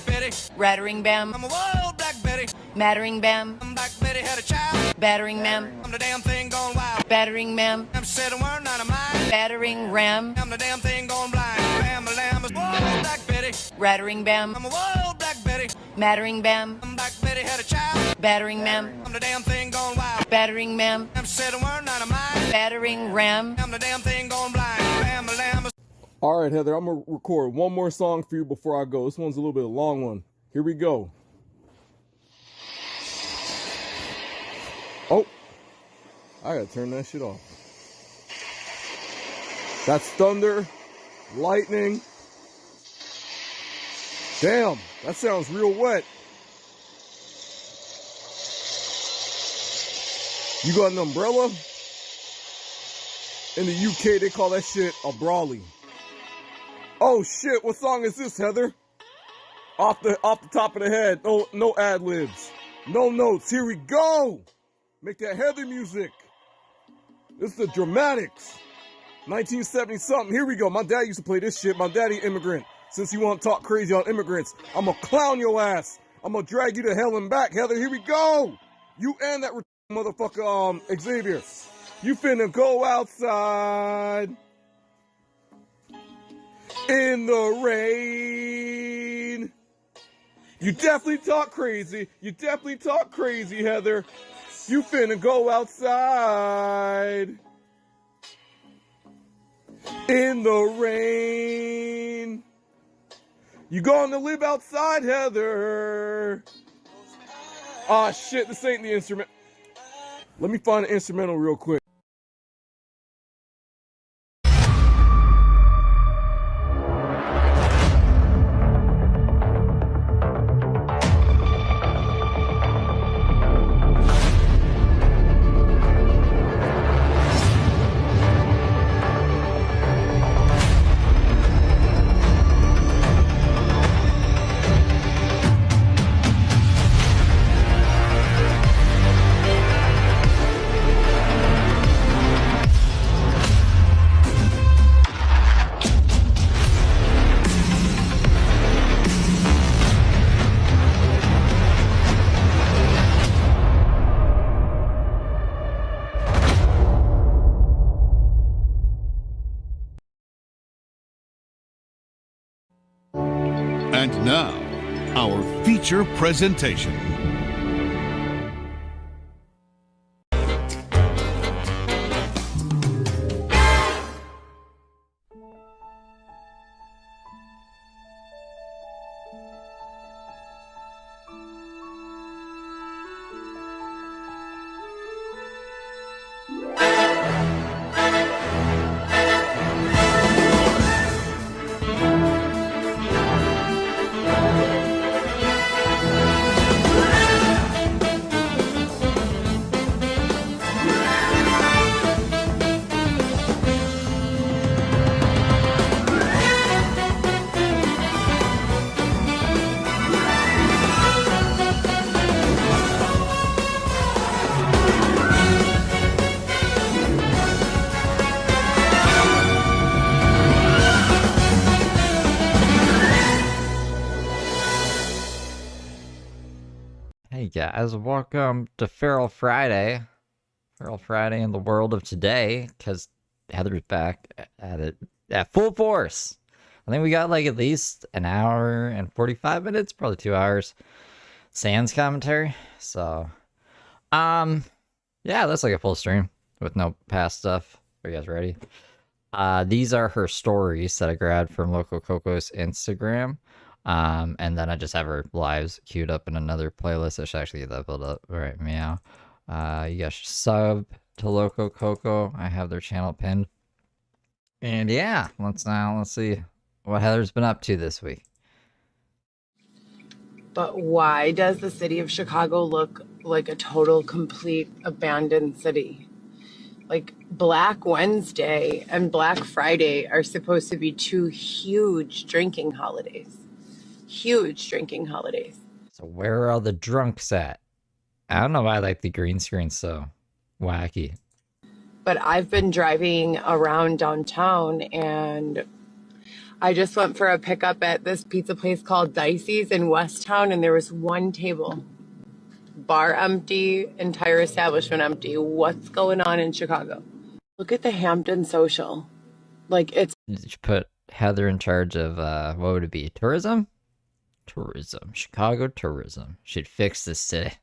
Betty. Rattering bam. I'm a wild Black Betty. Mattering bam. Black Betty had a child. Battering ma'am. I'm the damn thing gone wild. Battering ma'am. I'm said a word, not a mind. Battering ram. I'm the damn thing gone blind. Bam, a lamb, a wild Black Betty. Rattering bam. I'm a wild Black Betty. Mattering bam. Black Betty had a child. Battering ma'am. I'm the damn thing gone wild. Battering ma'am. I'm said a word, not a mind. Battering ram. I'm the damn thing gone blind. Bam, a lamb, a... All right, Heather, I'm going to record one more song for you before I go. This one's a little bit of a long one. Here we go. Oh, I got to turn that shit off. That's thunder, lightning. Damn, that sounds real wet. You got an umbrella? In the UK, they call that shit a brawly. Oh shit, what song is this, Heather? Off the top of the head. No ad libs. No notes. Here we go. Make that Heather music. This is the Dramatics. 1970 something. Here we go. My dad used to play this shit. My daddy immigrant. Since you want to talk crazy on immigrants, I'm gonna clown your ass. I'm gonna drag you to hell and back, Heather. Here we go. You and that motherfucker, Xavier. You finna go outside in the rain. You definitely talk crazy. You definitely talk crazy, Heather. You finna go outside in the rain. You going to live outside, Heather. Ah, shit, this ain't the instrument. Let me find an instrumental real quick. And now, our feature presentation. Hey guys, welcome to Feral Friday. Feral Friday in the world of today, because Heather's back at it at full force. I think we got like at least an hour and 45 minutes, probably 2 hours. Sans commentary. So, yeah, that's like a full stream with no past stuff. Are you guys ready? These are her stories that I grabbed from Loco Coco's Instagram. And then I just have her lives queued up in another playlist. I should actually get that built up. All right, meow. You guys should sub to Loco Coco. I have their channel pinned. And yeah, let's see what Heather's been up to this week. But why does the city of Chicago look like a total, complete, abandoned city? Like Black Wednesday and Black Friday are supposed to be two huge drinking holidays. Huge drinking holidays. So where are all the drunks at? I don't know why I like the green screen so wacky. But I've been driving around downtown and I just went for a pickup at this pizza place called Dicey's in Westtown, and there was one table. Bar empty, entire establishment empty. What's going on in Chicago? Look at the Hampton Social. Like, it's Did you put Heather in charge of, what would it be? Tourism? Tourism. Chicago tourism. She'd fix this city.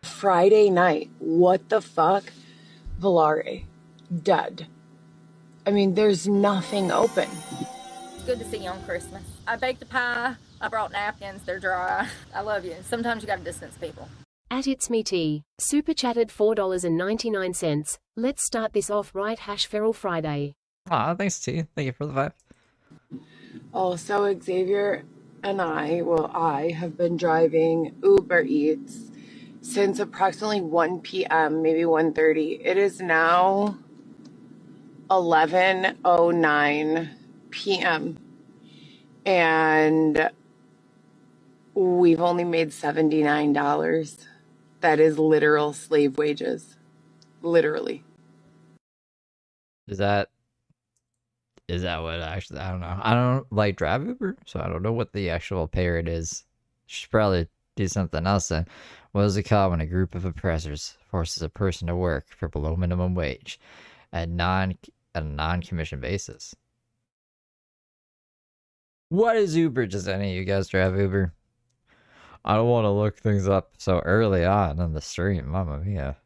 Friday night. What the fuck? Volare. Dead. I mean, there's nothing open. It's good to see you on Christmas. I baked a pie. I brought napkins. They're dry. I love you. Sometimes you gotta distance people. At It's Me Tea, super chatted $4.99. Let's start this off right. #Feral Friday. Aw, thanks, T. Thank you for the vibe. Also, Xavier and I have been driving Uber Eats since approximately 1 p.m., maybe 1:30. It is now 11:09 p.m. and we've only made $79. That is literal slave wages. Literally. Is that what actually, I don't know. I don't like drive Uber, so I don't know what the actual pay rate is. Should probably do something else then. What is it called when a group of oppressors forces a person to work for below minimum wage at a non-commission basis? What is Uber? Does any of you guys drive Uber? I don't want to look things up so early on in the stream. Mamma mia.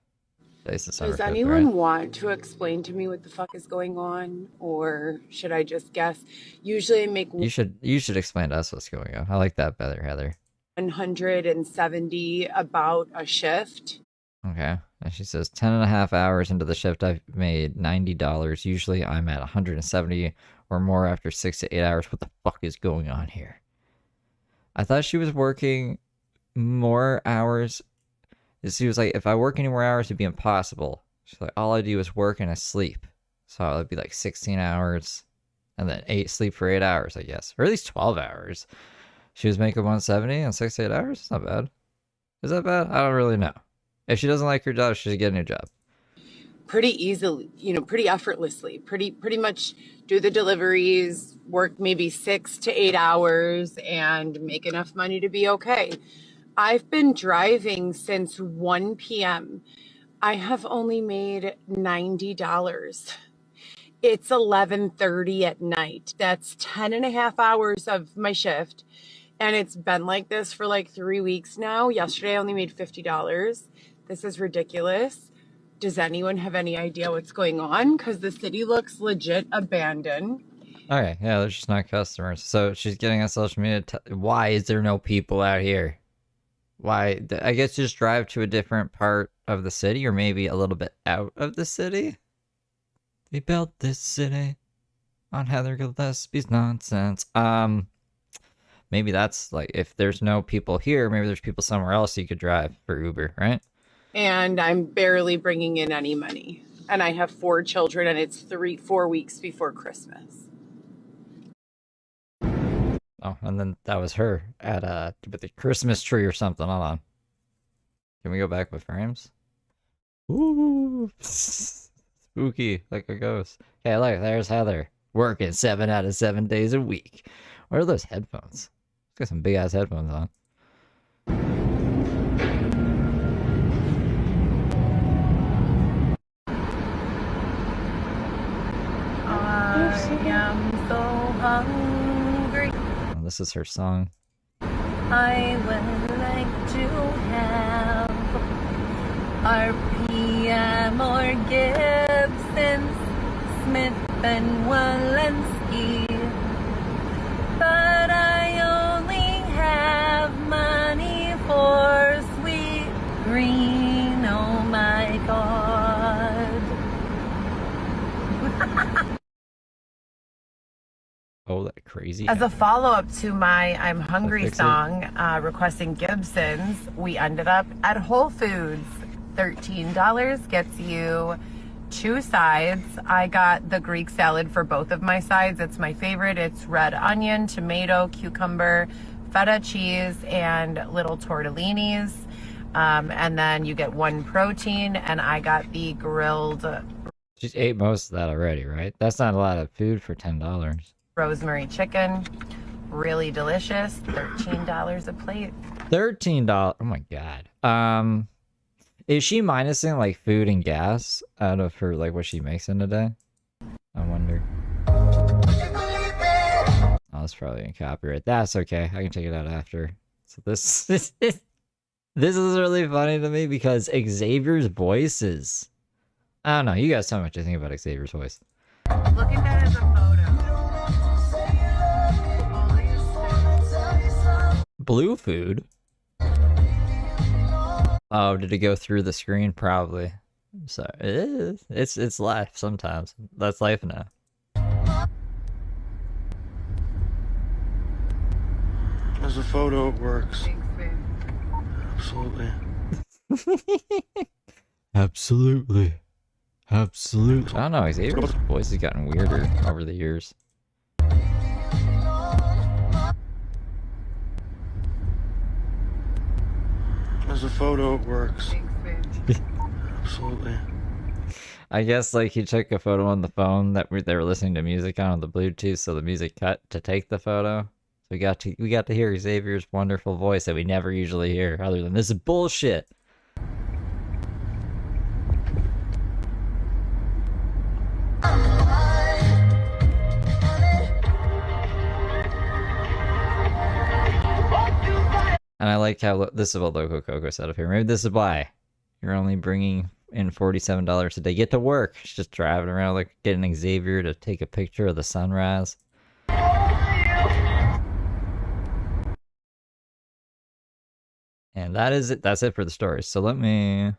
Does anyone want to explain to me what the fuck is going on, or should I just guess? Usually I make You should explain to us what's going on. I like that better, Heather. 170 about a shift. Okay. And she says 10.5 hours into the shift, I've made $90. Usually I'm at 170 or more after 6 to 8 hours. What the fuck is going on here? I thought she was working more hours. She was like, if I work any more hours, it'd be impossible. She's like, all I do is work and I sleep. So it'd be like 16 hours and then sleep for 8 hours, I guess. Or at least 12 hours. She was making 170 in 6 to 8 hours? It's not bad. Is that bad? I don't really know. If she doesn't like her job, she should get a new job. Pretty easily, pretty effortlessly. Pretty much do the deliveries, work maybe 6 to 8 hours, and make enough money to be okay. I've been driving since 1 p.m. I have only made $90. It's 11:30 at night. That's 10.5 hours of my shift. And it's been like this for like 3 weeks now. Yesterday I only made $50. This is ridiculous. Does anyone have any idea what's going on? Because the city looks legit abandoned. Okay, yeah, there's just not customers. So she's getting on social media. Why is there no people out here? Why? I guess just drive to a different part of the city, or maybe a little bit out of the city. They built this city on Heather Gillespie's nonsense. Maybe that's like, if there's no people here, maybe there's people somewhere else you could drive for Uber, right? And I'm barely bringing in any money. And I have 4 children, and it's 4 weeks before Christmas. Oh, and then that was her at with the Christmas tree or something. Hold on. Can we go back with frames? Ooh, spooky like a ghost. Okay, look, there's Heather working 7 out of 7 days a week. What are those headphones? She's got some big ass headphones on. I am so hungry. Oh, this is her song. I would like to have RPM or Gibson's, Smith and Walensky, but I only have money for sweet green. Oh my God. Oh, that crazy. As a follow-up to my I'm Hungry Fix It. song, requesting Gibson's, we ended up at Whole Foods. $13 gets you 2 sides. I got the Greek salad for both of my sides. It's my favorite. It's red onion, tomato, cucumber, feta cheese, and little tortellinis. And then you get 1 protein, and I got the grilled. She ate most of that already, right? That's not a lot of food for $10. rosemary chicken. Really delicious. $13 a plate. $13. Oh my god. Is she minusing like food and gas out of her like what she makes in a day? I wonder. Oh, that's probably in copyright. That's okay. I can take it out after. So this this is really funny to me because Xavier's voice is. I don't know. You guys tell me what you think about Xavier's voice. Look at that as a photo. Blue food. Oh, did it go through the screen? Probably. So it is. It's life sometimes. That's life now. As a photo, it works. Thanks, babe. Absolutely. Absolutely. Absolutely. I don't know. Xavier's voice has gotten weirder over the years. As a photo, it works. Thanks, babe. Absolutely. I guess like he took a photo on the phone that they were listening to music on the Bluetooth, so the music cut to take the photo. So we got to hear Xavier's wonderful voice that we never usually hear, other than this is bullshit. And I like how this is what Loco Coco said up here. Maybe this is why you're only bringing in $47 a day. Get to work. She's just driving around like getting Xavier to take a picture of the sunrise. And that is it. That's it for the story. So let me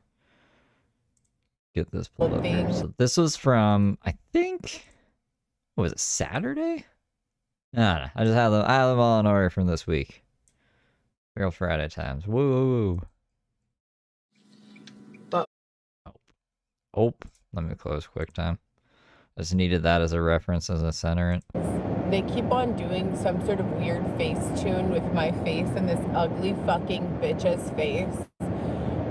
get this pulled up here. So this was from, I think, what was it, Saturday? I don't know. I just had them all in order from this week. Real Friday times. Woo. Oh, let me close QuickTime. I just needed that as a reference as a center it. They keep on doing some sort of weird face tune with my face and this ugly fucking bitch's face.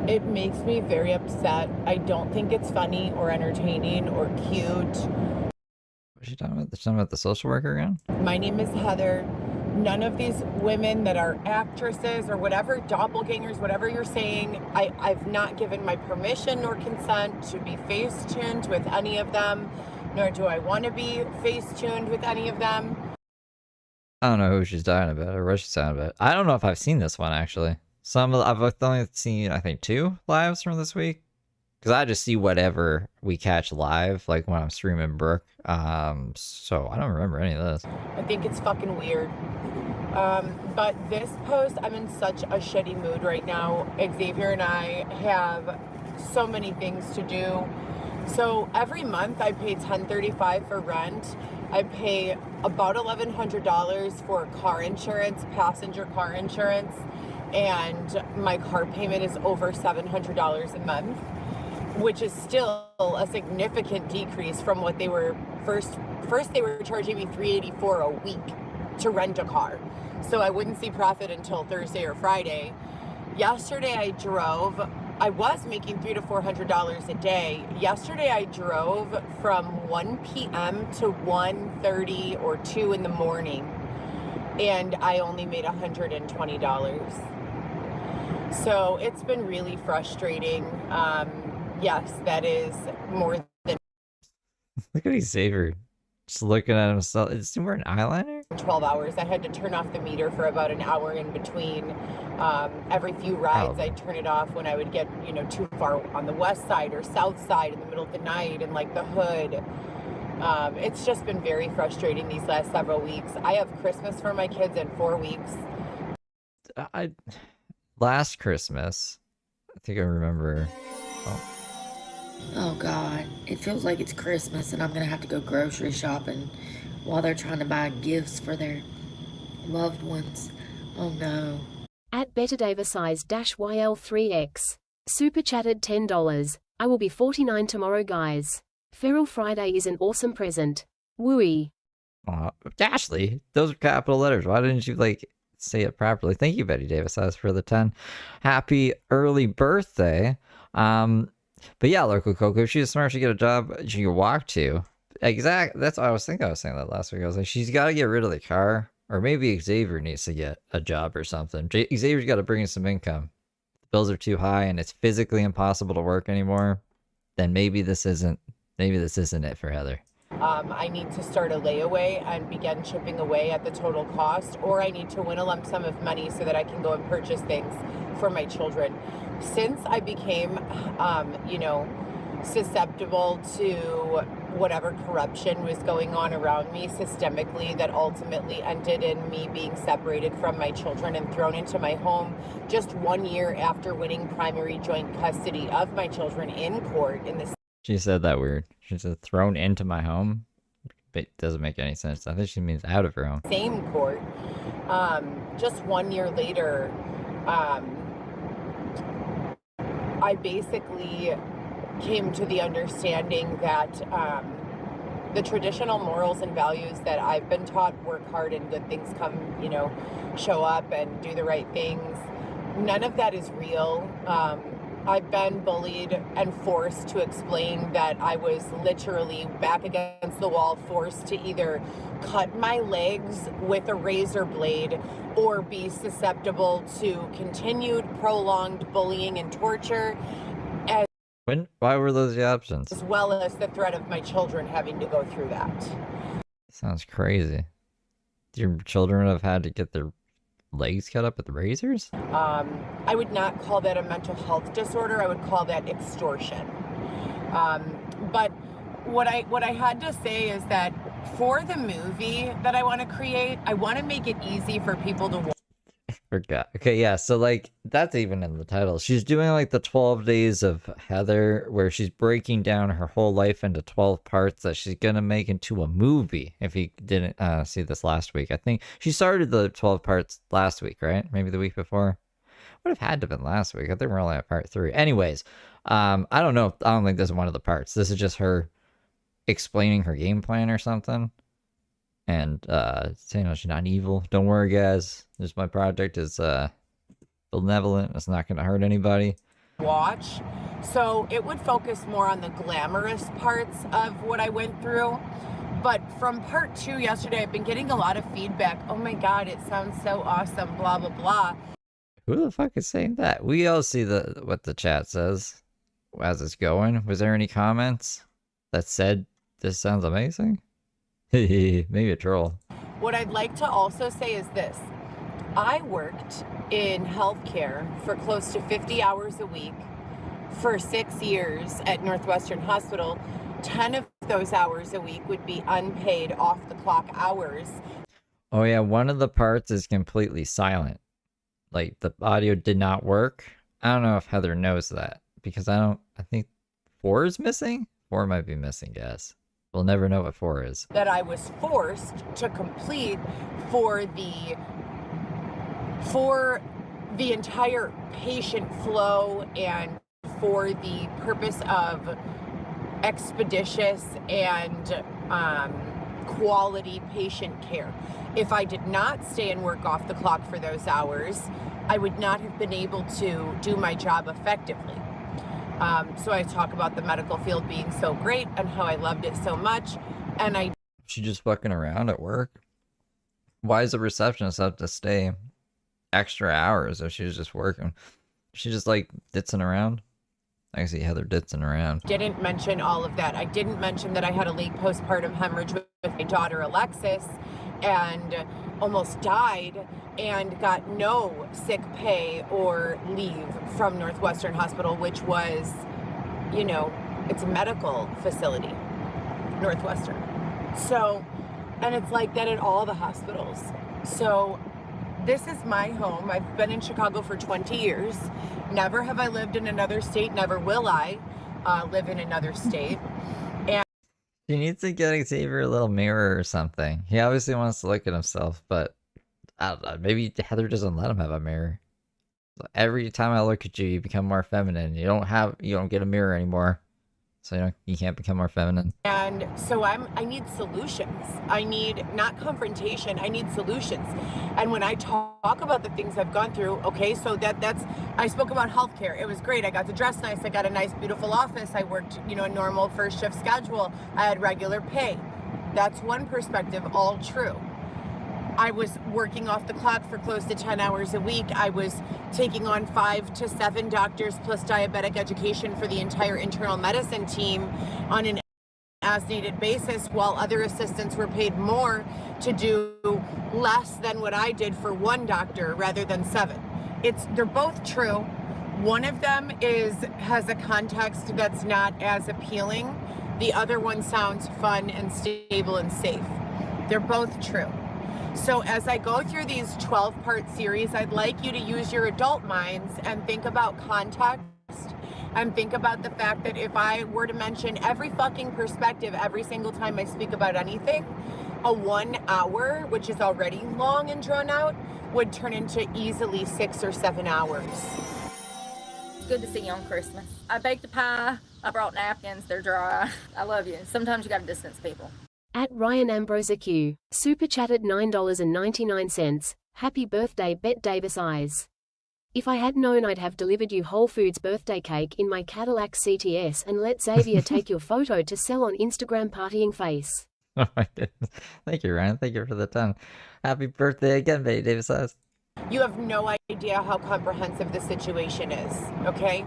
It makes me very upset. I don't think it's funny or entertaining or cute. What's she talking about? She's talking about the social worker again? My name is Heather. None of these women that are actresses or whatever, doppelgangers, whatever you're saying, I've not given my permission or consent to be face-tuned with any of them, nor do I want to be face-tuned with any of them. I don't know who she's talking about or what she's talking about. I don't know if I've seen this one, actually. I've only seen, I think, 2 lives from this week. Because I just see whatever we catch live, like when I'm streaming Brooke. So I don't remember any of this. I think it's fucking weird. But this post, I'm in such a shitty mood right now. Xavier and I have so many things to do. So every month I pay $10.35 for rent. I pay about $1,100 for car insurance, passenger car insurance, and my car payment is over $700 a month, which is still a significant decrease from what they were first they were charging me $384 a week to rent a car. So I wouldn't see profit until Thursday or Friday. Yesterday I was making $300 to $400 a day. Yesterday I drove from 1 p.m. to 1:30 or 2 in the morning, and I only made $120. So it's been really frustrating. Yes, that is more than Look at Xavier. Just looking at himself. Is he wearing eyeliner? 12 hours. I had to turn off the meter for about an hour in between. Every few rides, I'd turn it off when I would get, too far on the west side or south side in the middle of the night and like the hood. It's just been very frustrating these last several weeks. I have Christmas for my kids in 4 weeks. Last Christmas, I think I remember. Oh God, it feels like it's Christmas and I'm gonna have to go grocery shopping while they're trying to buy gifts for their loved ones. Oh no. At BetterDaversize-YL3X. Super chatted $10. I will be 49 tomorrow, guys. Feral Friday is an awesome present. Wooey. Ashley, those are capital letters. Why didn't you say it properly? Thank you, Betty Davis, for the 10. Happy early birthday. But yeah, Local Coco, she's smart. She get a job she can walk to. Exactly. That's what I was thinking. I was saying that last week. I was like, she's got to get rid of the car, or maybe Xavier needs to get a job or something. Xavier's got to bring in some income. The bills are too high, and it's physically impossible to work anymore. Then maybe this isn't it for Heather. I need to start a layaway and begin chipping away at the total cost, or I need to win a lump sum of money so that I can go and purchase things for my children. Since I became, susceptible to whatever corruption was going on around me systemically that ultimately ended in me being separated from my children and thrown into my home just 1 year after winning primary joint custody of my children in court in the... She said that weird. She said thrown into my home. It doesn't make any sense. I think she means out of her home. Same court. Just 1 year later, I basically came to the understanding that the traditional morals and values that I've been taught, work hard and good things come, show up and do the right things, none of that is real. I've been bullied and forced to explain that I was literally back against the wall, forced to either cut my legs with a razor blade or be susceptible to continued prolonged bullying and torture, Why were those the options? as well as the threat of my children having to go through that. Sounds crazy. Your children have had to get their legs cut up with razors? I would not call that a mental health disorder. I would call that extortion. But what I had to say is that for the movie that I want to create, I want to make it easy for people to watch. Forgot. Okay, yeah, so like that's even in the title. She's doing like the 12 days of Heather where she's breaking down her whole life into 12 parts that she's gonna make into a movie. If you didn't see this last week, I think she started the 12 parts last week, right? Maybe the week before. Would have had to have been last week. I think we're only at part 3. Anyways, I don't know. I don't think this is one of the parts. This is just her explaining her game plan or something. And saying she's not evil. Don't worry, guys. This my project is benevolent. It's not going to hurt anybody. Watch. So it would focus more on the glamorous parts of what I went through. But from part 2 yesterday, I've been getting a lot of feedback. Oh my God, it sounds so awesome, blah, blah, blah. Who the fuck is saying that? We all see what the chat says as it's going. Was there any comments that said this sounds amazing? Maybe a troll. What I'd like to also say is this. I worked in healthcare for close to 50 hours a week for 6 years at Northwestern Hospital. 10 of those hours a week would be unpaid off-the-clock hours. Oh yeah, one of the parts is completely silent. Like the audio did not work. I don't know if Heather knows that because I think 4 is missing. 4 might be missing, guys. We'll never know what 4 is. That I was forced to complete for the entire patient flow and for the purpose of expeditious and quality patient care. If I did not stay and work off the clock for those hours, I would not have been able to do my job effectively. So I talk about the medical field being so great and how I loved it so much. And she just fucking around at work? Why is the receptionist have to stay extra hours if she was just working? She just like ditzing around? I can see Heather ditzing around. Didn't mention all of that. I didn't mention that I had a late postpartum hemorrhage with my daughter Alexis and almost died and got no sick pay or leave from Northwestern Hospital, which was, it's a medical facility, Northwestern. So, and it's like that at all the hospitals. So this is my home. I've been in Chicago for 20 years. Never have I lived in another state. Never will I live in another state. And she needs to get Xavier a little mirror or something. He obviously wants to look at himself, but I don't know. Maybe Heather doesn't let him have a mirror. Every time I look at you, you become more feminine. You don't get a mirror anymore. so you can't become more feminine. And so I need solutions. I need not confrontation. I need solutions. And when I talk about the things I've gone through, okay, so that's I spoke about healthcare. It was great. I got to dress nice. I got a nice, beautiful office. I worked, a normal first shift schedule. I had regular pay. That's one perspective, all true. I was working off the clock for close to 10 hours a week. I was taking on 5 to 7 doctors plus diabetic education for the entire internal medicine team on an as-needed basis, while other assistants were paid more to do less than what I did for one doctor rather than 7. They're both true. One of them has a context that's not as appealing. The other one sounds fun and stable and safe. They're both true. So as I go through these 12-part series, I'd like you to use your adult minds and think about context and think about the fact that if I were to mention every fucking perspective every single time I speak about anything, a 1 hour, which is already long and drawn out, would turn into easily 6 or 7 hours. It's good to see you on Christmas. I baked a pie. I brought napkins. They're dry. I love you. Sometimes you gotta distance people. At Ryan Ambrose Q, super chatted $9.99. Happy birthday, Bet Davis Eyes. If I had known, I'd have delivered you Whole Foods birthday cake in my Cadillac CTS and let Xavier take your photo to sell on Instagram partying face. Oh my goodness. Thank you, Ryan. Thank you for the time. Happy birthday again, Betty Davis Eyes. You have no idea how comprehensive the situation is, okay?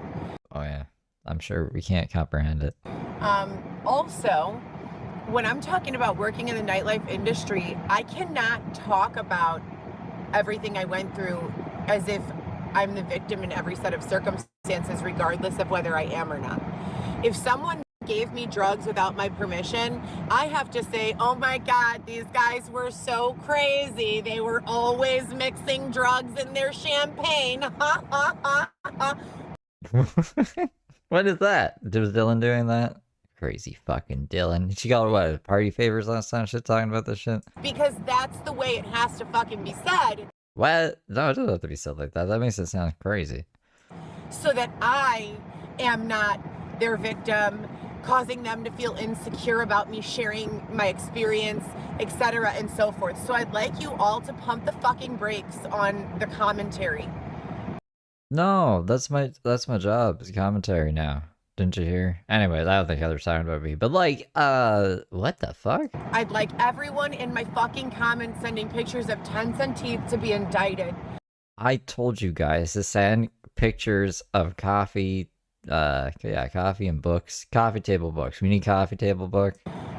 Oh yeah. I'm sure we can't comprehend it. Also, when I'm talking about working in the nightlife industry, I cannot talk about everything I went through as if I'm the victim in every set of circumstances, regardless of whether I am or not. If someone gave me drugs without my permission, I have to say, oh my God, these guys were so crazy. They were always mixing drugs in their champagne. What is that? Was Dylan doing that? Crazy fucking Dylan. She got what, party favors last time? Shit, talking about this shit? Because that's the way it has to fucking be said. What? No, it doesn't have to be said like that. That makes it sound crazy. So that I am not their victim, causing them to feel insecure about me sharing my experience, etc. and so forth. So I'd like you all to pump the fucking brakes on the commentary. No, that's my job. It's commentary now. Didn't you hear? Anyways, I don't think Heather's talking about me. But like, what the fuck? I'd like everyone in my fucking comments sending pictures of 10-cent teeth to be indicted. I told you guys to send pictures of coffee, coffee and books. Coffee table books. We need coffee table book.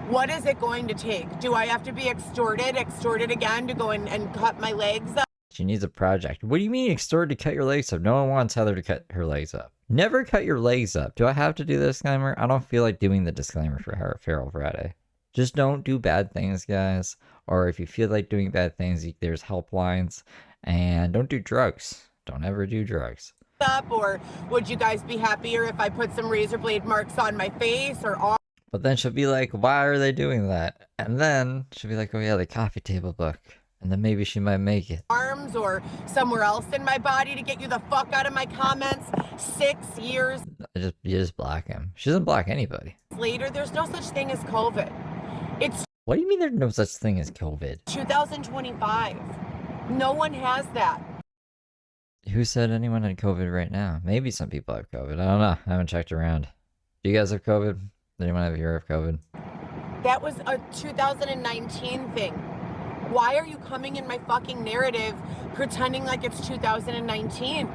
What is it going to take? Do I have to be extorted again to go and cut my legs up? She needs a project. What do you mean extorted to cut your legs up? No one wants Heather to cut her legs up. Never cut your legs up. Do I have to do the disclaimer? I don't feel like doing the disclaimer for her Feral Friday. Just don't do bad things, guys. Or if you feel like doing bad things, there's helplines. And don't do drugs. Don't ever do drugs. Or would you guys be happier if I put some razor blade marks on my face or arm? But then she'll be like, why are they doing that? And then she'll be like, oh yeah, the coffee table book. And then maybe she might make it. Arms or somewhere else in my body to get you the fuck out of my comments. 6 years. You just block him. She doesn't block anybody. Later, there's no such thing as COVID. It's What do you mean there's no such thing as COVID? 2025. No one has that. Who said anyone had COVID right now? Maybe some people have COVID. I don't know. I haven't checked around. Do you guys have COVID? Does anyone have here have COVID? That was a 2019 thing. Why are you coming in my fucking narrative pretending like it's 2019?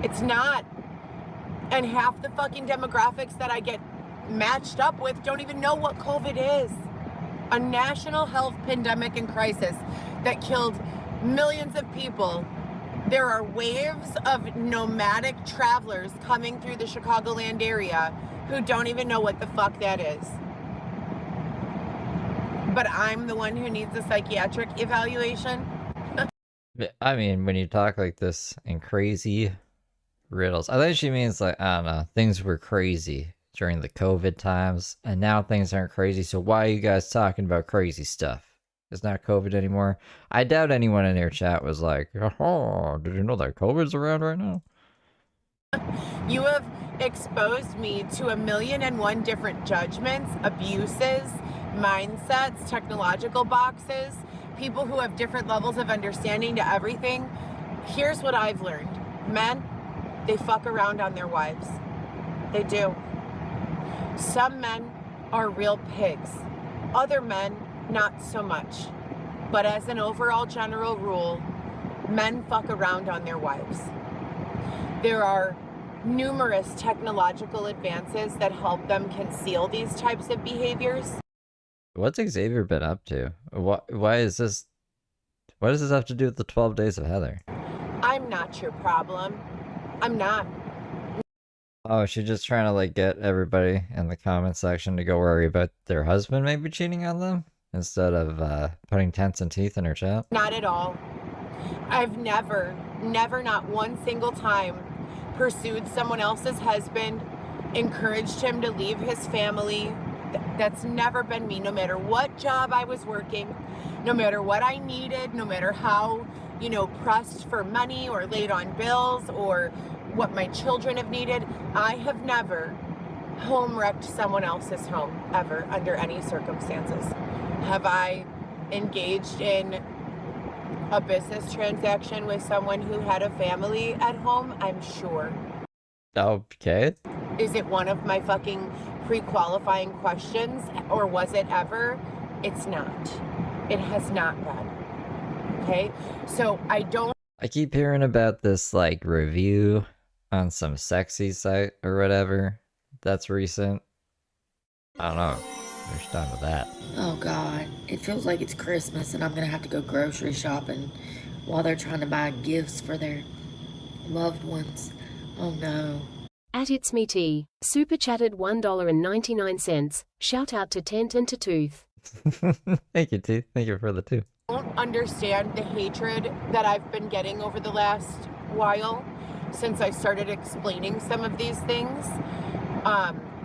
It's not. And half the fucking demographics that I get matched up with don't even know what COVID is. A national health pandemic and crisis that killed millions of people. There are waves of nomadic travelers coming through the Chicagoland area who don't even know what the fuck that is. But I'm the one who needs a psychiatric evaluation. I mean, when you talk like this in crazy riddles, I think she means like, I don't know, things were crazy during the COVID times, and now things aren't crazy, so why are you guys talking about crazy stuff? It's not COVID anymore. I doubt anyone in their chat was like, oh, did you know that COVID's around right now? You have exposed me to 1,000,001 different judgments, abuses, mindsets, technological boxes, people who have different levels of understanding to everything. Here's what I've learned. Men, they fuck around on their wives. They do. Some men are real pigs. Other men, not so much. But as an overall general rule, men fuck around on their wives. There are numerous technological advances that help them conceal these types of behaviors. What's Xavier been up to? Why is this? What does this have to do with the 12 Days of Heather? I'm not your problem. I'm not. Oh, she's just trying to like get everybody in the comment section to go worry about their husband maybe cheating on them instead of putting tents and teeth in her chat. Not at all. I've never, not one single time pursued someone else's husband, encouraged him to leave his family. That's never been me, no matter what job I was working, no matter what I needed, no matter how, pressed for money or late on bills or what my children have needed. I have never home wrecked someone else's home, ever, under any circumstances. Have I engaged in a business transaction with someone who had a family at home? I'm sure. Okay. Is it one of my fucking pre-qualifying questions, or was it ever? It's not. It has not been. Okay? So I keep hearing about this like review on some sexy site or whatever that's recent. I don't know. There's time with that. Oh God, it feels like it's Christmas and I'm gonna have to go grocery shopping while they're trying to buy gifts for their loved ones. Oh no. At It's Me Tea, super chatted $1.99. Shout out to Tent and to Tooth. Thank you, T. Thank you for the two. I don't understand the hatred that I've been getting over the last while since I started explaining some of these things.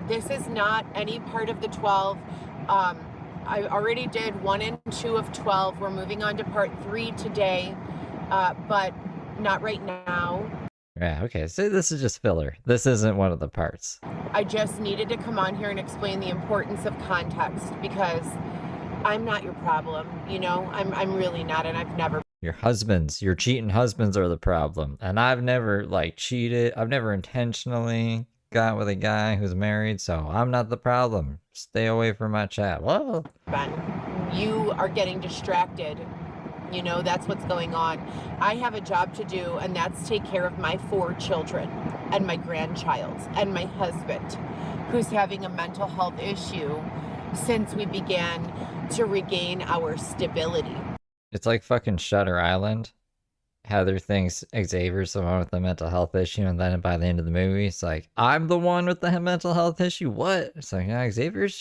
This is not any part of the 12. I already did 1 and 2 of 12. We're moving on to part 3 today, but not right now. Yeah, okay, so this is just filler. This isn't one of the parts. I just needed to come on here and explain the importance of context, because I'm not your problem, I'm really not, and I've never. Your cheating husbands are the problem. And I've never, cheated. I've never intentionally got with a guy who's married, so I'm not the problem. Stay away from my chat. Whoa. Ben, you are getting distracted. That's what's going on. I have a job to do, and that's take care of my 4 children and my grandchild and my husband, who's having a mental health issue since we began to regain our stability. It's like fucking Shutter Island. Heather thinks Xavier's the one with the mental health issue, and then by the end of the movie, it's like, I'm the one with the mental health issue? What? It's like, yeah, Xavier's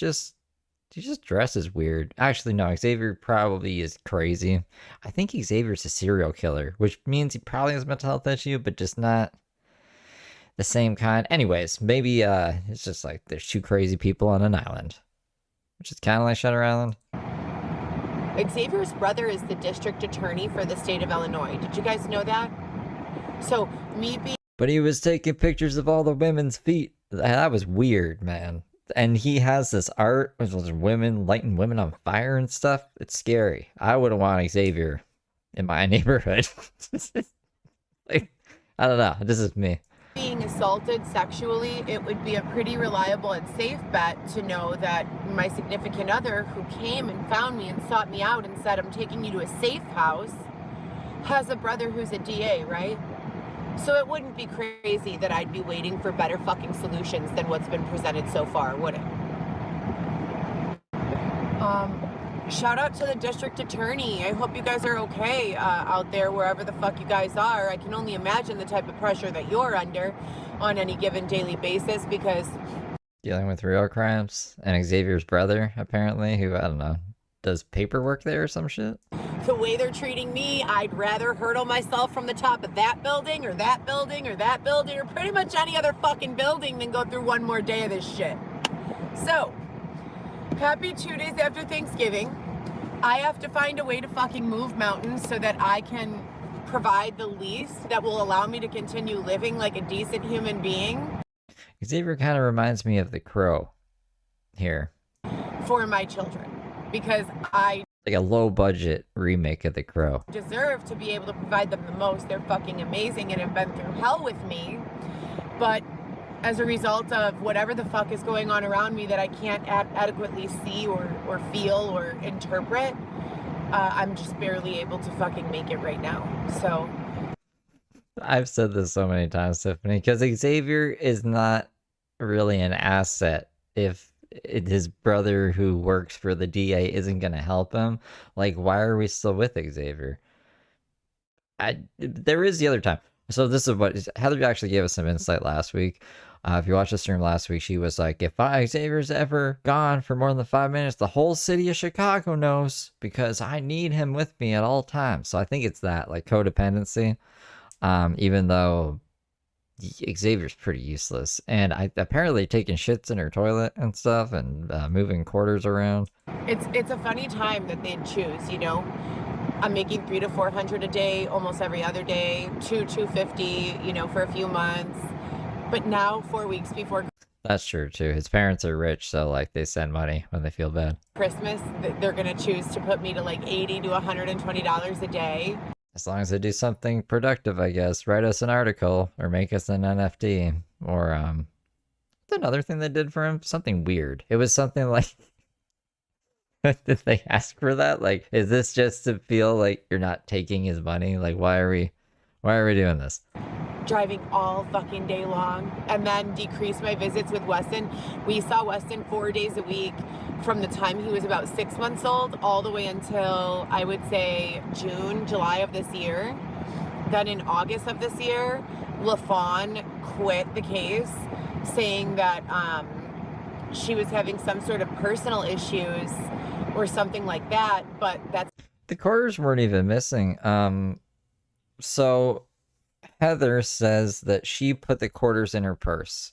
he just dresses weird. Actually, no, Xavier probably is crazy. I think Xavier's a serial killer, which means he probably has a mental health issue, but just not the same kind. Anyways, maybe it's just like there's 2 crazy people on an island, which is kind of like Shutter Island. Xavier's brother is the district attorney for the state of Illinois. Did you guys know that? So, But he was taking pictures of all the women's feet. That was weird, man. And he has this art with women lighting women on fire and stuff. It's scary. I wouldn't want Xavier in my neighborhood. I don't know. This is me. Being assaulted sexually, it would be a pretty reliable and safe bet to know that my significant other, who came and found me and sought me out and said, I'm taking you to a safe house, has a brother who's a DA, right? So it wouldn't be crazy that I'd be waiting for better fucking solutions than what's been presented so far, would it? Shout out to the district attorney. I hope you guys are okay out there, wherever the fuck you guys are. I can only imagine the type of pressure that you're under on any given daily basis, because dealing with real crimes. And Xavier's brother, apparently, who, I don't know, does paperwork there or some shit. The way they're treating me, I'd rather hurdle myself from the top of that building or that building or that building or pretty much any other fucking building than go through one more day of this shit. So, happy 2 days after Thanksgiving. I have to find a way to fucking move mountains so that I can provide the least that will allow me to continue living like a decent human being. Xavier kind of reminds me of the Crow here. For my children, because I Like a low budget remake of the Crow. deserve to be able to provide them the most. They're fucking amazing and have been through hell with me. But as a result of whatever the fuck is going on around me that I can't adequately see or feel or interpret, I'm just barely able to fucking make it right now. So I've said this so many times, Tiffany, because Xavier is not really an asset if his brother who works for the DA isn't going to help him. Like, why are we still with Xavier? There is the other time. So this is what Heather actually gave us some insight last week. If you watched the stream last week, she was like, if Xavier's ever gone for more than 5 minutes, the whole city of Chicago knows because I need him with me at all times. So I think it's that, like, codependency. Even though Xavier's pretty useless, and apparently taking shits in her toilet and stuff, and moving quarters around. it's a funny time that they'd choose, you know. I'm making $300 to $400 a day, almost every other day, $250, you know, for a few months. But now, 4 weeks before That's true too. His parents are rich, so like they send money when they feel bad. Christmas, they're gonna choose to put me to like $80 to $120 a day. As long as they do something productive, I guess. Write us an article or make us an NFT or another thing they did for him, something weird. It was something like, did they ask for that? Like, is this just to feel like you're not taking his money? Like, why are we doing this? Driving all fucking day long, and then decrease my visits with Weston. We saw Weston 4 days a week from the time he was about 6 months old all the way until I would say July of this year. Then in August of this year, LaFawn quit the case, saying that she was having some sort of personal issues or something like that. But that's the quarters weren't even missing. So Heather says that she put the quarters in her purse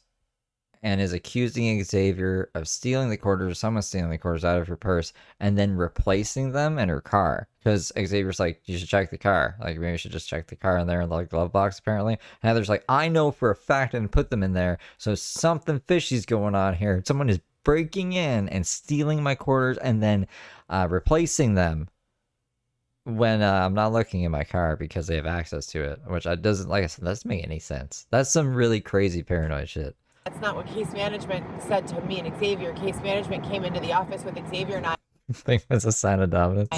and is accusing Xavier of stealing the quarters, or someone stealing the quarters out of her purse and then replacing them in her car. Because Xavier's like, you should check the car. Like, maybe you should just check the car in there in the glove box, apparently. And Heather's like, I know for a fact I didn't put them in there. So something fishy's going on here. Someone is breaking in and stealing my quarters and then replacing them when I'm not looking in my car because they have access to it, which doesn't, like I said, doesn't make any sense. That's some really crazy paranoid shit. That's not what case management said to me and Xavier. Case management came into the office with Xavier and I. I think that's a sign of dominance.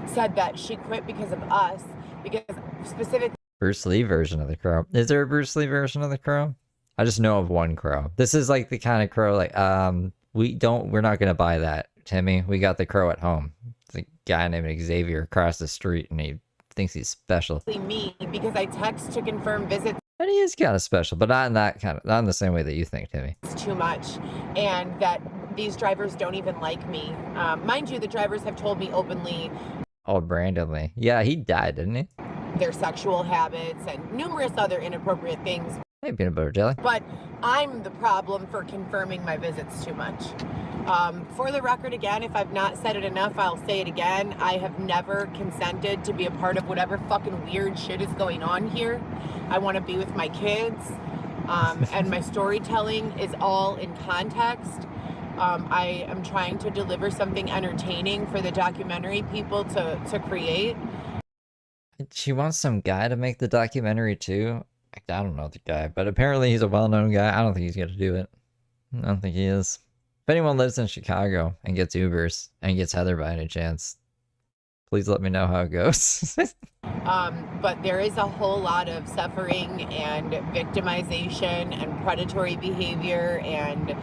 Said that she quit because of us, because specifically Bruce Lee version of the Crow. Is there a Bruce Lee version of the Crow? I just know of one Crow. This is like the kind of Crow like, we're not gonna buy that, Timmy. We got the Crow at home. It's a guy named Xavier across the street, and he thinks he's special. me, because I text to confirm visits. And he is kind of special, but not in the same way that you think, Timmy. It's too much, and that these drivers don't even like me. Mind you, the drivers have told me openly. Oh, Brandon Lee. Yeah, he died, didn't he? Their sexual habits and numerous other inappropriate things. Hey, peanut butter jelly. But I'm the problem for confirming my visits too much. For the record, again, if I've not said it enough, I'll say it again. I have never consented to be a part of whatever fucking weird shit is going on here. I want to be with my kids, and my storytelling is all in context. I am trying to deliver something entertaining for the documentary people to create. She wants some guy to make the documentary too. I don't know the guy, but apparently he's a well-known guy. I don't think he's going to do it. I don't think he is. If anyone lives in Chicago and gets Ubers and gets Heather by any chance, please let me know how it goes. But there is a whole lot of suffering and victimization and predatory behavior and,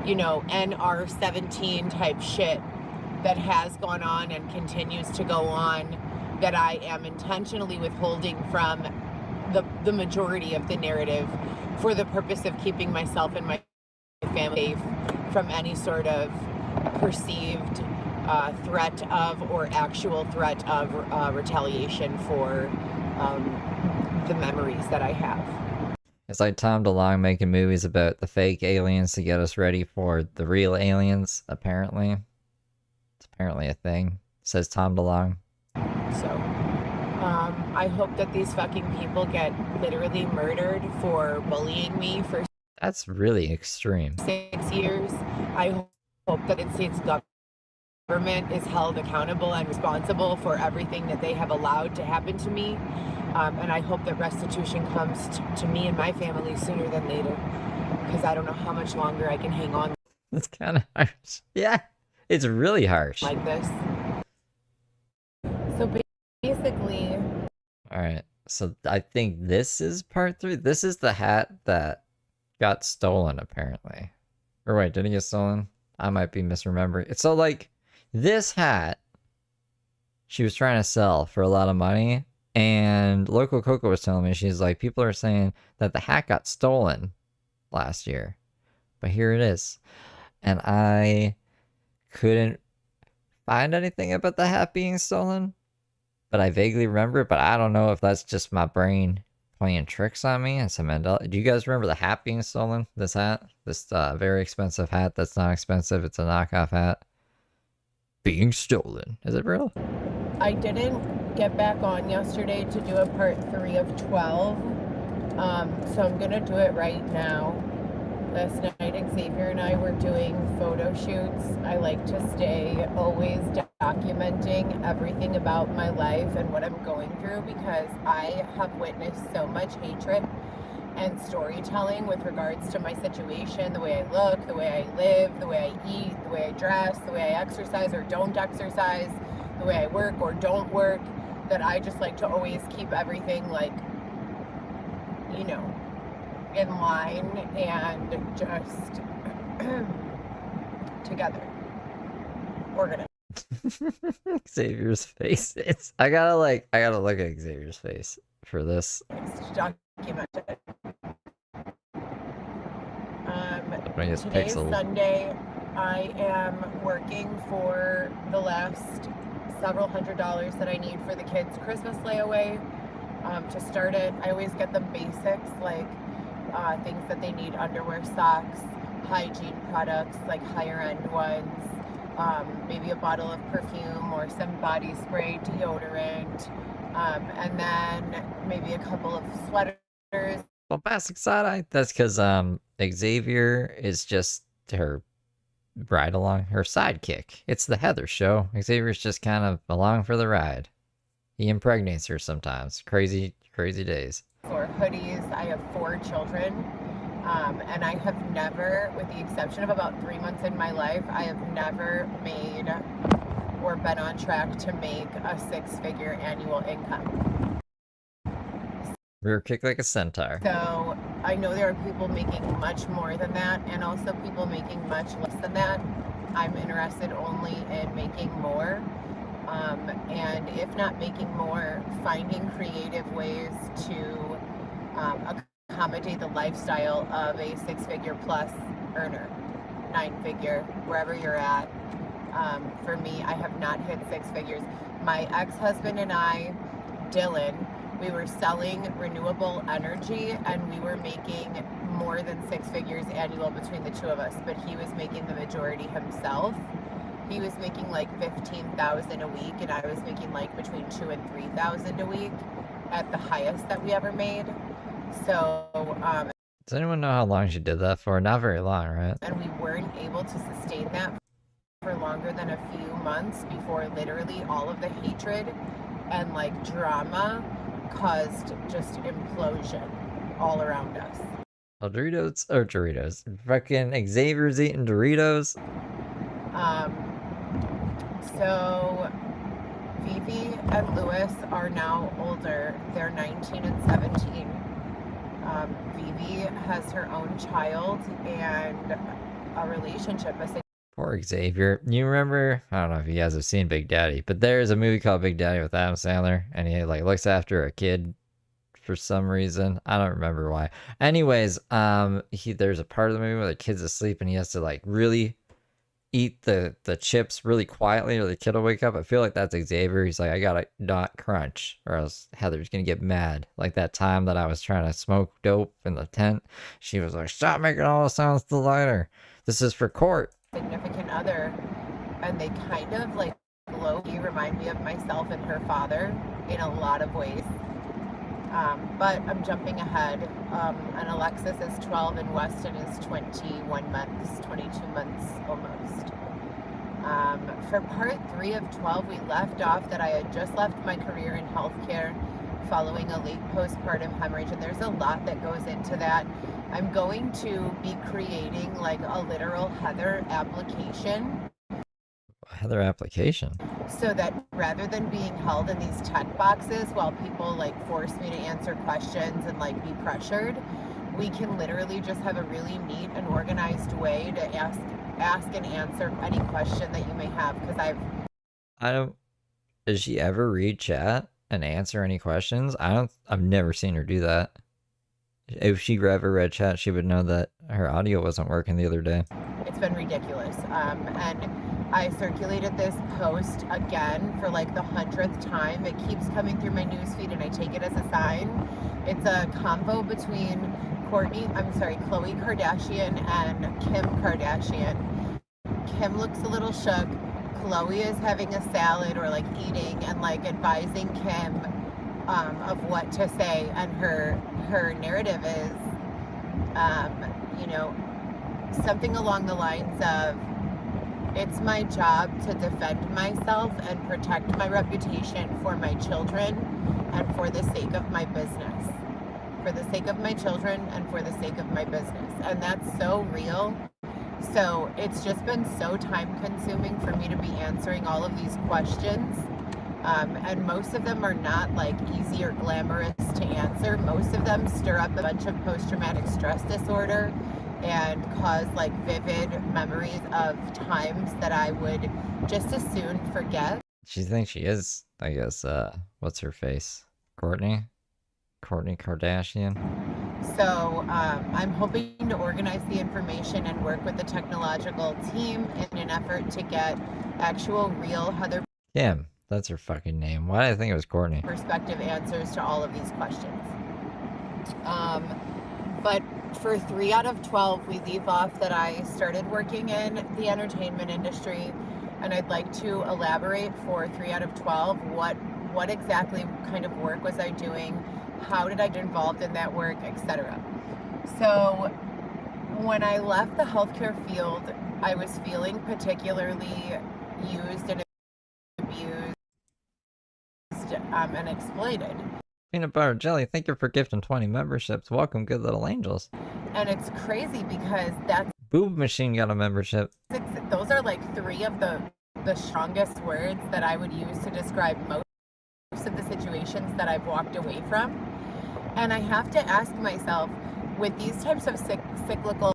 you know, NR17 type shit that has gone on and continues to go on that I am intentionally withholding from the majority of the narrative for the purpose of keeping myself and my family safe from any sort of perceived threat of or actual threat of retaliation for the memories that I have. It's like Tom DeLonge making movies about the fake aliens to get us ready for the real aliens, apparently. It's apparently a thing, says Tom DeLonge. So, I hope that these fucking people get literally murdered for bullying me for That's really extreme. 6 years. I hope that the States government is held accountable and responsible for everything that they have allowed to happen to me. And I hope that restitution comes to me and my family sooner than later, because I don't know how much longer I can hang on It's kind of harsh. Yeah, it's really harsh. like this. So basically, All right, so I think this is part 3. This is the hat that got stolen, apparently. Or wait, did it get stolen? I might be misremembering. So, like, this hat she was trying to sell for a lot of money, and Loco Coco was telling me, she's like, people are saying that the hat got stolen last year. But here it is. And I couldn't find anything about the hat being stolen, but I vaguely remember it, but I don't know if that's just my brain playing tricks on me and some Mandela. Do you guys remember the hat being stolen? This hat? This very expensive hat that's not expensive. It's a knockoff hat. Being stolen. Is it real? I didn't get back on yesterday to do a part 3 of 12. So I'm gonna do it right now. Last night, Xavier and I were doing photo shoots. I like to stay always documenting everything about my life and what I'm going through, because I have witnessed so much hatred and storytelling with regards to my situation, the way I look, the way I live, the way I eat, the way I dress, the way I exercise or don't exercise, the way I work or don't work, that I just like to always keep everything, like, you know, in line and just together, organized. Xavier's face. I gotta look at Xavier's face for this. Documented. Today's Today's Sunday. I am working for the last several $100s that I need for the kids' Christmas layaway. To start it, I always get them basics, like things that they need: underwear, socks, hygiene products, like higher end ones, maybe a bottle of perfume or some body spray, deodorant, and then maybe a couple of sweaters. Bombastic side-eye. That's because Xavier is just her ride along, her sidekick. It's the Heather show. Xavier's just kind of along for the ride. He impregnates her sometimes. Crazy days. For hoodies, I have 4 children, and I have never, with the exception of about 3 months in my life, I have never made or been on track to make a 6-figure annual income. Rear kick like a centaur. So I know there are people making much more than that, and also people making much less than that. I'm interested only in making more. And if not making more, finding creative ways to accommodate the lifestyle of a 6-figure plus earner, 9-figure, wherever you're at. For me, I have not hit 6 figures. My ex-husband and I, Dylan, we were selling renewable energy, and we were making more than 6 figures annual between the two of us, but he was making the majority himself. He was making like $15,000 a week, and I was making like between $2,000 and $3,000 a week at the highest that we ever made. So, does anyone know how long she did that for? Not very long, right? And we weren't able to sustain that for longer than a few months before literally all of the hatred and like drama caused just implosion all around us. Oh, Doritos. Fucking Xavier's eating Doritos. So Vivi and Lewis are now older. They're 19 and 17. Vivi has her own child and a relationship. Poor Xavier. You remember, I don't know if you guys have seen Big Daddy, but there's a movie called Big Daddy with Adam Sandler, and he like looks after a kid for some reason. I don't remember why. Anyways, there's a part of the movie where the kid's asleep and he has to like really eat the chips really quietly or the kid will wake up. I feel like that's Xavier. He's like, I gotta not crunch or else Heather's gonna get mad. Like that time that I was trying to smoke dope in the tent. She was like, stop making all the sounds to the lighter. This is for court. Significant other, and they kind of like low-key remind me of myself and her father in a lot of ways. But I'm jumping ahead. And Alexis is 12 and Weston is 21 months, 22 months almost. For part 3 of 12, we left off that I had just left my career in healthcare following a late postpartum hemorrhage, and there's a lot that goes into that. I'm going to be creating like a literal Heather application. Heather application? So that rather than being held in these check boxes while people like force me to answer questions and like be pressured, we can literally just have a really neat and organized way to ask and answer any question that you may have. Because does she ever read chat and answer any questions? I've never seen her do that. If she ever read chat, she would know that her audio wasn't working the other day. It's been ridiculous. And I circulated this post again for like the 100th time. It keeps coming through my newsfeed and I take it as a sign. It's a combo between Khloe Kardashian and Kim Kardashian. Kim looks a little shook. Khloe is having a salad or like eating and like advising Kim of what to say, and her narrative is something along the lines of, it's my job to defend myself and protect my reputation for my children and for the sake of my business. For the sake of my children and for the sake of my business. And that's so real. So it's just been so time consuming for me to be answering all of these questions. And most of them are not like easy or glamorous to answer. Most of them stir up a bunch of post-traumatic stress disorder and cause like vivid memories of times that I would just as soon forget. She thinks she is, I guess, what's her face? Kourtney Kardashian. So I'm hoping to organize the information and work with the technological team in an effort to get actual real Heather Kim, that's her fucking name. Why did I think it was Kourtney? perspective answers to all of these questions. But for 3 out of 12, we leave off that I started working in the entertainment industry, and I'd like to elaborate for 3 out of 12 what exactly kind of work was I doing, how did I get involved in that work, etc. So when I left the healthcare field, I was feeling particularly used and abused and exploited. Peanut butter jelly, thank you for gifting 20 memberships. Welcome, good little angels. And it's crazy because that's Boob Machine got a membership. those are like 3 of the strongest words that I would use to describe most of the situations that I've walked away from. And I have to ask myself, with these types of cyclical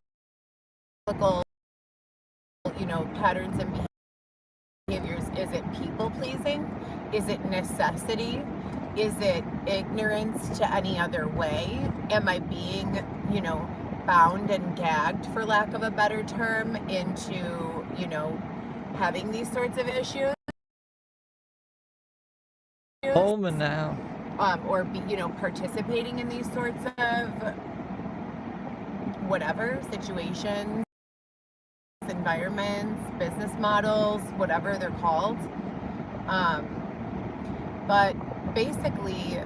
patterns and behaviors, is it people pleasing? Is it necessity? Is it ignorance to any other way? Am I being, bound and gagged, for lack of a better term, into, having these sorts of issues? Holman now. Or participating in these sorts of whatever situations, environments, business models, whatever they're called. But basically,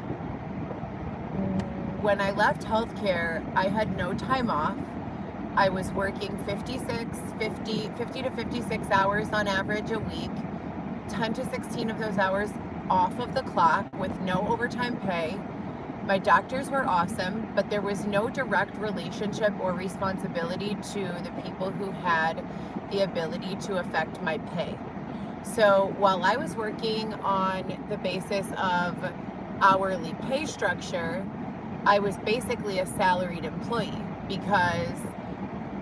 when I left healthcare, I had no time off. I was working 50 to 56 hours on average a week, 10 to 16 of those hours off of the clock with no overtime pay. My doctors were awesome, but there was no direct relationship or responsibility to the people who had the ability to affect my pay. So while I was working on the basis of hourly pay structure, I was basically a salaried employee, because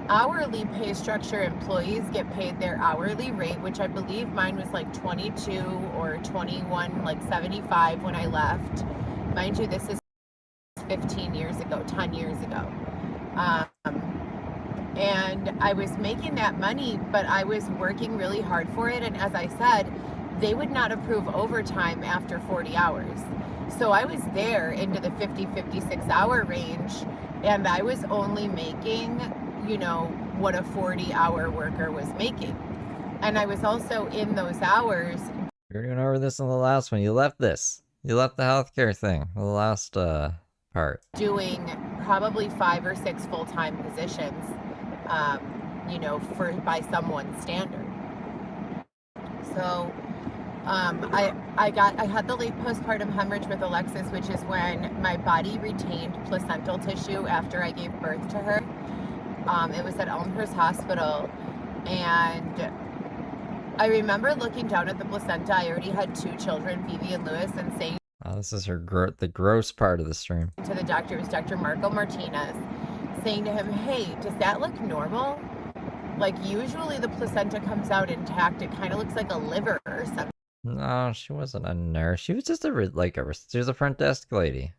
hourly pay structure employees get paid their hourly rate, which I believe mine was like 22 or 21, like 75 when I left. Mind you, this is 15 years ago, 10 years ago. And I was making that money, but I was working really hard for it. And as I said, they would not approve overtime after 40 hours. So I was there into the 50, 56 hour range, and I was only making, what a 40-hour worker was making. And I was also in those hours. We were going over this in the last one. You left this. You left the healthcare thing, the last part. Doing probably 5 or 6 full-time positions, you know, by someone's standard. So I had the late postpartum hemorrhage with Alexis, which is when my body retained placental tissue after I gave birth to her. It was at Elmhurst Hospital, and I remember looking down at the placenta. I already had 2 children, Vivi and Lewis, and saying, oh, this is the gross part of the stream. To the doctor, it was Dr. Marco Martinez, saying to him, hey, does that look normal? Like, usually the placenta comes out intact. It kind of looks like a liver or something. No, she wasn't a nurse. She was just she was a front desk lady.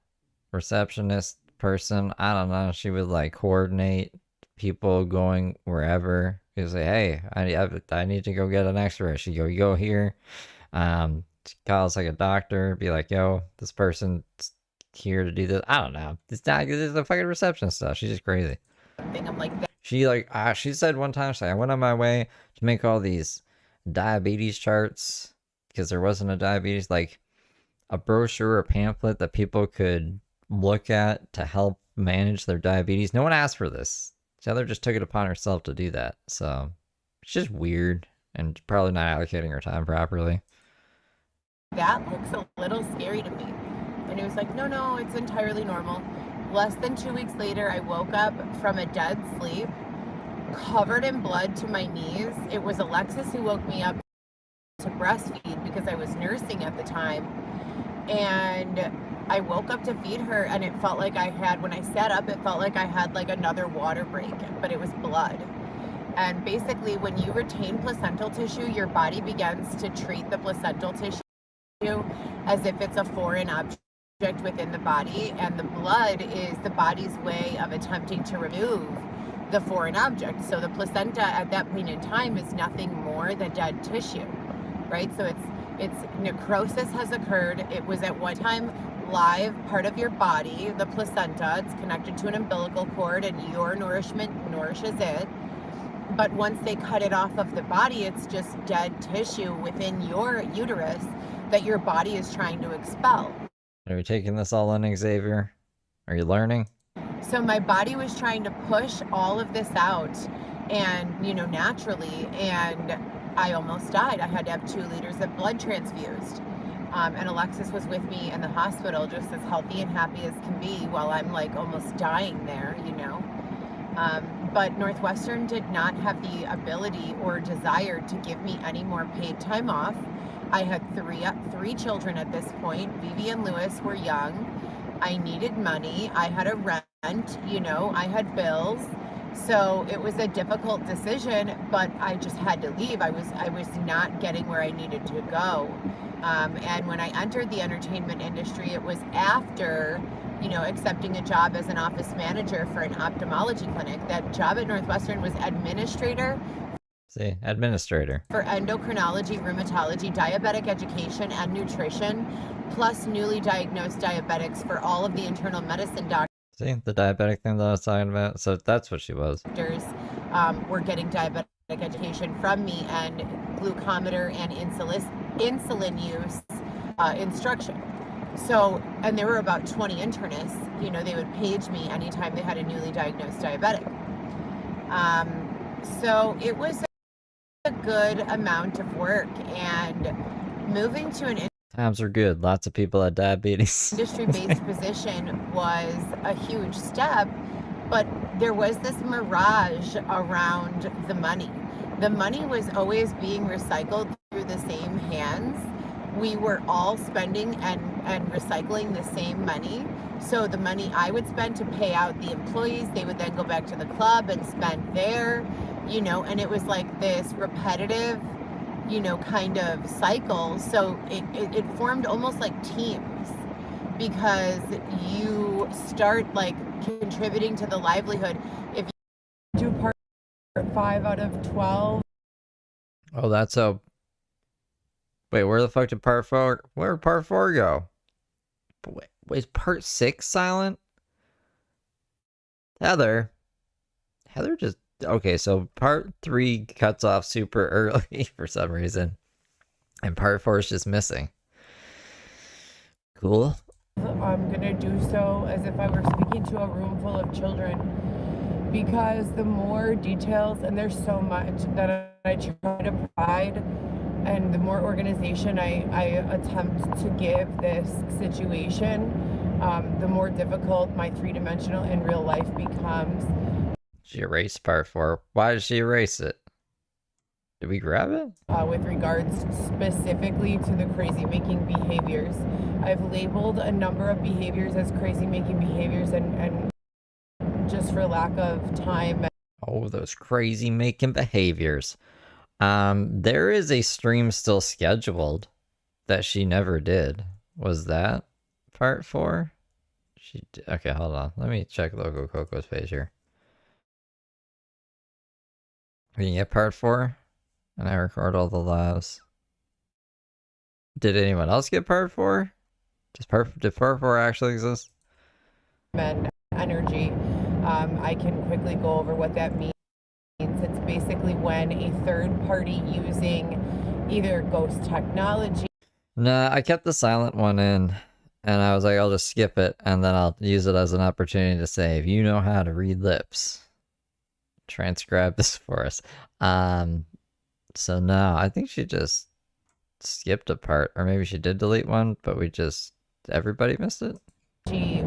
Receptionist person. I don't know. She would like coordinate people going wherever. She'd say, hey, I need to go get an x-ray. She'd go, you go here. She calls like a doctor, be like, yo, this person's here to do this. I don't know. It's the fucking reception stuff. She's just crazy. I'm like, she said one time, I went on my way to make all these diabetes charts because there wasn't a diabetes, like a brochure or pamphlet that people could look at to help manage their diabetes. No one asked for this. Heather just took it upon herself to do that. So it's just weird and probably not allocating her time properly. That looks a little scary to me. And he was like, no, it's entirely normal. Less than 2 weeks later, I woke up from a dead sleep, covered in blood to my knees. It was Alexis who woke me up to breastfeed because I was nursing at the time. And I woke up to feed her, and it felt like when I sat up, it felt like I had like another water break, but it was blood. And basically, when you retain placental tissue, your body begins to treat the placental tissue as if it's a foreign object within the body, and the blood is the body's way of attempting to remove the foreign object. So the placenta at that point in time is nothing more than dead tissue, right? So it's necrosis has occurred. It was at one time live part of your body, the placenta. It's connected to an umbilical cord, and your nourishment nourishes it. But once they cut it off of the body, it's just dead tissue within your uterus that your body is trying to expel. Are you taking this all in, Xavier? Are you learning? So my body was trying to push all of this out, and, naturally, and I almost died. I had to have 2 liters of blood transfused. And Alexis was with me in the hospital, just as healthy and happy as can be, while I'm like almost dying there, But Northwestern did not have the ability or desire to give me any more paid time off. I had three children at this point. Vivi and Lewis were young. I needed money. I had a rent, I had bills. So it was a difficult decision, but I just had to leave. I was not getting where I needed to go. And when I entered the entertainment industry, it was after, accepting a job as an office manager for an ophthalmology clinic. That job at Northwestern was administrator for endocrinology, rheumatology, diabetic education, and nutrition, plus newly diagnosed diabetics for all of the internal medicine doctors. See, the diabetic thing that I was talking about? So that's what she was. Were getting diabetic education from me, and glucometer and insulin use instruction. So, and there were about 20 internists, they would page me anytime they had a newly diagnosed diabetic. So it was a good amount of work, and moving to an times are good. Lots of people had diabetes. Industry-based position was a huge step, but there was this mirage around the money. The money was always being recycled through the same hands. We were all spending and recycling the same money. So the money I would spend to pay out the employees, they would then go back to the club and spend there, and it was like this repetitive, kind of cycle. So it formed almost like teams, because you start like contributing to the livelihood. If you do part 5 out of 12. Oh, that's a... Wait, where the fuck did part 4... Where did part 4 go? Wait, is part 6 silent? Heather just... Okay, so part 3 cuts off super early for some reason. And part 4 is just missing. Cool. I'm gonna do so as if I were speaking to a room full of children, because the more details, and there's so much that I try to provide, and the more organization I attempt to give this situation, the more difficult my three-dimensional in real life becomes. She erased part 4. Why did she erase it? Did we grab it? With regards specifically to the crazy-making behaviors. I've labeled a number of behaviors as crazy-making behaviors, and just for lack of time. Oh, those crazy-making behaviors. There is a stream still scheduled that she never did. Was that part 4? Okay, hold on. Let me check Loco Coco's page here. We can get part 4, and I record all the lives. Did anyone else get part 4? Did part 4 actually exist? And energy. I can quickly go over what that means. It's basically when a third party using either ghost technology. Nah, I kept the silent one in, and I was like, I'll just skip it, and then I'll use it as an opportunity to say, if you know how to read lips, transcribe this for us. So no, I think she just skipped a part, or maybe she did delete one, but everybody missed it.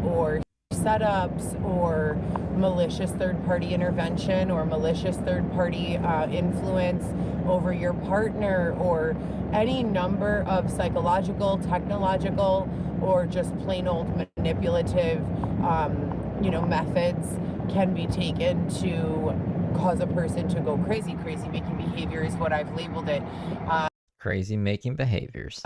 Or setups, or malicious third-party intervention, or malicious third-party influence over your partner, or any number of psychological, technological, or just plain old manipulative, methods can be taken to cause a person to go crazy. Crazy-making behavior is what I've labeled it. Crazy-making behaviors.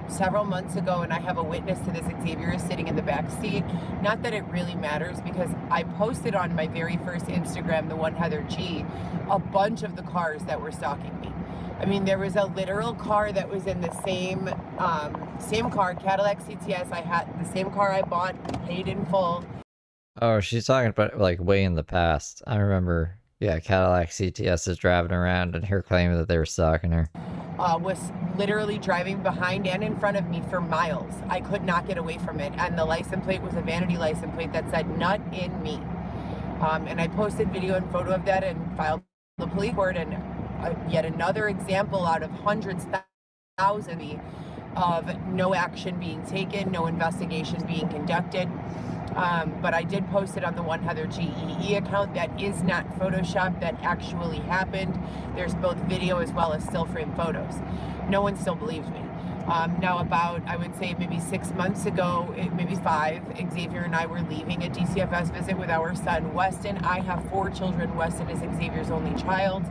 Several months ago, and I have a witness to this, Xavier is sitting in the back seat. Not that it really matters, because I posted on my very first Instagram, the one Heather G, a bunch of the cars that were stalking me. I mean, there was a literal car that was in the same car, Cadillac CTS. I had the same car I bought, paid in full. Oh, she's talking about like way in the past. I remember, yeah, Cadillac CTS is driving around and her claiming that they were stalking her. Was literally driving behind and in front of me for miles. I could not get away from it. And the license plate was a vanity license plate that said "nut in me." And I posted video and photo of that and filed the police report. And yet another example out of hundreds, thousands of no action being taken, no investigation being conducted. But I did post it on the One Heather GEE account. That is not Photoshop. That actually happened. There's both video as well as still frame photos. No one still believes me. Now about, I would say maybe 6 months ago, maybe 5, Xavier and I were leaving a DCFS visit with our son, Weston. I have 4 children. Weston is Xavier's only child.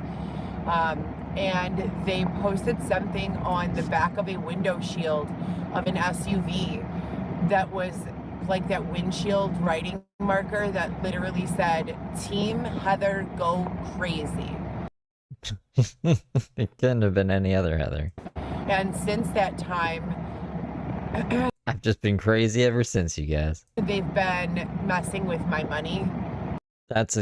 And they posted something on the back of a window shield of an SUV that was like that windshield writing marker that literally said, "Team Heather go crazy." It couldn't have been any other Heather. And since that time, I've just been crazy ever since, you guys. they've been messing with my money. That's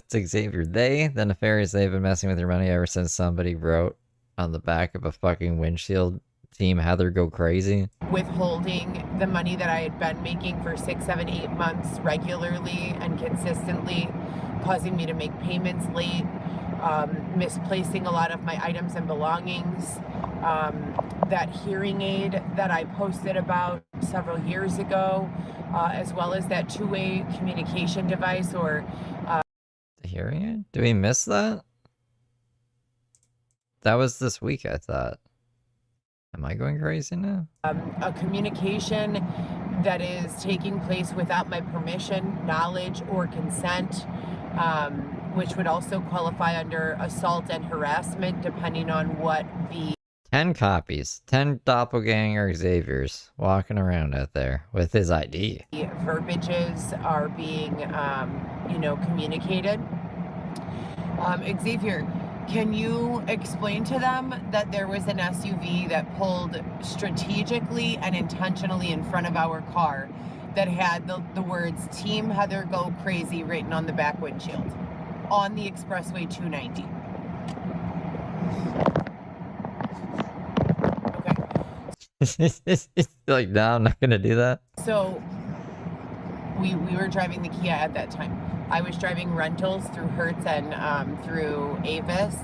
Xavier. The nefarious, they've been messing with your money ever since somebody wrote on the back of a fucking windshield, "Team Heather go crazy." Withholding the money that I had been making for 6, 7, 8 months regularly and consistently, causing me to make payments late, misplacing a lot of my items and belongings. That hearing aid that I posted about several years ago, as well as that two-way communication device, or The hearing aid? Did we miss that? That was this week, I thought. Am I going crazy now? a communication that is taking place without my permission, knowledge, or consent, which would also qualify under assault and harassment, depending on what the 10 copies. 10 doppelganger Xaviers walking around out there with his ID. verbiages are being, communicated. Xavier, can you explain to them that there was an SUV that pulled strategically and intentionally in front of our car that had the words "Team Heather go crazy" written on the back windshield on the Expressway 290? Okay. Like, no, I'm not gonna do that. So we were driving the Kia at that time. I was driving rentals through Hertz and through Avis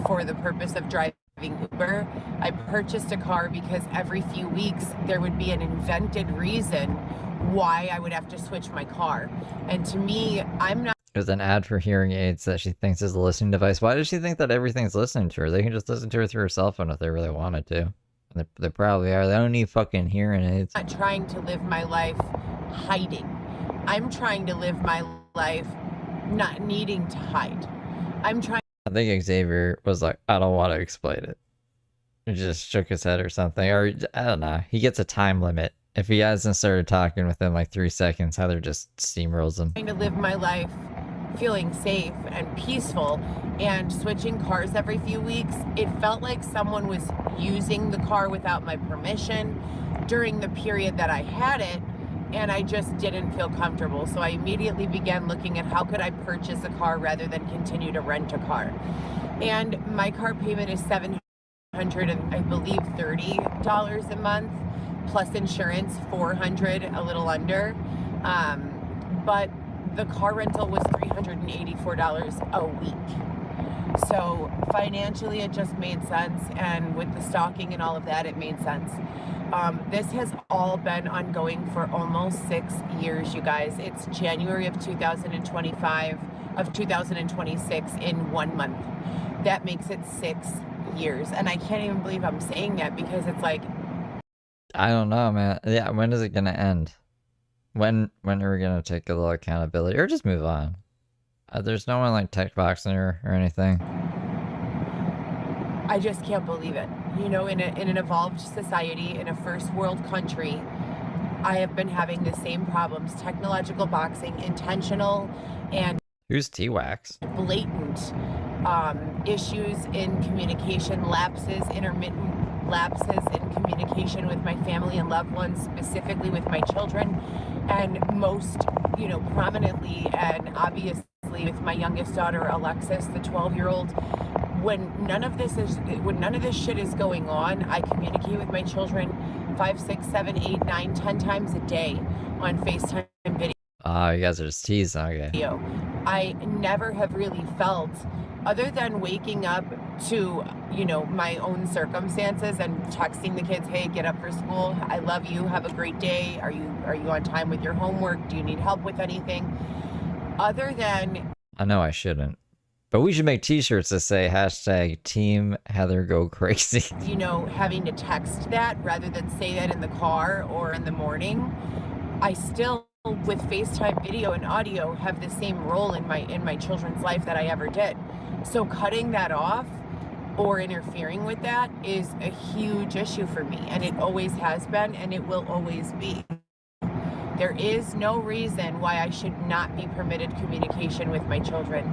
for the purpose of driving Uber. I purchased a car because every few weeks there would be an invented reason why I would have to switch my car. And to me, I'm not. There's an ad for hearing aids that she thinks is a listening device. Why does she think that everything's listening to her? They can just listen to her through her cell phone if they really wanted to. And they probably are. They don't need fucking hearing aids. I'm not trying to live my life hiding. I'm trying to live my life not needing to hide. I'm trying. I think Xavier was like, I don't want to explain it. He just shook his head or something. Or, I don't know. He gets a time limit. If he hasn't started talking within like 3 seconds, Heather just steamrolls him. Trying to live my life feeling safe and peaceful, and switching cars every few weeks, it felt like someone was using the car without my permission during the period that I had it, and I just didn't feel comfortable. So I immediately began looking at how could I purchase a car rather than continue to rent a car. And my car payment is $730 a month, plus insurance $400, a little under. But the car rental was $384 a week. So financially it just made sense, and with the stalking and all of that, it made sense. This has all been ongoing for almost 6 years, you guys. It's January of 2025, of 2026 in 1 month. That makes it 6 years. And I can't even believe I'm saying that, because it's like, I don't know, man. Yeah, when is it gonna end? When are we gonna take a little accountability, or just move on? There's no one like tech boxing her or anything. I just can't believe it. You know, in an evolved society, in a first world country, I have been having the same problems. Technological boxing, intentional and Who's T-Wax? blatant issues in communication, lapses, intermittent lapses in communication with my family and loved ones, specifically with my children, and most, you know, prominently and obviously with my youngest daughter, Alexis, the 12-year-old. When none of this shit is going on, I communicate with my children 5, 6, 7, 8, 9, 10 times a day on FaceTime video. Oh, you guys are just teasing, okay. I never have really felt, other than waking up to, you know, my own circumstances and texting the kids, hey, get up for school, I love you, have a great day, are you on time with your homework, do you need help with anything? Other than... I know I shouldn't, but we should make t-shirts that say hashtag Team Heather Go Crazy. You know, having to text that rather than say that in the car or in the morning, I still, with FaceTime video and audio, have the same role in my children's life that I ever did. So cutting that off or interfering with that is a huge issue for me, and it always has been, and it will always be. There is no reason why I should not be permitted communication with my children.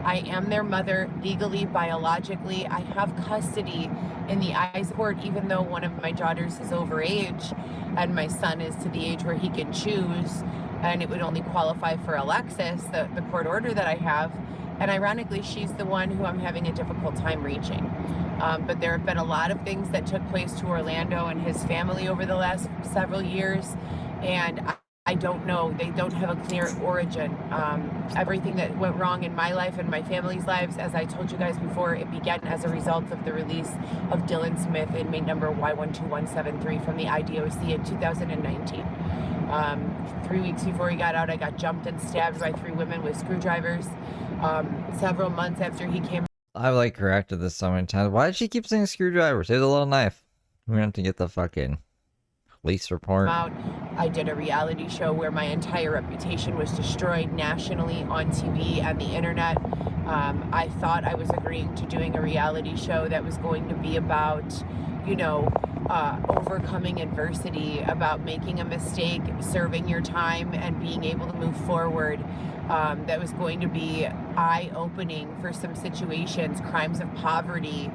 I am their mother legally, biologically. I have custody in the eyes of court, even though one of my daughters is overage and my son is to the age where he can choose, and it would only qualify for Alexis, the court order that I have. And ironically, she's the one who I'm having a difficult time reaching. But there have been a lot of things that took place to Orlando and his family over the last several years, and I don't know. They don't have a clear origin. Everything that went wrong in my life and my family's lives, as I told you guys before, it began as a result of the release of Dylan Smith, inmate number Y12173 from the IDOC in 2019. 3 weeks before he got out, I got jumped and stabbed by 3 women with screwdrivers. Several months after he came... I've like corrected this so many times. Why did she keep saying screwdrivers? There's a little knife. We're gonna have to get the fucking police report. I did a reality show where my entire reputation was destroyed nationally on TV and the internet. I thought I was agreeing to doing a reality show that was going to be about, you know, overcoming adversity, about making a mistake, serving your time, and being able to move forward. That was going to be eye-opening for some situations, crimes of poverty.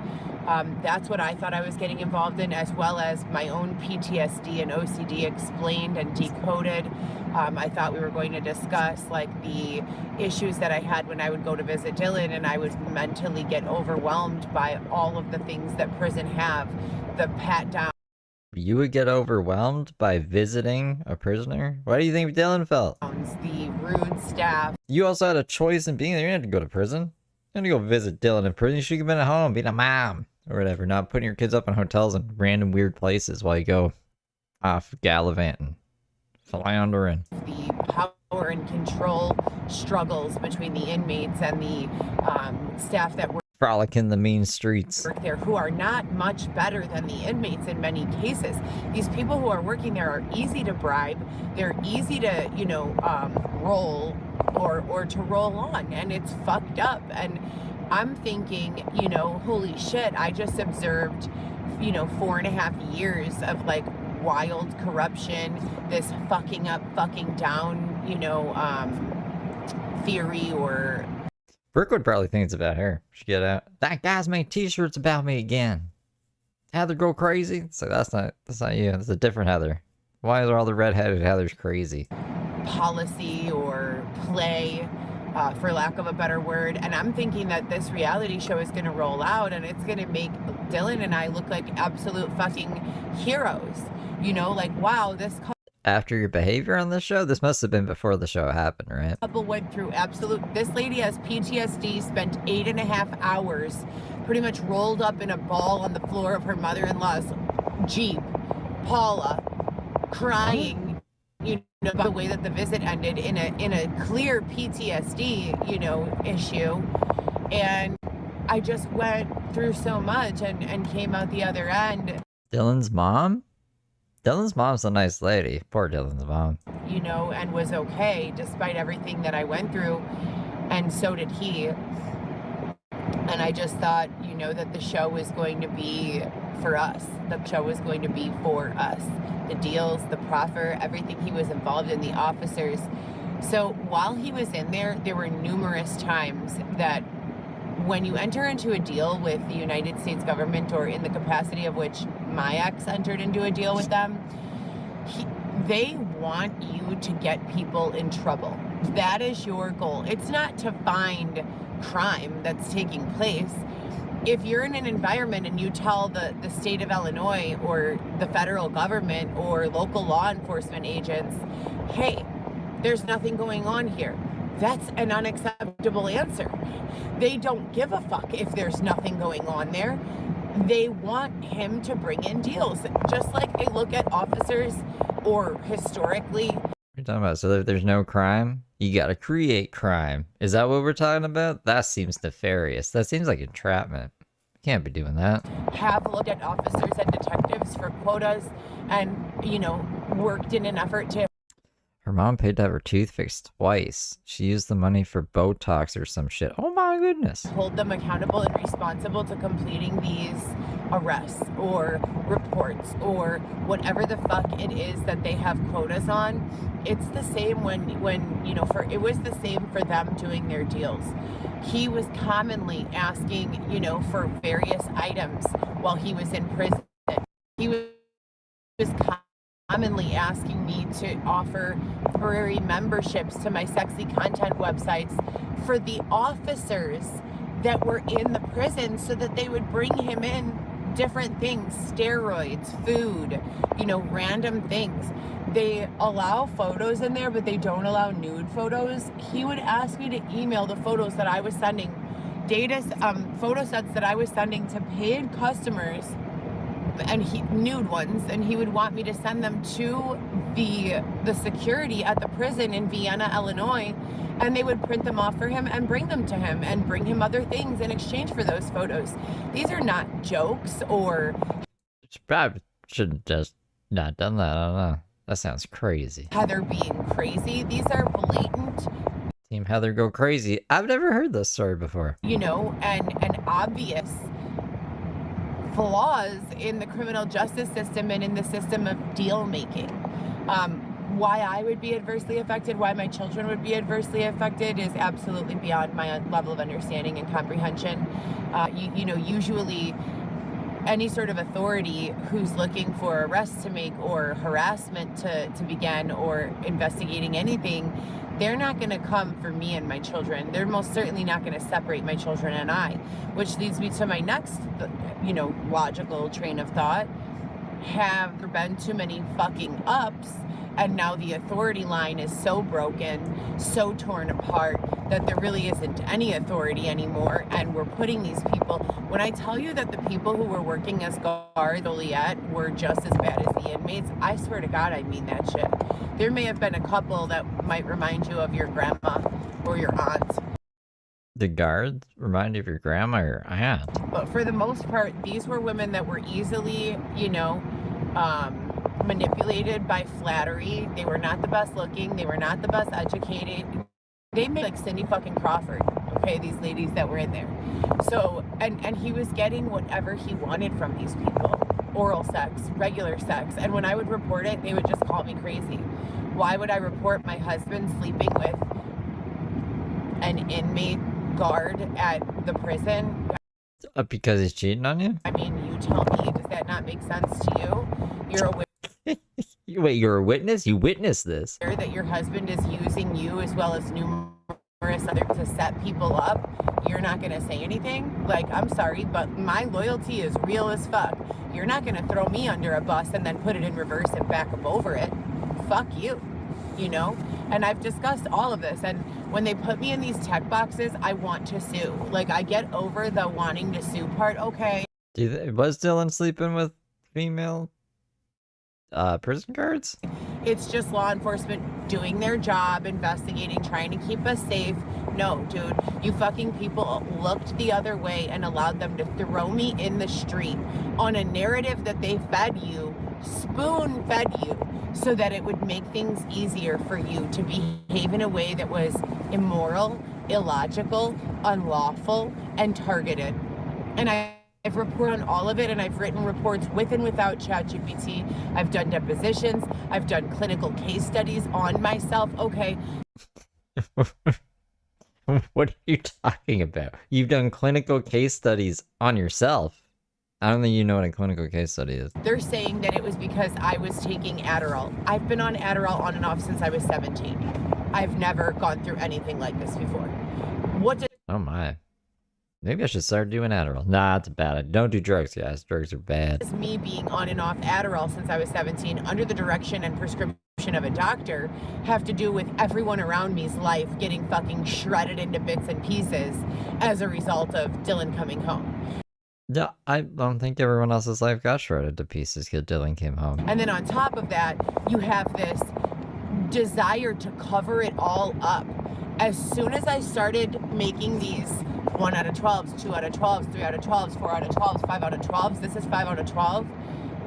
That's what I thought I was getting involved in, as well as my own PTSD and OCD explained and decoded. I thought we were going to discuss like the issues that I had when I would go to visit Dylan, and I would mentally get overwhelmed by all of the things that prison have. The pat down You would get overwhelmed by visiting a prisoner? Why do you think Dylan felt? The rude staff. You also had a choice in being there. You didn't have to go to prison. You didn't have to go visit Dylan in prison. You should have been at home, being a mom or whatever, not putting your kids up in hotels and random weird places while you go off gallivanting, floundering. The power and control struggles between the inmates and the staff that work Frolicking the mean streets. there, who are not much better than the inmates in many cases. These people who are working there are easy to bribe. They're easy to, roll or to roll on, and it's fucked up. And I'm thinking, holy shit, I just observed, 4.5 years of like wild corruption, this fucking up, fucking down, theory or... Brooke would probably think it's about her. She'd get out. That guy's made t-shirts about me again. Heather go crazy? It's like, that's not you. It's a different Heather. Why are all the redheaded Heathers crazy? Policy or play, for lack of a better word. And I'm thinking that this reality show is going to roll out and it's going to make Dylan and I look like absolute fucking heroes. Like, wow, this After your behavior on this show? This must have been before the show happened, right? couple went through this lady has PTSD, spent 8.5 hours pretty much rolled up in a ball on the floor of her mother-in-law's Jeep. Paula, crying, about the way that the visit ended in a clear PTSD, issue. And I just went through so much and came out the other end. Dylan's mom? Dylan's mom's a nice lady. Poor Dylan's mom. And was okay despite everything that I went through, and so did he. And I just thought, that the show was going to be for us. The show was going to be for us. The deals, the proffer, everything he was involved in, the officers. So while he was in there, there were numerous times that when you enter into a deal with the United States government, or in the capacity of which my ex entered into a deal with them, they want you to get people in trouble. That is your goal. It's not to find crime that's taking place. If you're in an environment and you tell the state of Illinois or the federal government or local law enforcement agents, hey, there's nothing going on here, that's an unacceptable answer. They don't give a fuck if there's nothing going on there. They want him to bring in deals, just like they look at officers, or historically. What are you talking about? So if there's no crime, you gotta create crime. Is that what we're talking about? That seems nefarious. That seems like entrapment. You can't be doing that. Have looked at officers and detectives for quotas and, worked in an effort to... Her mom paid to have her tooth fixed twice. She used the money for Botox or some shit. Oh my goodness. Hold them accountable and responsible to completing these arrests or reports or whatever the fuck it is that they have quotas on. It's the same when it was the same for them doing their deals. He was commonly asking, for various items while he was in prison. He was commonly asking me to offer temporary memberships to my sexy content websites for the officers that were in the prison, so that they would bring him in different things, steroids, food, random things. They allow photos in there, but they don't allow nude photos. He would ask me to email the photos that I was sending, photo sets that I was sending to paid customers, and nude ones, and he would want me to send them to the security at the prison in Vienna, Illinois, and they would print them off for him and bring them to him and bring him other things in exchange for those photos. These are not jokes or... Probably shouldn't just not done that. I don't know. That sounds crazy. Heather being crazy. These are blatant... Team Heather go crazy. I've never heard this story before. And obvious flaws in the criminal justice system and in the system of deal making. Why I would be adversely affected, why my children would be adversely affected, is absolutely beyond my level of understanding and comprehension. Usually any sort of authority who's looking for arrests to make or harassment to begin or investigating anything, they're not going to come for me and my children. They're most certainly not going to separate my children and I, which leads me to my next, logical train of thought. have been too many fucking ups, and now the authority line is so broken, so torn apart, that there really isn't any authority anymore, and we're putting these people, when I tell you that the people who were working as guards at Joliet were just as bad as the inmates, I swear to God I mean that shit. There may have been a couple that might remind you of your grandma or your aunt. The guards remind you of your grandma or aunt? But for the most part, these were women that were easily, you know, manipulated by flattery. They were not the best looking. They were not the best educated. They made like Cindy fucking Crawford, okay, these ladies that were in there. So, and he was getting whatever he wanted from these people. Oral sex, regular sex. And when I would report it, they would just call me crazy. Why would I report my husband sleeping with an inmate guard at the prison? Because he's cheating on you? I mean, you tell me, does that not make sense to you? You're a Wait, you're a witness? You witnessed this? That your husband is using you as well as numerous others to set people up. You're not going to say anything? Like, I'm sorry, but my loyalty is real as fuck. You're not going to throw me under a bus and then put it in reverse and back up over it. Fuck you, you know? And I've discussed all of this, and when they put me in these tech boxes, I want to sue. Like, I get over the wanting to sue part, okay. Was Dylan sleeping with female prison guards? It's just law enforcement doing their job, investigating, trying to keep us safe. No, dude, you fucking people looked the other way and allowed them to throw me in the street on a narrative that they fed you, spoon-fed you, so that it would make things easier for you to behave in a way that was immoral, illogical, unlawful, and targeted. And I've reported on all of it, and I've written reports with and without ChatGPT. I've done depositions. I've done clinical case studies on myself. Okay. What are you talking about? You've done clinical case studies on yourself. I don't think you know what a clinical case study is. They're saying that it was because I was taking Adderall. I've been on Adderall on and off since I was 17. I've never gone through anything like this before. Oh my. Maybe I should start doing Adderall. Nah, it's bad. Don't do drugs, guys. Drugs are bad. Does me being on and off Adderall since I was 17 under the direction and prescription of a doctor have to do with everyone around me's life getting fucking shredded into bits and pieces as a result of Dylan coming home? Yeah, I don't think everyone else's life got shredded to pieces because Dylan came home. And then on top of that, you have this desire to cover it all up. As soon as I started making these 1 out of 12s, 2 out of 12s, 3 out of 12s, 4 out of 12s, 5 out of 12s, this is 5 out of 12,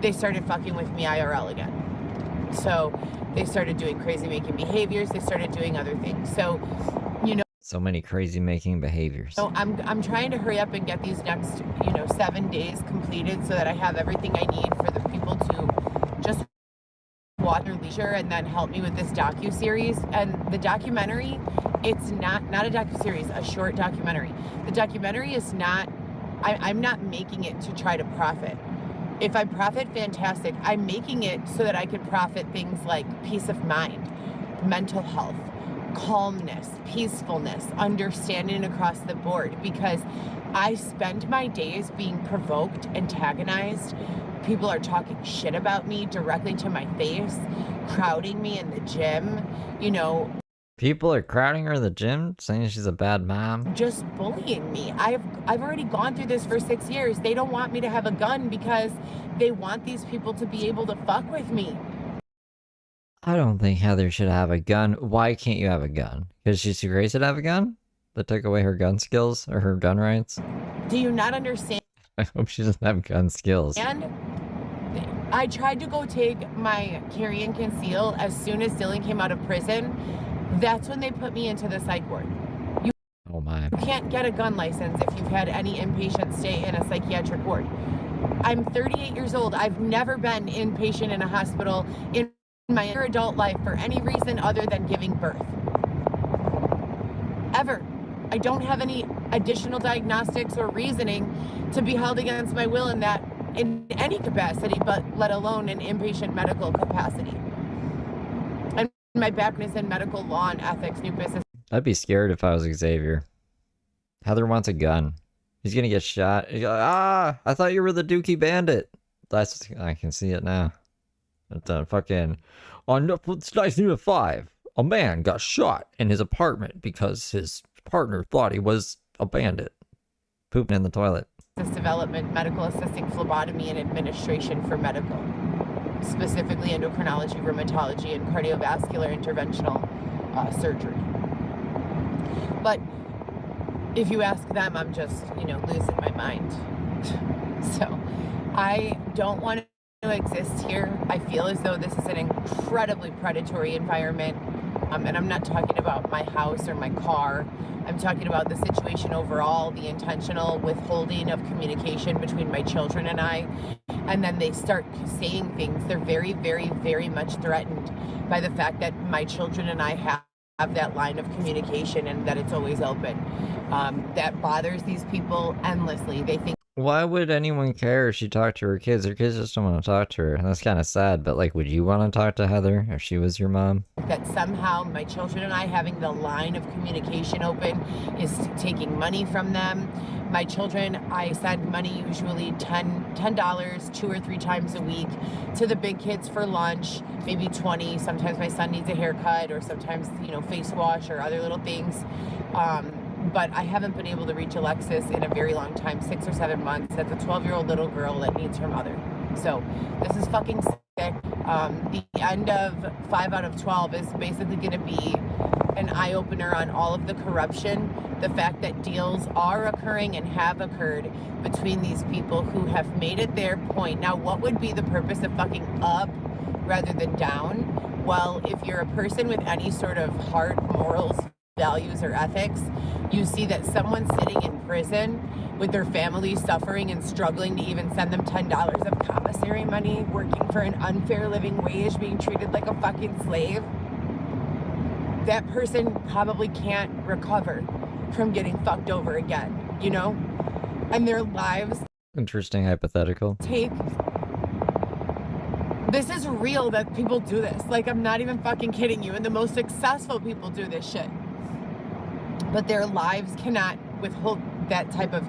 they started fucking with me IRL again. So they started doing crazy making behaviors, they started doing other things. So, you know, so many crazy making behaviors. so I'm trying to hurry up and get these next, 7 days completed so that I have everything I need for the people to just watch their leisure and then help me with this docu-series. And the documentary, it's not a docu-series, a short documentary. The documentary is not, I'm not making it to try to profit. If I profit, fantastic. I'm making it so that I can profit things like peace of mind, mental health, calmness, peacefulness, understanding across the board, because I spend my days being provoked, antagonized. People are talking shit about me directly to my face, crowding me in the gym, People are crowding her in the gym, saying she's a bad mom. just bullying me. I've already gone through this for 6 years. They don't want me to have a gun because they want these people to be able to fuck with me. I don't think Heather should have a gun. Why can't you have a gun? Because she's too crazy to have a gun? That took away her gun skills or her gun rights? Do you not understand? I hope she doesn't have gun skills. And I tried to go take my carry and conceal as soon as Dylan came out of prison. That's when they put me into the psych ward. Oh my. You can't get a gun license if you've had any inpatient stay in a psychiatric ward. I'm 38 years old. I've never been inpatient in a hospital in my entire adult life for any reason other than giving birth. Ever. I don't have any additional diagnostics or reasoning to be held against my will in any capacity, but let alone an inpatient medical capacity. And my background is in medical law and ethics, new business. I'd be scared if I was Xavier. Heather wants a gun. He's gonna get shot. He's like, I thought you were the Dookie Bandit. I can see it now. The fucking on Netflix 1905, a man got shot in his apartment because his partner thought he was a bandit pooping in the toilet. Development, medical assisting phlebotomy and administration for medical, specifically endocrinology, rheumatology, and cardiovascular interventional surgery. But if you ask them, I'm just, losing my mind. So I don't want to exist here. I feel as though this is an incredibly predatory environment. And I'm not talking about my house or my car. I'm talking about the situation overall, the intentional withholding of communication between my children and I. And then they start saying things. They're very, very, very much threatened by the fact that my children and I have that line of communication and that it's always open. That bothers these people endlessly. They think, why would anyone care if she talked to her kids? Her kids just don't want to talk to her. And that's kind of sad, but like, would you want to talk to Heather if she was your mom? That somehow my children and I having the line of communication open is taking money from them. My children, I send money, usually $10 2 or 3 times a week to the big kids for lunch, maybe 20. Sometimes my son needs a haircut or sometimes, face wash or other little things. But I haven't been able to reach Alexis in a very long time, 6 or 7 months. That's a 12-year-old little girl that needs her mother. So this is fucking sick. The end of 5 out of 12 is basically going to be an eye-opener on all of the corruption, the fact that deals are occurring and have occurred between these people who have made it their point. Now, what would be the purpose of fucking up rather than down? Well, if you're a person with any sort of heart, morals, values, or ethics, you see that someone sitting in prison with their family suffering and struggling to even send them $10 of commissary money, working for an unfair living wage, being treated like a fucking slave, that person probably can't recover from getting fucked over again, and their lives Interesting hypothetical. This is real that people do this. Like, I'm not even fucking kidding you. And the most successful people do this shit. But their lives cannot withhold that type of...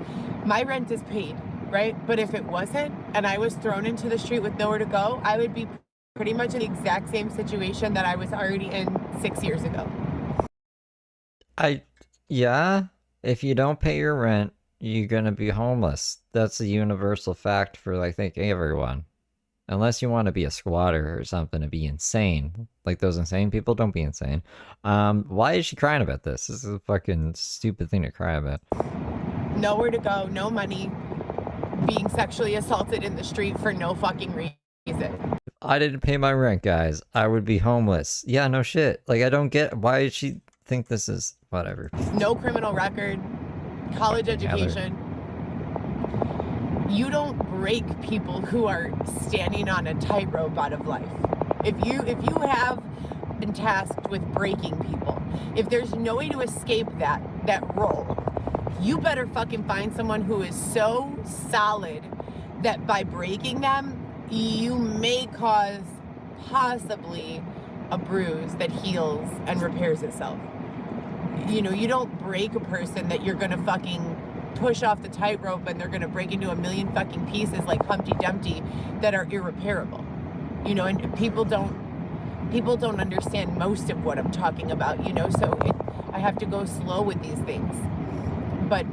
My rent is paid, right? But if it wasn't, and I was thrown into the street with nowhere to go, I would be pretty much in the exact same situation that I was already in 6 years ago. Yeah, if you don't pay your rent, you're gonna be homeless. That's a universal fact for, I think, everyone. Unless you want to be a squatter or something to be insane. Like those insane people, don't be insane. Why is she crying about this? This is a fucking stupid thing to cry about. Nowhere to go, no money, being sexually assaulted in the street for no fucking reason. If I didn't pay my rent, guys, I would be homeless. Yeah, no shit. Like, I don't get why did she think this is whatever. No criminal record, college education. You don't break people who are standing on a tightrope out of life. If you have been tasked with breaking people, if there's no way to escape that role, you better fucking find someone who is so solid that by breaking them, you may cause possibly a bruise that heals and repairs itself. You don't break a person that you're gonna fucking push off the tightrope and they're gonna break into a million fucking pieces like Humpty Dumpty that are irreparable. And people don't understand most of what I'm talking about, so I have to go slow with these things. But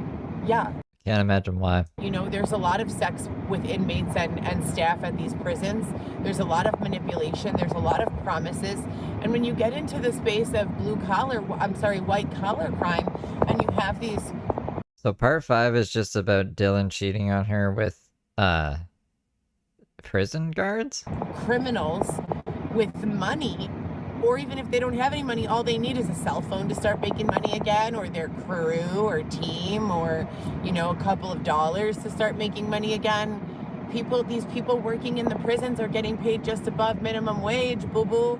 yeah. Can't imagine why. There's a lot of sex with inmates and staff at these prisons. There's a lot of manipulation. There's a lot of promises. And when you get into the space of white collar crime, and you have these... So part 5 is just about Dylan cheating on her with, prison guards? Criminals with money, or even if they don't have any money, all they need is a cell phone to start making money again, or their crew or team, or, a couple of dollars to start making money again. These people working in the prisons are getting paid just above minimum wage, boo-boo.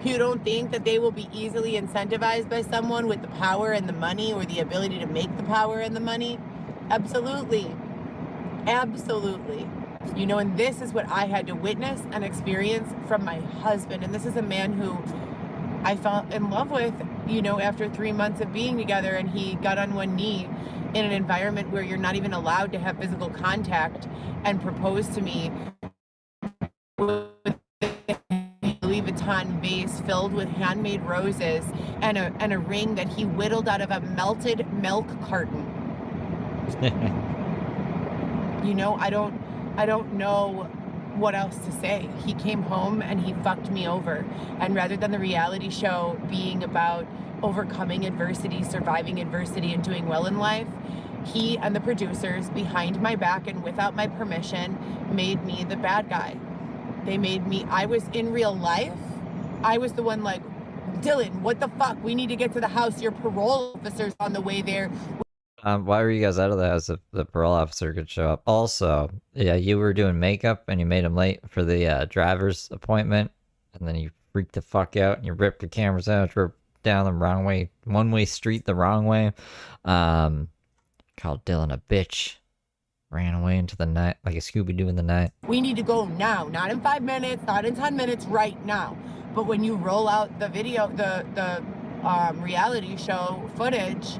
You don't think that they will be easily incentivized by someone with the power and the money, or the ability to make the power and the money? Absolutely. Absolutely. And this is what I had to witness and experience from my husband. And this is a man who I fell in love with, after 3 months of being together, and he got on one knee in an environment where you're not even allowed to have physical contact and propose to me with a Louis Vuitton vase filled with handmade roses and a ring that he whittled out of a melted milk carton. You know, I don't know what else to say. He came home and he fucked me over. And rather than the reality show being about overcoming adversity, surviving adversity, and doing well in life, he and the producers, behind my back and without my permission, made me the bad guy. They made me, I was in real life, I was the one like, Dylan, what the fuck? We need to get to the house. Your parole officer's on the way there. Why were you guys out of the house if the parole officer could show up? Also, yeah, you were doing makeup and you made him late for the driver's appointment, and then you freaked the fuck out and you ripped the cameras out, ripped down the wrong way, one-way street the wrong way. Called Dylan a bitch. Ran away into the night like a Scooby-Doo in the night. We need to go now, not in 5 minutes, not in 10 minutes, right now. But when you roll out the video, the reality show footage,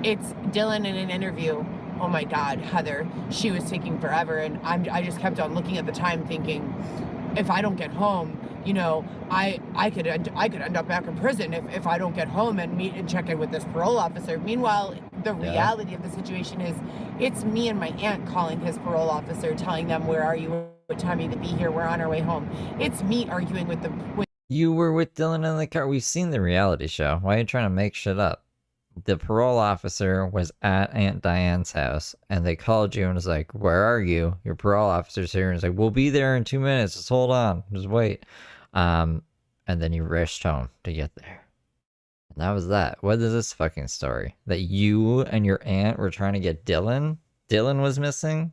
it's Dylan in an interview. Oh my God, Heather, she was taking forever, and I just kept on looking at the time, thinking, if I don't get home, you know, I could end up back in prison if I don't get home and meet and check in with this parole officer. Meanwhile, the reality of the situation is, it's me and my aunt calling his parole officer, telling them, where are you? What time are you to be here? We're on our way home. It's me arguing with the. You were with Dylan in the car. We've seen the reality show. Why are you trying to make shit up? The parole officer was at Aunt Diane's house, and they called you and was like, where are you? Your parole officer's here. And it's like, we'll be there in 2 minutes. Just hold on. Just wait. And then you rushed home to get there. And that was that. What is this fucking story? That you and your aunt were trying to get Dylan? Dylan was missing?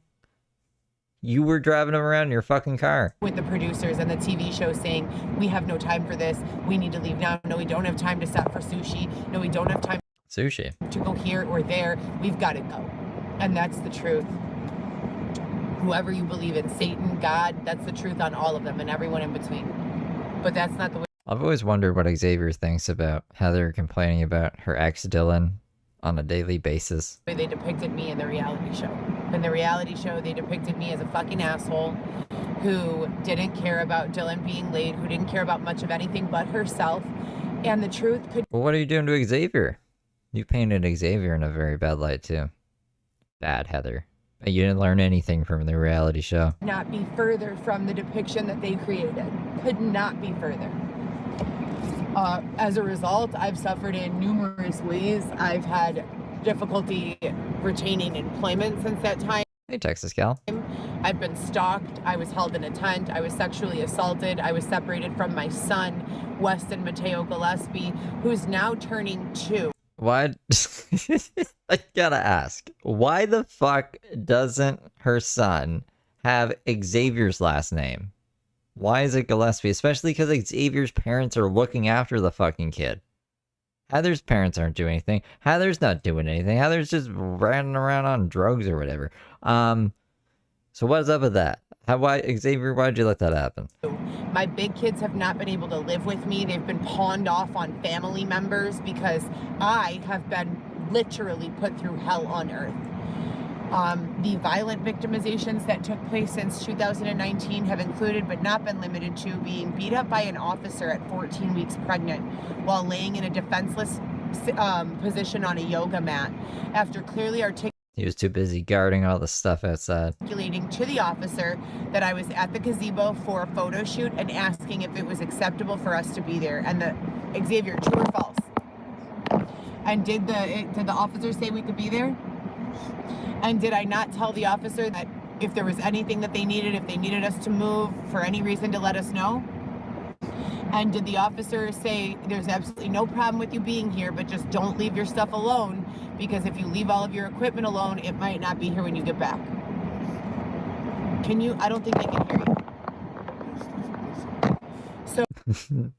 You were driving him around in your fucking car. With the producers and the TV show saying, we have no time for this. We need to leave now. No, we don't have time to stop for sushi. No, we don't have time sushi to go here or there. We've got to go. And that's the truth. Whoever you believe in, Satan, God, that's the truth on all of them and everyone in between. But that's not the way. I've always wondered what Xavier thinks about Heather complaining about her ex Dylan on a daily basis. They depicted me in the reality show. In the reality show, they depicted me as a fucking asshole who didn't care about Dylan being late, who didn't care about much of anything but herself. And the truth could... Well, what are you doing to Xavier? You painted Xavier in a very bad light, too. Bad, Heather. You didn't learn anything from the reality show. Not be further from the depiction that they created. Could not be further. As a result, I've suffered in numerous ways. I've had difficulty retaining employment since that time. Hey, Texas gal. I've been stalked. I was held in a tent. I was sexually assaulted. I was separated from my son, Weston Mateo Gillespie, who's now turning 2. Why? I gotta ask, why the fuck doesn't her son have Xavier's last name? Why is it Gillespie? Especially because Xavier's parents are looking after the fucking kid. Heather's parents aren't doing anything. Heather's not doing anything. Heather's just running around on drugs or whatever. So what's up with that? Xavier, why did you let that happen? My big kids have not been able to live with me. They've been pawned off on family members because I have been literally put through hell on earth. The violent victimizations that took place since 2019 have included, but not been limited to, being beat up by an officer at 14 weeks pregnant while laying in a defenseless position on a yoga mat after clearly articulating. He was too busy guarding all the stuff outside. Articulating to the officer that I was at the gazebo for a photo shoot and asking if it was acceptable for us to be there. And Xavier, true or false? And did the officer say we could be there? And did I not tell the officer that if there was anything that they needed, if they needed us to move for any reason, to let us know? And did the officer say, there's absolutely no problem with you being here, but just don't leave your stuff alone, because if you leave all of your equipment alone, it might not be here when you get back? Can you? I don't think they can hear you. So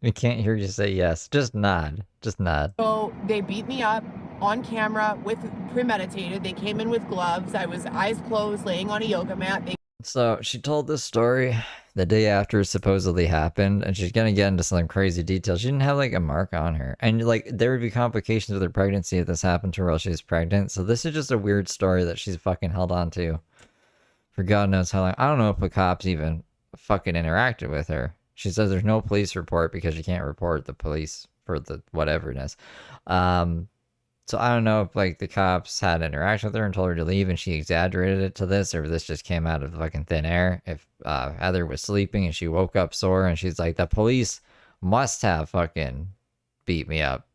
we can't hear you say yes. Just nod. Just nod. So they beat me up on camera with premeditated. They came in with gloves. I was eyes closed, laying on a yoga mat. So she told this story the day after it supposedly happened, and she's gonna get into some crazy details. She didn't have like a mark on her, and like there would be complications with her pregnancy if this happened to her while she was pregnant. So this is just a weird story that she's fucking held on to for God knows how long. I don't know if the cops even fucking interacted with her. She says there's no police report because she can't report the police for the whatever it is. So I don't know if like the cops had interaction with her and told her to leave and she exaggerated it to this, or if this just came out of fucking thin air. If Heather was sleeping and she woke up sore and she's like, the police must have fucking beat me up.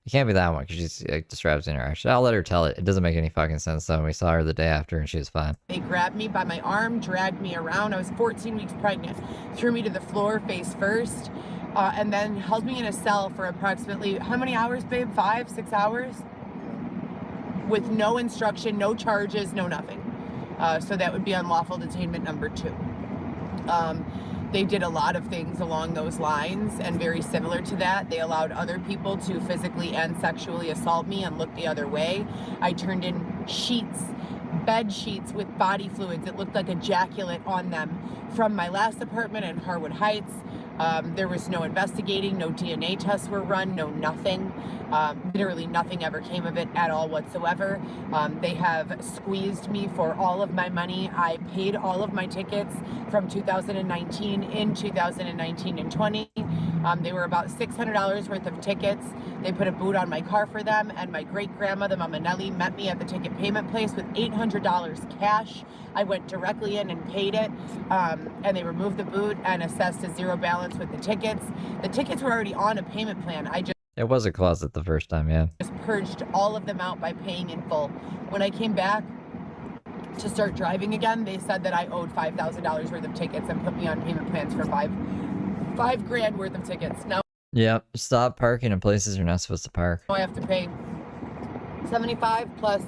It can't be that one because she like, describes the interaction. I'll let her tell it. It doesn't make any fucking sense though. We saw her the day after and she was fine. They grabbed me by my arm, dragged me around. I was 14 weeks pregnant, threw me to the floor face first. And then held me in a cell for approximately, how many hours, babe? 5, 6 hours? With no instruction, no charges, no nothing. So that would be unlawful detainment number 2. They did a lot of things along those lines, and very similar to that. They allowed other people to physically and sexually assault me and look the other way. I turned in sheets, bed sheets with body fluids. It looked like ejaculate on them from my last apartment in Harwood Heights. There was no investigating, no DNA tests were run, no nothing. Literally nothing ever came of it at all whatsoever. They have squeezed me for all of my money. I paid all of my tickets from 2019 in 2019 and 20. They were about $600 worth of tickets. They put a boot on my car for them, and my great-grandma, the Mama Nelly, met me at the ticket payment place with $800 cash. I went directly in and paid it, and they removed the boot and assessed a zero balance with the tickets. The tickets were already on a payment plan. It was a closet the first time, yeah. Just purged all of them out by paying in full. When I came back to start driving again, they said that I owed $5,000 worth of tickets and put me on payment plans for five grand worth of tickets. Now, yep, stop parking in places you're not supposed to park. I have to pay $75 plus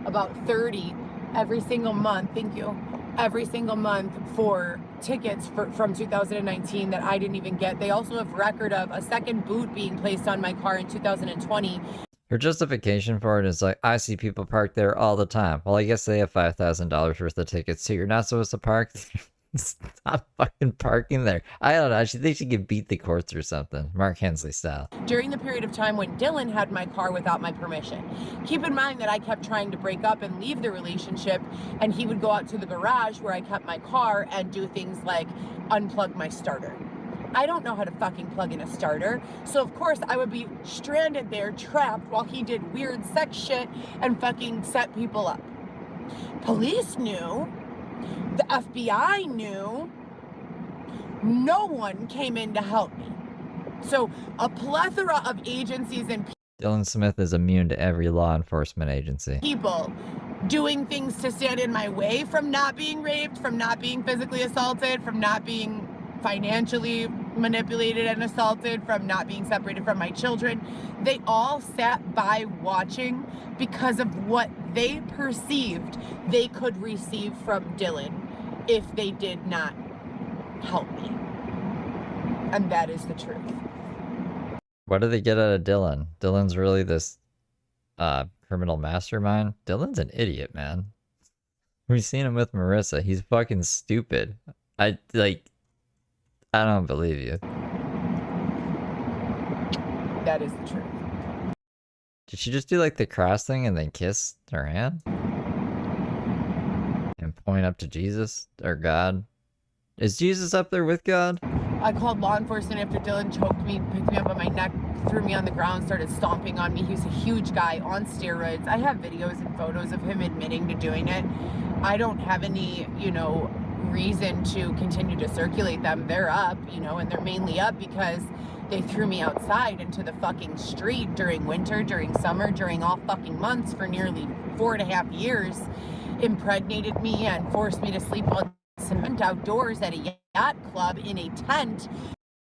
about $30 every single month. Thank you. Every single month for tickets from 2019 that I didn't even get. They also have record of a second boot being placed on my car in 2020. Her justification for it is like, I see people park there all the time. Well, I guess they have $5,000 worth of tickets, so you're not supposed to park. Stop fucking parking there. I don't know. They should get beat the courts or something. Mark Hensley style. During the period of time when Dylan had my car without my permission. Keep in mind that I kept trying to break up and leave the relationship, and he would go out to the garage where I kept my car and do things like unplug my starter. I don't know how to fucking plug in a starter, so of course I would be stranded there, trapped, while he did weird sex shit and fucking set people up. Police knew. The FBI knew. No one came in to help me. So a plethora of agencies and Dylan Smith is immune to every law enforcement agency. People doing things to stand in my way from not being raped, from not being physically assaulted, from not being financially manipulated and assaulted, from not being separated from my children. They all sat by watching because of what they perceived they could receive from Dylan if they did not help me. And that is the truth. What do they get out of Dylan? Dylan's really this criminal mastermind? Dylan's an idiot, man. We've seen him with Marissa. He's fucking stupid. I don't believe you. That is the truth. Did she just do like the cross thing and then kiss her hand? And point up to Jesus or God? Is Jesus up there with God? I called law enforcement after Dylan choked me, picked me up on my neck, threw me on the ground, started stomping on me. He was a huge guy on steroids. I have videos and photos of him admitting to doing it. I don't have any, reason to continue to circulate them. They're up, and they're mainly up because they threw me outside into the fucking street during winter, during summer, during all fucking months for nearly 4.5 years, impregnated me and forced me to sleep on cement outdoors at a yacht club in a tent.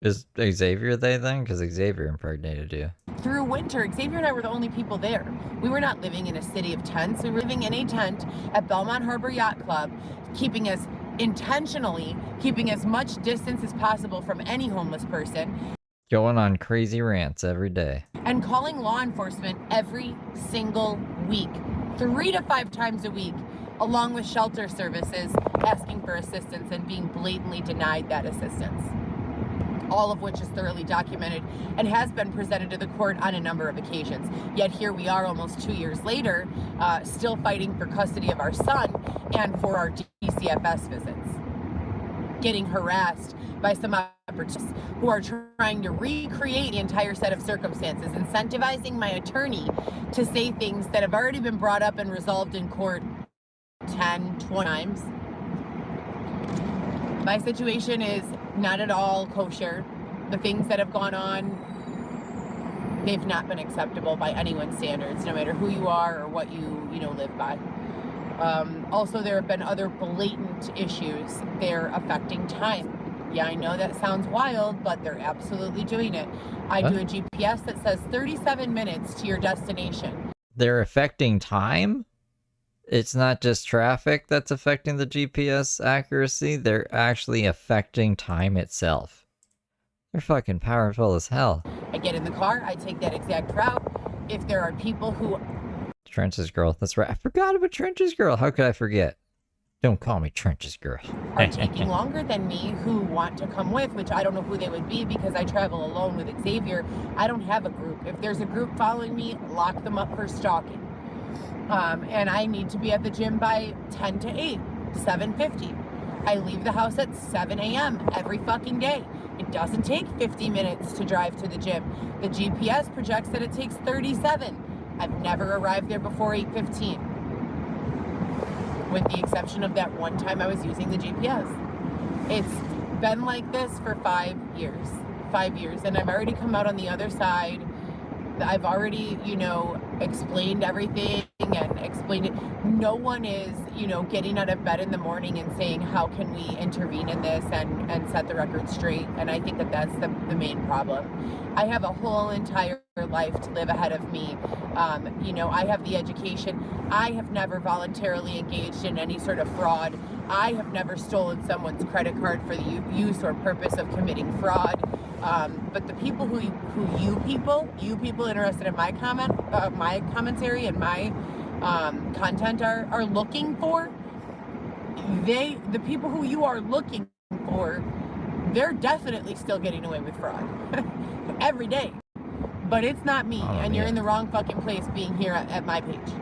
Is Xavier they then? Because Xavier impregnated you. Through winter, Xavier and I were the only people there. We were not living in a city of tents. We were living in a tent at Belmont Harbor Yacht Club, keeping as much distance as possible from any homeless person. Going on crazy rants every day. And calling law enforcement every single week, 3 to 5 times a week, along with shelter services asking for assistance and being blatantly denied that assistance. All of which is thoroughly documented and has been presented to the court on a number of occasions. Yet here we are almost 2 years later, still fighting for custody of our son and for our DCFS visits. Getting harassed by some opportunists who are trying to recreate the entire set of circumstances, incentivizing my attorney to say things that have already been brought up and resolved in court 10, 20 times. My situation is not at all kosher. The things that have gone on, they've not been acceptable by anyone's standards, no matter who you are or what you live by. Also, there have been other blatant issues. They're affecting time. Yeah, I know that sounds wild, but they're absolutely doing it. I do a GPS that says 37 minutes to your destination. They're affecting time? It's not just traffic that's affecting the GPS accuracy, they're actually affecting time itself. They're fucking powerful as hell. I get in the car, I take that exact route. If there are people who... Trenches Girl, that's right. I forgot about Trenches Girl. How could I forget? Don't call me Trenches Girl. are taking longer than me who want to come with, which I don't know who they would be because I travel alone with Xavier. I don't have a group. If there's a group following me, lock them up for stalking. And I need to be at the gym by 10 to 8, 7:50. I leave the house at 7 a.m. every fucking day. It doesn't take 50 minutes to drive to the gym. The GPS projects that it takes 37. I've never arrived there before 8:15. With the exception of that one time I was using the GPS. It's been like this for 5 years. 5 years, and I've already come out on the other side. I've already, explained everything and explained it. No one is, getting out of bed in the morning and saying, how can we intervene in this and set the record straight? And I think that that's the main problem. I have a whole entire life to live ahead of me. I have the education. I have never voluntarily engaged in any sort of fraud. I have never stolen someone's credit card for the use or purpose of committing fraud. But the people you people interested in my my commentary and my content are looking for, the people who you are looking for, they're definitely still getting away with fraud every day. But it's not me, and you're in the wrong fucking place being here at my page.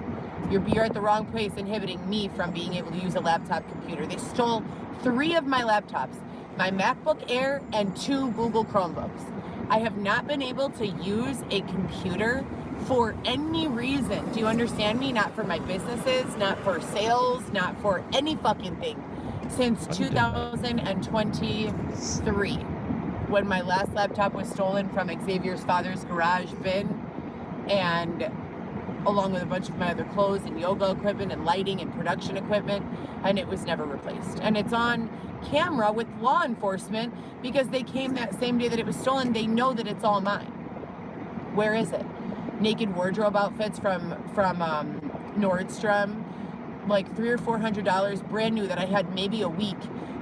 You're at the wrong place inhibiting me from being able to use a laptop computer. They stole 3 of my laptops, my MacBook Air and 2 Google Chromebooks. I have not been able to use a computer for any reason. Do you understand me? Not for my businesses, not for sales, not for any fucking thing. Since 2023, when my last laptop was stolen from Xavier's father's garage bin, and along with a bunch of my other clothes and yoga equipment and lighting and production equipment, and it was never replaced. And it's on camera with law enforcement because they came that same day that it was stolen. They know that it's all mine. Where is it? Naked wardrobe outfits from Nordstrom, like $300 or $400, brand new, that I had maybe a week,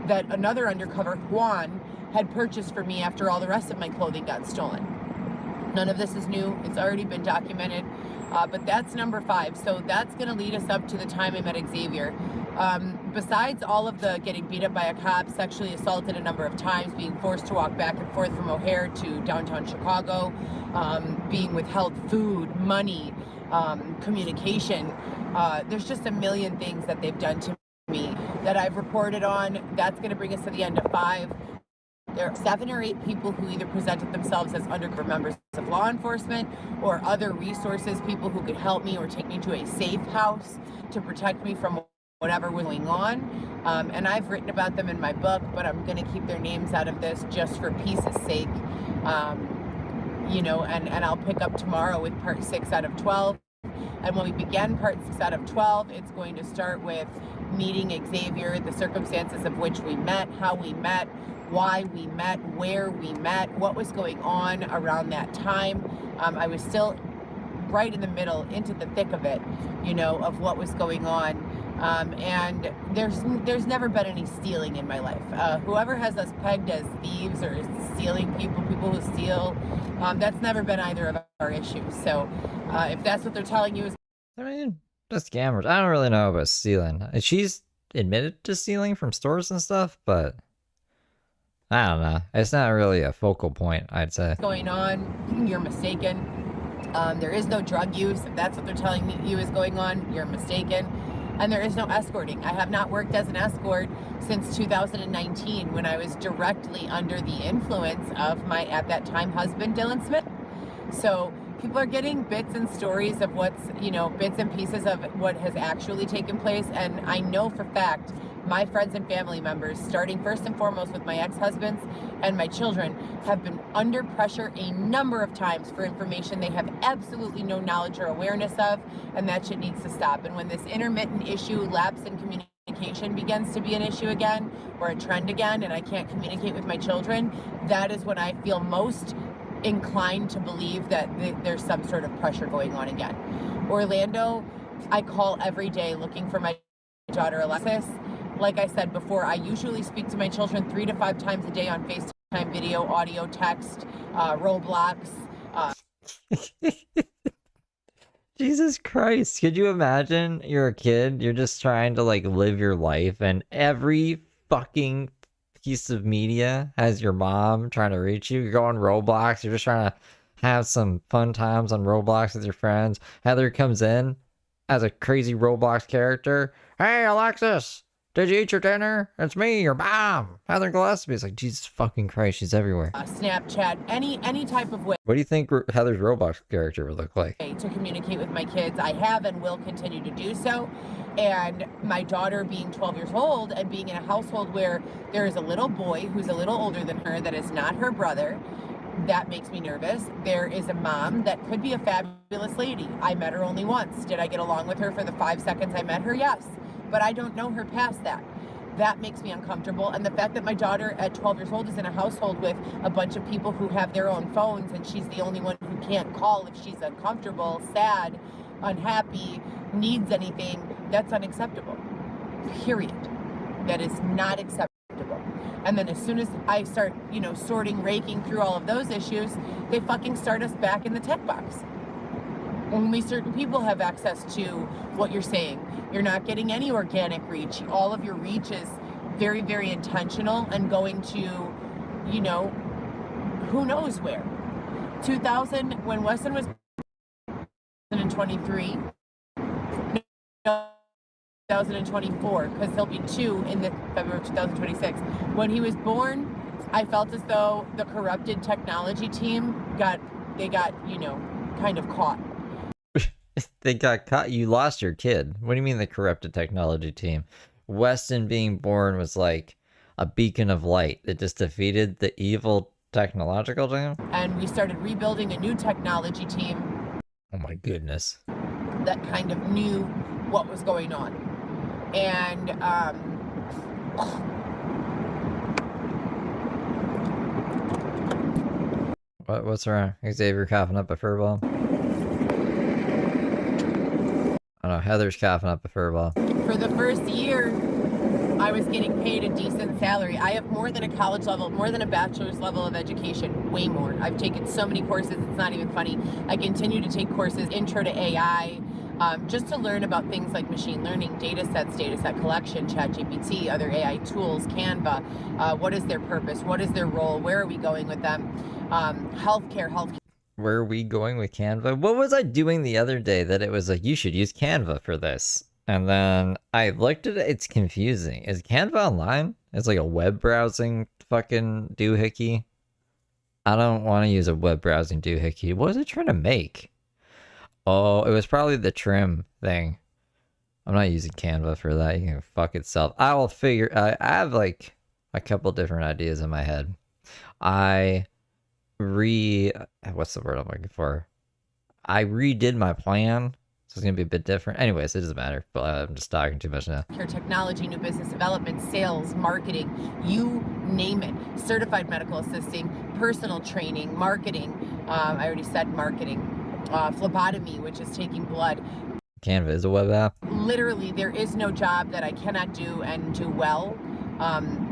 that another undercover, Juan, had purchased for me after all the rest of my clothing got stolen. None of this is new. It's already been documented. But that's number 5. So that's going to lead us up to the time I met Xavier. Besides all of the getting beat up by a cop, sexually assaulted a number of times, being forced to walk back and forth from O'Hare to downtown Chicago, being withheld food, money, communication. There's just a million things that they've done to me that I've reported on. That's going to bring us to the end of 5. There are 7 or 8 people who either presented themselves as undercover members of law enforcement or other resources, people who could help me or take me to a safe house to protect me from whatever was going on. And I've written about them in my book, but I'm going to keep their names out of this just for peace's sake. And I'll pick up tomorrow with part 6 out of 12. And when we begin part 6 out of 12, it's going to start with meeting Xavier, the circumstances of which we met, how we met, why we met, where we met, what was going on around that time. I was still right in the middle, into the thick of it, of what was going on. And there's never been any stealing in my life. Whoever has us pegged as thieves or stealing people who steal, that's never been either of our issues. So if that's what they're telling you is... I mean, Just scammers. I don't really know about stealing. She's admitted to stealing from stores and stuff, but I don't know. It's not really a focal point, I'd say. Going on, you're mistaken. There is no drug use. If that's what they're telling you is going on, you're mistaken. And there is no escorting. I have not worked as an escort since 2019 when I was directly under the influence of my, at that time, husband, Dylan Smith. So people are getting bits and stories of what's, you know, bits and pieces of what has actually taken place. And I know for fact, my friends and family members, starting first and foremost with my ex-husbands and my children, have been under pressure a number of times for information they have absolutely no knowledge or awareness of, and that shit needs to stop. And when this intermittent issue, lapse in communication, begins to be an issue again, or a trend again, and I can't communicate with my children, that is when I feel most inclined to believe that there's some sort of pressure going on again. Orlando, I call every day looking for my daughter Alexis. Like I said before, I usually speak to my children 3 to 5 times a day on FaceTime, video, audio, text, Roblox. Jesus Christ. Could you imagine you're a kid, you're just trying to like live your life, and every fucking piece of media has your mom trying to reach you. You go on Roblox, you're just trying to have some fun times on Roblox with your friends. Heather comes in as a crazy Roblox character. Hey, Alexis! Did you eat your dinner? It's me, your mom, Heather Gillespie. It's like, Jesus fucking Christ, she's everywhere. Snapchat, any type of way. What do you think Heather's Roblox character would look like? To communicate with my kids. I have and will continue to do so. And my daughter being 12 years old and being in a household where there is a little boy who's a little older than her that is not her brother, that makes me nervous. There is a mom that could be a fabulous lady. I met her only once. Did I get along with her for the 5 seconds I met her? Yes. But I don't know her past that. That makes me uncomfortable. And the fact that my daughter at 12 years old is in a household with a bunch of people who have their own phones and she's the only one who can't call if she's uncomfortable, sad, unhappy, needs anything, that's unacceptable. Period. That is not acceptable. And then as soon as I start, you know, sorting, raking through all of those issues, they fucking start us back in the tech box. Only certain people have access to what you're saying. You're not getting any organic reach. All of your reach is very, very intentional and going to, you know, who knows where. 2000, when Weston was 2023, 2024, because he'll be 2 in the February of 2026. When he was born, I felt as though the corrupted technology team got, you know, kind of caught. They got caught. You lost your kid. What do you mean the corrupted technology team? Weston being born was like a beacon of light that just defeated the evil technological team. And we started rebuilding a new technology team. Oh my goodness. That kind of knew what was going on. And What's wrong? Xavier coughing up a furball? Oh no, Heather's coughing up a furball. For the first year, I was getting paid a decent salary. I have more than a college level, more than a bachelor's level of education, way more. I've taken so many courses, it's not even funny. I continue to take courses, intro to AI, just to learn about things like machine learning, data set collection, ChatGPT, other AI tools, Canva. What is their purpose? What is their role? Where are we going with them? Healthcare. Where are we going with Canva? What was I doing the other day that it was like, you should use Canva for this? And then I looked at it, it's confusing. Is Canva online? It's like a web browsing fucking doohickey. I don't want to use a web browsing doohickey. What was it trying to make? Oh, it was probably the trim thing. I'm not using Canva for that. You can fuck itself. I will figure, I have like a couple different ideas in my head. What's the word I'm looking for? I redid my plan, so it's gonna be a bit different. Anyways, it doesn't matter, but I'm just talking too much now. Your technology, new business development, sales, marketing, you name it. Certified medical assisting, personal training, marketing. I already said marketing. Phlebotomy, which is taking blood. Canva is a web app. Literally, there is no job that I cannot do and do well.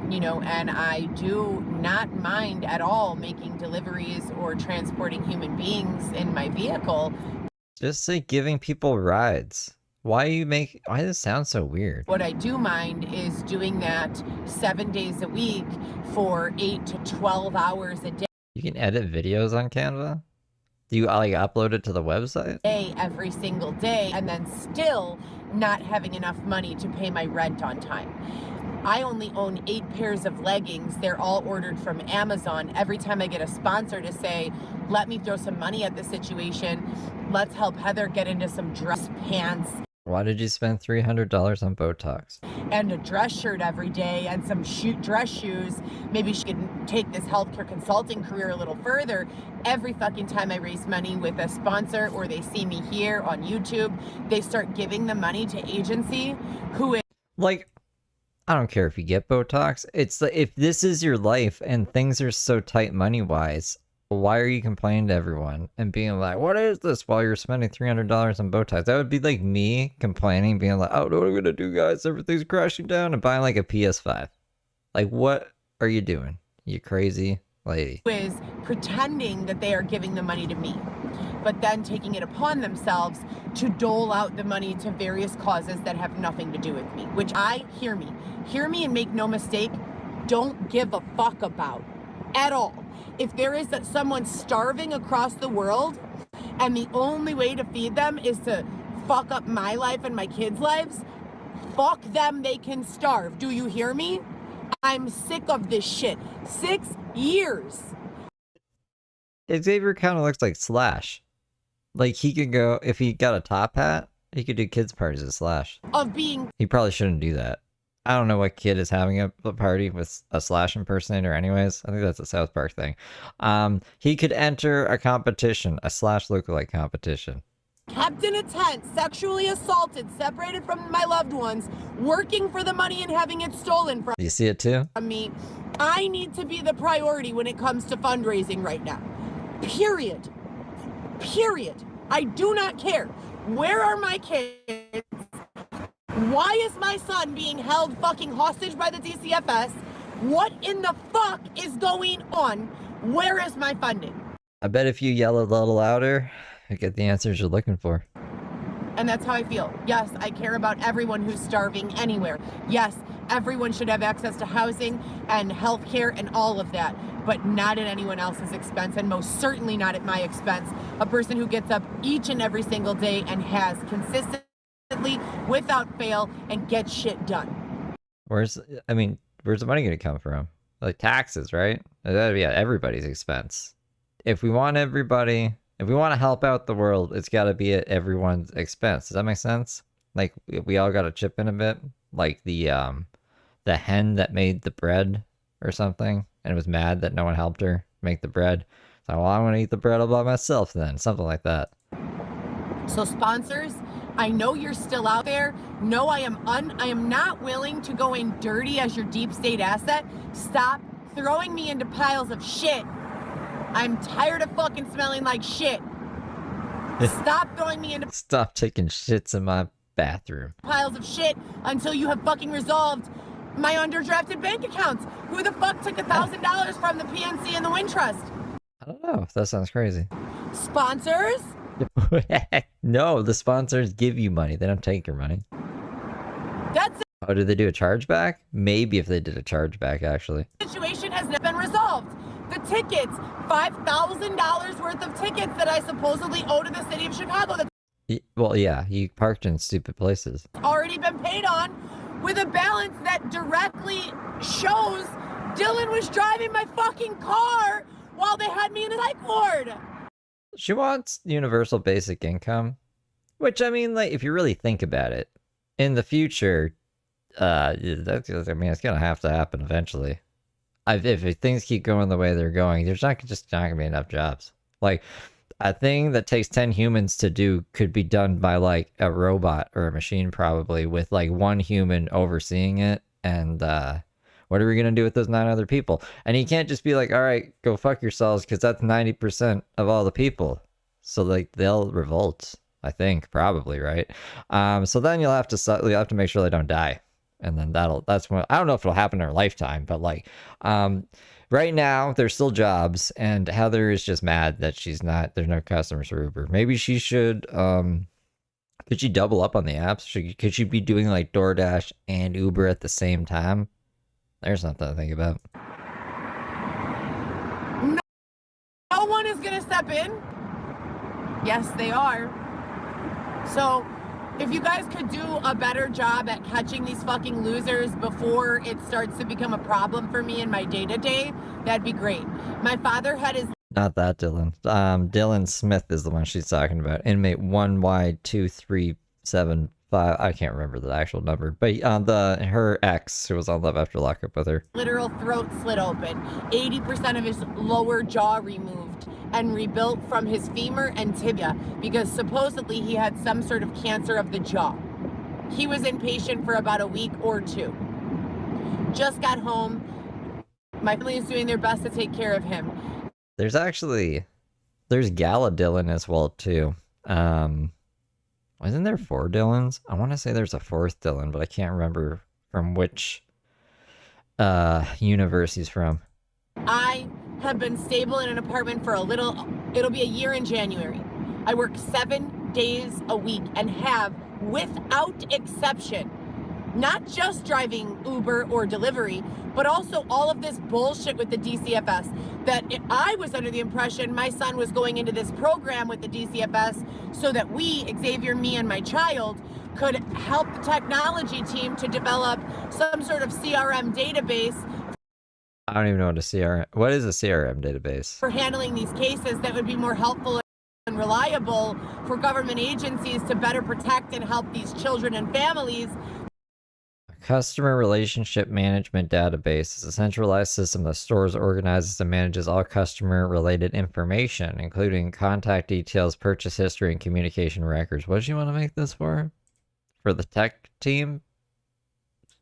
You know, and I do not mind at all making deliveries or transporting human beings in my vehicle. Just say giving people rides. Why does it sound so weird? What I do mind is doing that 7 days a week for 8 to 12 hours a day. You can edit videos on Canva? Do you like upload it to the website? Every single day, and then still not having enough money to pay my rent on time. I only own 8 pairs of leggings. They're all ordered from Amazon. Every time I get a sponsor to say, let me throw some money at the situation, let's help Heather get into some dress pants. Why did you spend $300 on Botox? And a dress shirt every day and some dress shoes. Maybe she could take this healthcare consulting career a little further. Every fucking time I raise money with a sponsor or they see me here on YouTube, they start giving the money to agency who is... Like, I don't care if you get Botox. It's like, if this is your life and things are so tight money-wise, why are you complaining to everyone and being like, what is this, while you're spending $300 on Botox? That would be like me complaining, being like, oh, what am I gonna do, guys? Everything's crashing down, and buying like a PS5. Like, what are you doing, you crazy lady? Is pretending that they are giving the money to me, but then taking it upon themselves to dole out the money to various causes that have nothing to do with me, which hear me and make no mistake, don't give a fuck about at all. If there is someone starving across the world and the only way to feed them is to fuck up my life and my kids' lives, fuck them, they can starve. Do you hear me? I'm sick of this shit. 6 years. Xavier kind of looks like Slash. Like, he could go, if he got a top hat, he could do kids' parties with Slash. Of being... He probably shouldn't do that. I don't know what kid is having a party with a Slash impersonator anyways. I think that's a South Park thing. He could enter a competition, a Slash lookalike competition. Kept in a tent, sexually assaulted, separated from my loved ones, working for the money and having it stolen from Do you see it too? me. I need to be the priority when it comes to fundraising right now. Period. Period. I do not care. Where are my kids? Why is my son being held fucking hostage by the DCFS? What in the fuck is going on? Where is my funding? I bet if you yell a little louder, you get the answers you're looking for. And that's how I feel. Yes, I care about everyone who's starving anywhere. Yes, everyone should have access to housing and health care and all of that, but not at anyone else's expense, and most certainly not at my expense. A person who gets up each and every single day and has consistently, without fail, and gets shit done. Where's the money gonna come from? Like taxes, right? That'd be at everybody's expense. If we want to help out the world, it's gotta be at everyone's expense. Does that make sense? Like, we all gotta chip in a bit. Like the hen that made the bread or something, and was mad that no one helped her make the bread. So, well, I want to eat the bread all by myself then. Something like that. So sponsors, I know you're still out there. No, I am not willing to go in dirty as your deep state asset. Stop throwing me into piles of shit. I'm tired of fucking smelling like shit. Stop throwing me into Stop taking shits in my bathroom. Piles of shit until you have fucking resolved my underdrafted bank accounts. Who the fuck took $1,000 from the PNC and the Wind Trust? I don't know. That sounds crazy. Sponsors? No, the sponsors give you money. They don't take your money. That's it. Oh, did they do a chargeback? Maybe if they did a chargeback, actually. The situation has not been resolved. The tickets, $5,000 worth of tickets that I supposedly owe to the city of Chicago, that's Well, yeah, you parked in stupid places. already been paid on, with a balance that directly shows Dylan was driving my fucking car while they had me in a psych ward. She wants universal basic income, which, I mean, like, if you really think about it, in the future, it's gonna have to happen eventually. If things keep going the way they're going, there's not gonna be enough jobs. Like, a thing that takes 10 humans to do could be done by, like, a robot or a machine, probably, with, like, one human overseeing it, and, what are we going to do with those 9 other people? And you can't just be like, all right, go fuck yourselves, because that's 90% of all the people. So, like, they'll revolt, I think, probably, right? So then you'll have to make sure they don't die. And then that's when, I don't know if it'll happen in our lifetime, but, like, right now, there's still jobs, and Heather is just mad that there's no customers for Uber. Maybe she should Could she double up on the apps? Could she be doing like DoorDash and Uber at the same time? There's something to think about. No one is going to step in. Yes, they are. So if you guys could do a better job at catching these fucking losers before it starts to become a problem for me in my day-to-day, that'd be great. My father had his... Not that Dylan. Dylan Smith is the one she's talking about. Inmate 1Y2375. I can't remember the actual number. But her ex, who was on Love After Lockup with her. Literal throat slit open. 80% of his lower jaw removed and rebuilt from his femur and tibia because supposedly he had some sort of cancer of the jaw. He was inpatient for about a week or two. Just got home. My family is doing their best to take care of him. There's Gala Dylan as well too. Wasn't there 4 Dylans? I want to say there's a 4th Dylan, but I can't remember from which universe he's from. I have been stable in an apartment for it'll be a year in January. I work 7 days a week and have, without exception, not just driving Uber or delivery, but also all of this bullshit with the DCFS. That I was under the impression my son was going into this program with the DCFS so that we, Xavier, me, and my child, could help the technology team to develop some sort of CRM database. I don't even know what a CRM... What is a CRM database? For handling these cases that would be more helpful and reliable for government agencies to better protect and help these children and families. Customer Relationship Management Database is a centralized system that stores, organizes, and manages all customer-related information, including contact details, purchase history, and communication records. What did you want to make this for? For the tech team?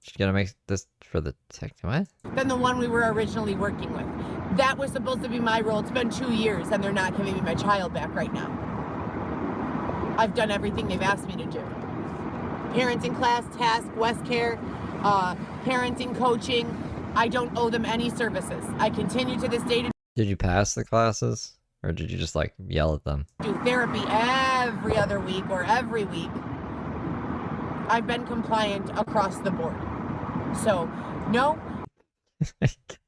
She's gonna make this for the tech team? What? Than the one we were originally working with. That was supposed to be my role. It's been 2 years, and they're not giving me my child back right now. I've done everything they've asked me to do. Parenting class, task, West Care, parenting coaching. I don't owe them any services. I continue to this day to Did you pass the classes? Or did you just like yell at them? do therapy every other week or every week. I've been compliant across the board. So, no.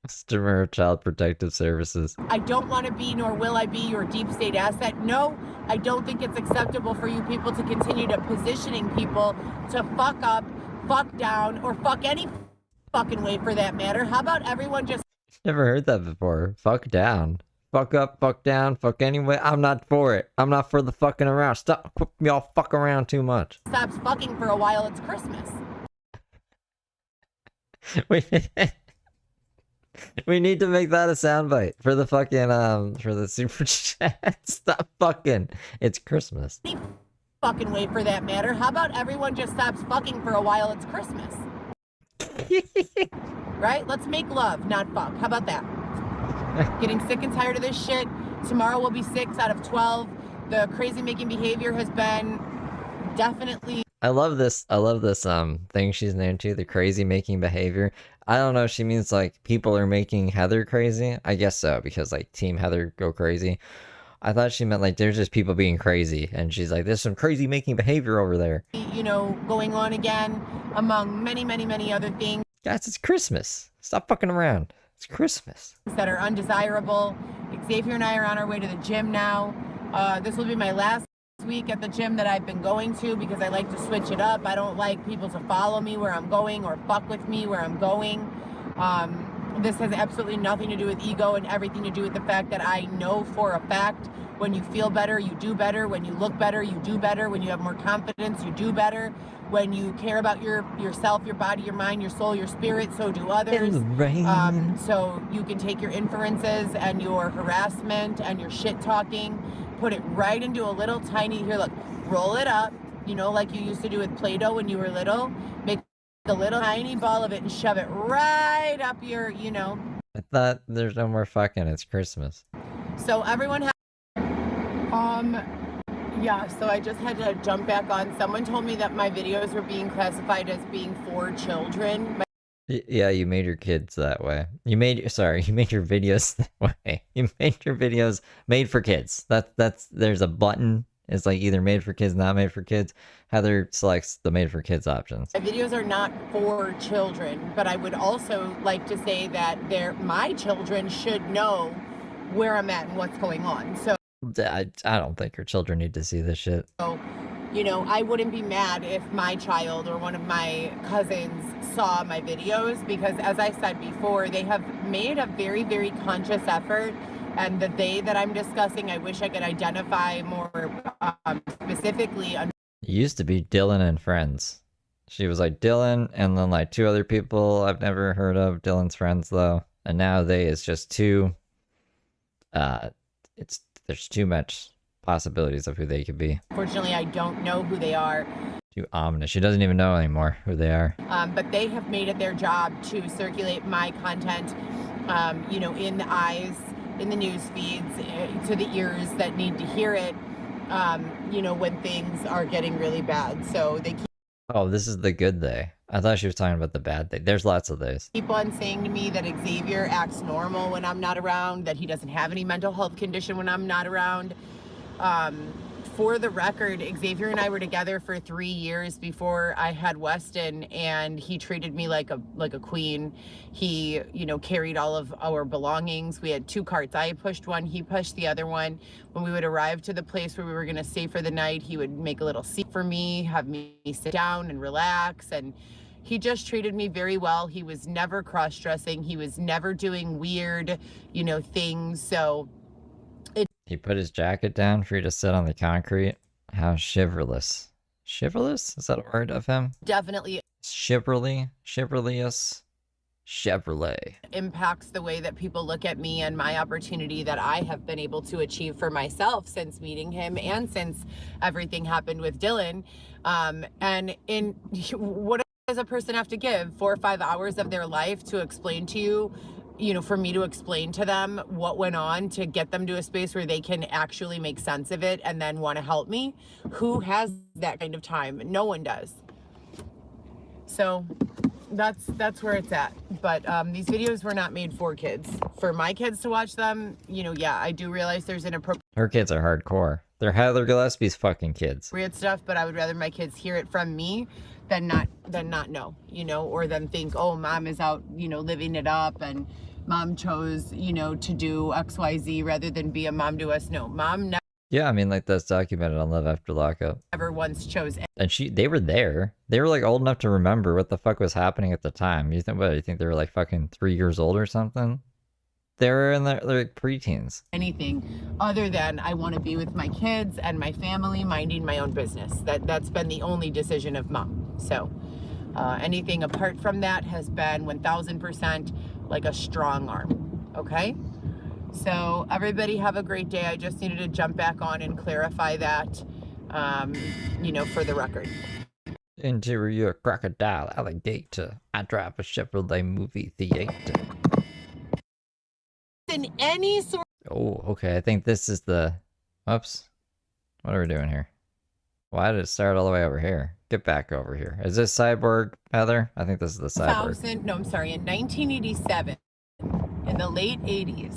Customer Child Protective Services. I don't want to be, nor will I be, your deep state asset. No, I don't think it's acceptable for you people to continue to positioning people to fuck up, fuck down, or fuck any fucking way for that matter. How about everyone just... Never heard that before. Fuck down. Fuck up, fuck down, fuck anyway. I'm not for it. I'm not for the fucking around. Stop. Y'all fuck around too much. stops fucking for a while? It's Christmas. We need to make that a soundbite for the fucking for the super chat. Stop fucking. It's Christmas. Any fucking way for that matter. How about everyone just stops fucking for a while? It's Christmas. Right? Let's make love, not fuck. How about that? Getting sick and tired of this shit. Tomorrow will be 6 out of 12. The crazy making behavior has been definitely... I love this thing she's named to, the crazy making behavior. I don't know if she means like people are making Heather crazy. I guess so, because like Team Heather go crazy. I thought she meant like there's just people being crazy, and she's like, there's some crazy making behavior over there. You know, going on again, among many, many, many other things. Guys, it's Christmas. Stop fucking around. It's Christmas. That are undesirable. Xavier and I are on our way to the gym now. This will be my last week at the gym that I've been going to because I like to switch it up. I don't like people to follow me where I'm going or fuck with me where I'm going. This has absolutely nothing to do with ego and everything to do with the fact that I know for a fact when you feel better, you do better. When you look better, you do better. When you have more confidence, you do better. When you care about yourself, your body, your mind, your soul, your spirit, so do others. So you can take your inferences and your harassment and your shit talking, put it right into a little tiny, here look, roll it up, you know, like you used to do with Play-Doh when you were little. Make a little tiny ball of it and shove it right up your, you know. I thought there's no more fucking, it's Christmas. So everyone has, yeah, so I just had to jump back on. Someone told me that my videos were being classified as being for children. Yeah, you made your kids that way. You made your videos that way. You made your videos made for kids. There's a button It's like either made for kids, not made for kids. Heather selects the made for kids options. My videos are not for children, but I would also like to say that my children should know where I'm at and what's going on. So I don't think your children need to see this shit. you know, I wouldn't be mad if my child or one of my cousins saw my videos, because as I said before, they have made a very, very conscious effort. And the they that I'm discussing, I wish I could identify more specifically. It used to be Dylan and friends. She was like Dylan and then like two other people I've never heard of. Dylan's friends though. And now they is just two. There's too much possibilities of who they could be. Unfortunately, I don't know who they are. Too ominous. She doesn't even know anymore who they are. But they have made it their job to circulate my content, you know, in the eyes, in the news feeds, to the ears that need to hear it, you know, when things are getting really bad. So they keep... Oh, this is the good day. I thought she was talking about the bad day. There's lots of days. Keep on saying to me that Xavier acts normal when I'm not around, that he doesn't have any mental health condition when I'm not around. For the record, Xavier and I were together for 3 years before I had Weston, and he treated me like a queen. He, you know, carried all of our belongings. We had 2 carts. I pushed one, he pushed the other one. When we would arrive to the place where we were going to stay for the night, he would make a little seat for me, have me sit down and relax, and he just treated me very well. He was never cross-dressing. He was never doing weird, you know, things. So he put his jacket down for you to sit on the concrete. How chivalrous. Chivalrous? Is that a word of him? Definitely. Chivalry? Chivalrous? Chevrolet. Impacts the way that people look at me and my opportunity that I have been able to achieve for myself since meeting him and since everything happened with Dylan. And in what does a person have to give? 4 or 5 hours of their life to explain to you, you know, for me to explain to them what went on, to get them to a space where they can actually make sense of it and then want to help me? Who has that kind of time? No one does. So that's where it's at. But these videos were not made for kids. For my kids to watch them, you know, yeah, I do realize there's inappropriate... Her kids are hardcore. They're Heather Gillespie's fucking kids. ...weird stuff, but I would rather my kids hear it from me than not know, you know, or then think, oh, mom is out, you know, living it up, and mom chose, you know, to do XYZ rather than be a mom to us. No, mom never... Yeah, I mean, like, that's documented on Live After Lockup. ...never once chose... And they were there. They were, like, old enough to remember what the fuck was happening at the time. You think they were, like, fucking 3 years old or something? They were in their like, preteens. Anything other than I want to be with my kids and my family, minding my own business. That's been the only decision of mom. So anything apart from that has been 1000% like a strong arm. Okay? So everybody have a great day. I just needed to jump back on and clarify that, you know, for the record. Interior crocodile alligator. I drive a Chevrolet movie theater. In any sort... Oh, okay. I think this is the... Oops. What are we doing here? Why did it start all the way over here? Get back over here. Is this Cyborg, Heather? I think this is the Cyborg. No, I'm sorry. In 1987, in the late 80s.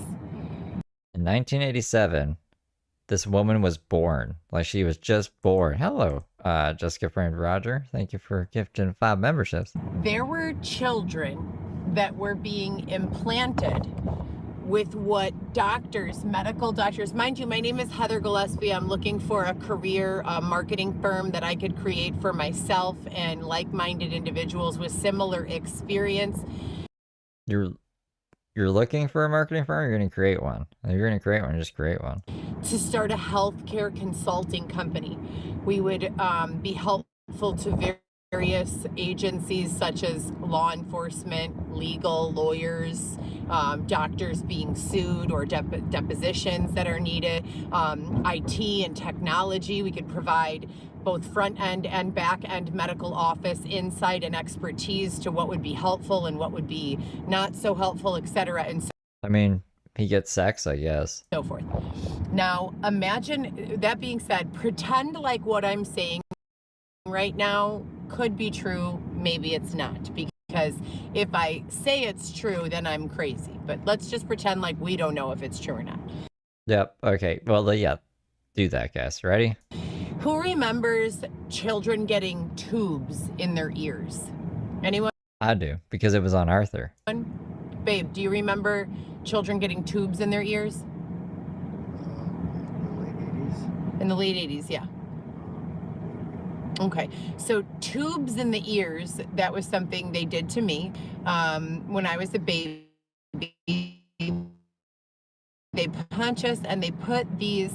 In 1987, this woman was born. Like, she was just born. Hello, Jessica Framed Roger. Thank you for gifting 5 memberships. There were children that were being implanted with what doctors, medical doctors, mind you, my name is Heather Gillespie. I'm looking for a career marketing firm that I could create for myself and like-minded individuals with similar experience. You're looking for a marketing firm, or you're going to create one? If you're going to create one, just create one. To start a healthcare consulting company. We would be helpful to various agencies such as law enforcement, legal, lawyers, doctors being sued or depositions that are needed, IT and technology. We could provide both front end and back end medical office insight and expertise to what would be helpful and what would be not so helpful, etc. And so, I mean, he gets sex, I guess. So forth. Now, imagine, that being said, pretend like what I'm saying right now could be true, maybe it's not, because if I say it's true, then I'm crazy. But let's just pretend like we don't know if it's true or not. Yep, okay, well, yeah, do that, guys. Ready? Who remembers children getting tubes in their ears? Anyone? I do, because it was on Arthur. Babe, do you remember children getting tubes in their ears? In the late 80s, yeah. Okay, so tubes in the ears, that was something they did to me when I was a baby. They punch us and they put these,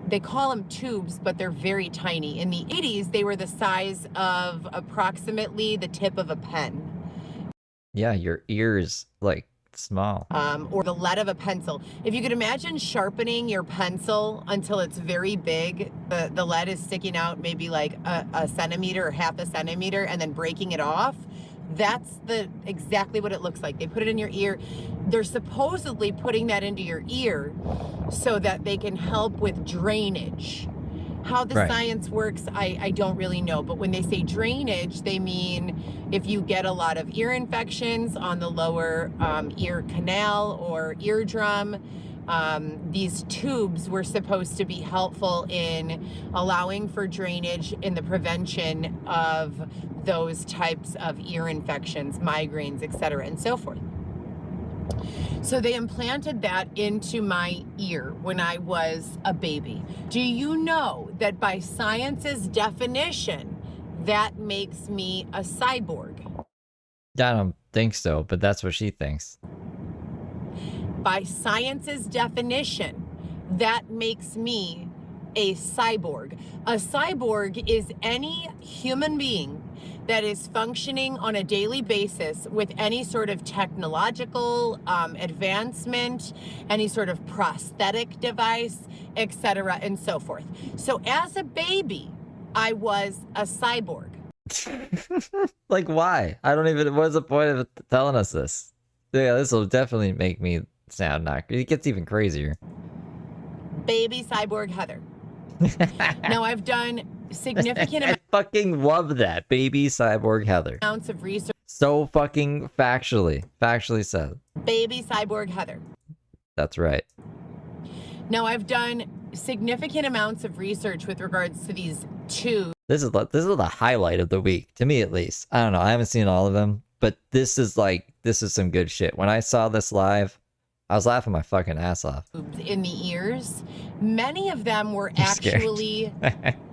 they call them tubes, but they're very tiny. In the 80s, they were the size of approximately the tip of a pen. Yeah, your ears, like, small. Or the lead of a pencil. If you could imagine sharpening your pencil until it's very big, the lead is sticking out maybe like a centimeter or half a centimeter, and then breaking it off, that's exactly what it looks like. They put it in your ear. They're supposedly putting that into your ear so that they can help with drainage. How the science works, I don't really know. But when they say drainage, they mean if you get a lot of ear infections on the lower ear canal or eardrum, these tubes were supposed to be helpful in allowing for drainage in the prevention of those types of ear infections, migraines, etc., and so forth. So they implanted that into my ear when I was a baby. Do you know that by science's definition, that makes me a cyborg? I don't think so, but that's what she thinks. By science's definition, that makes me a cyborg. A cyborg is any human being that is functioning on a daily basis with any sort of technological advancement, any sort of prosthetic device, etc., and so forth. So as a baby, I was a cyborg. Like, why? I don't even, what's the point of telling us this? Yeah, this will definitely make me sound not, it gets even crazier. Baby cyborg Heather. Now I've done significant I fucking love that. Baby cyborg Heather. amounts of research. So fucking factually said. Baby cyborg Heather. That's right. Now I've done significant amounts of research with regards to these tubes. This is the highlight of the week, to me at least. I don't know, I haven't seen all of them, but this is some good shit. When I saw this live, I was laughing my fucking ass off. In the ears, many of them were actually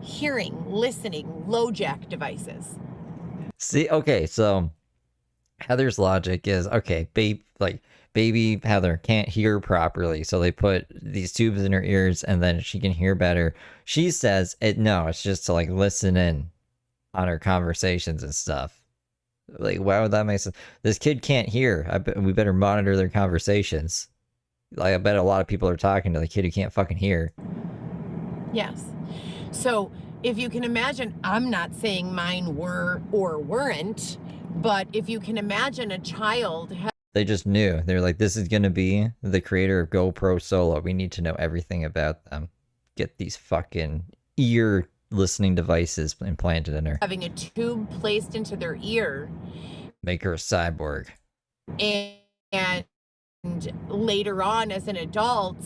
hearing, listening, low jack devices. See, okay, so Heather's logic is, okay, baby Heather can't hear properly, so they put these tubes in her ears and then she can hear better. She says no, it's just to like listen in on her conversations and stuff. Like, why would that make sense? This kid can't hear. We better monitor their conversations. Like, I bet a lot of people are talking to the kid who can't fucking hear. Yes. So if you can imagine, I'm not saying mine were or weren't, but if you can imagine a child. They just knew. They're like, this is going to be the creator of GoPro Solo. We need to know everything about them. Get these fucking ear listening devices implanted in her. Having a tube placed into their ear. Make her a cyborg. And later on as an adult,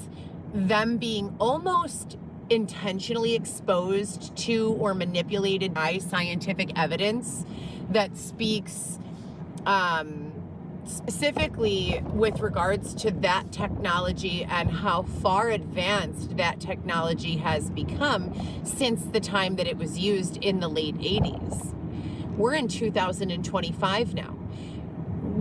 them being almost intentionally exposed to or manipulated by scientific evidence that speaks specifically with regards to that technology and how far advanced that technology has become since the time that it was used in the late 80s. We're in 2025 now.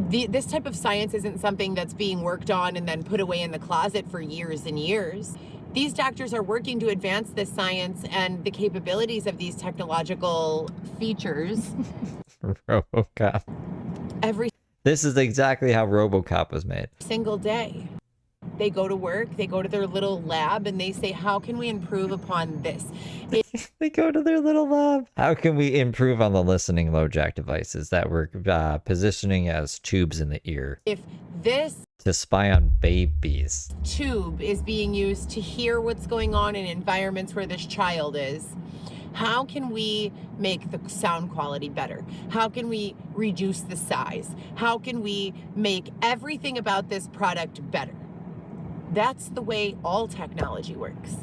This type of science isn't something that's being worked on and then put away in the closet for years and years. These doctors are working to advance this science and the capabilities of these technological features. RoboCop. This is exactly how RoboCop was made. Single day. They go to work, they go to their little lab, and they say, how can we improve upon this? They go to their little lab. How can we improve on the listening low jack devices that we're positioning as tubes in the ear? If this to spy on babies. Tube is being used to hear what's going on in environments where this child is, how can we make the sound quality better? How can we reduce the size? How can we make everything about this product better? That's the way all technology works.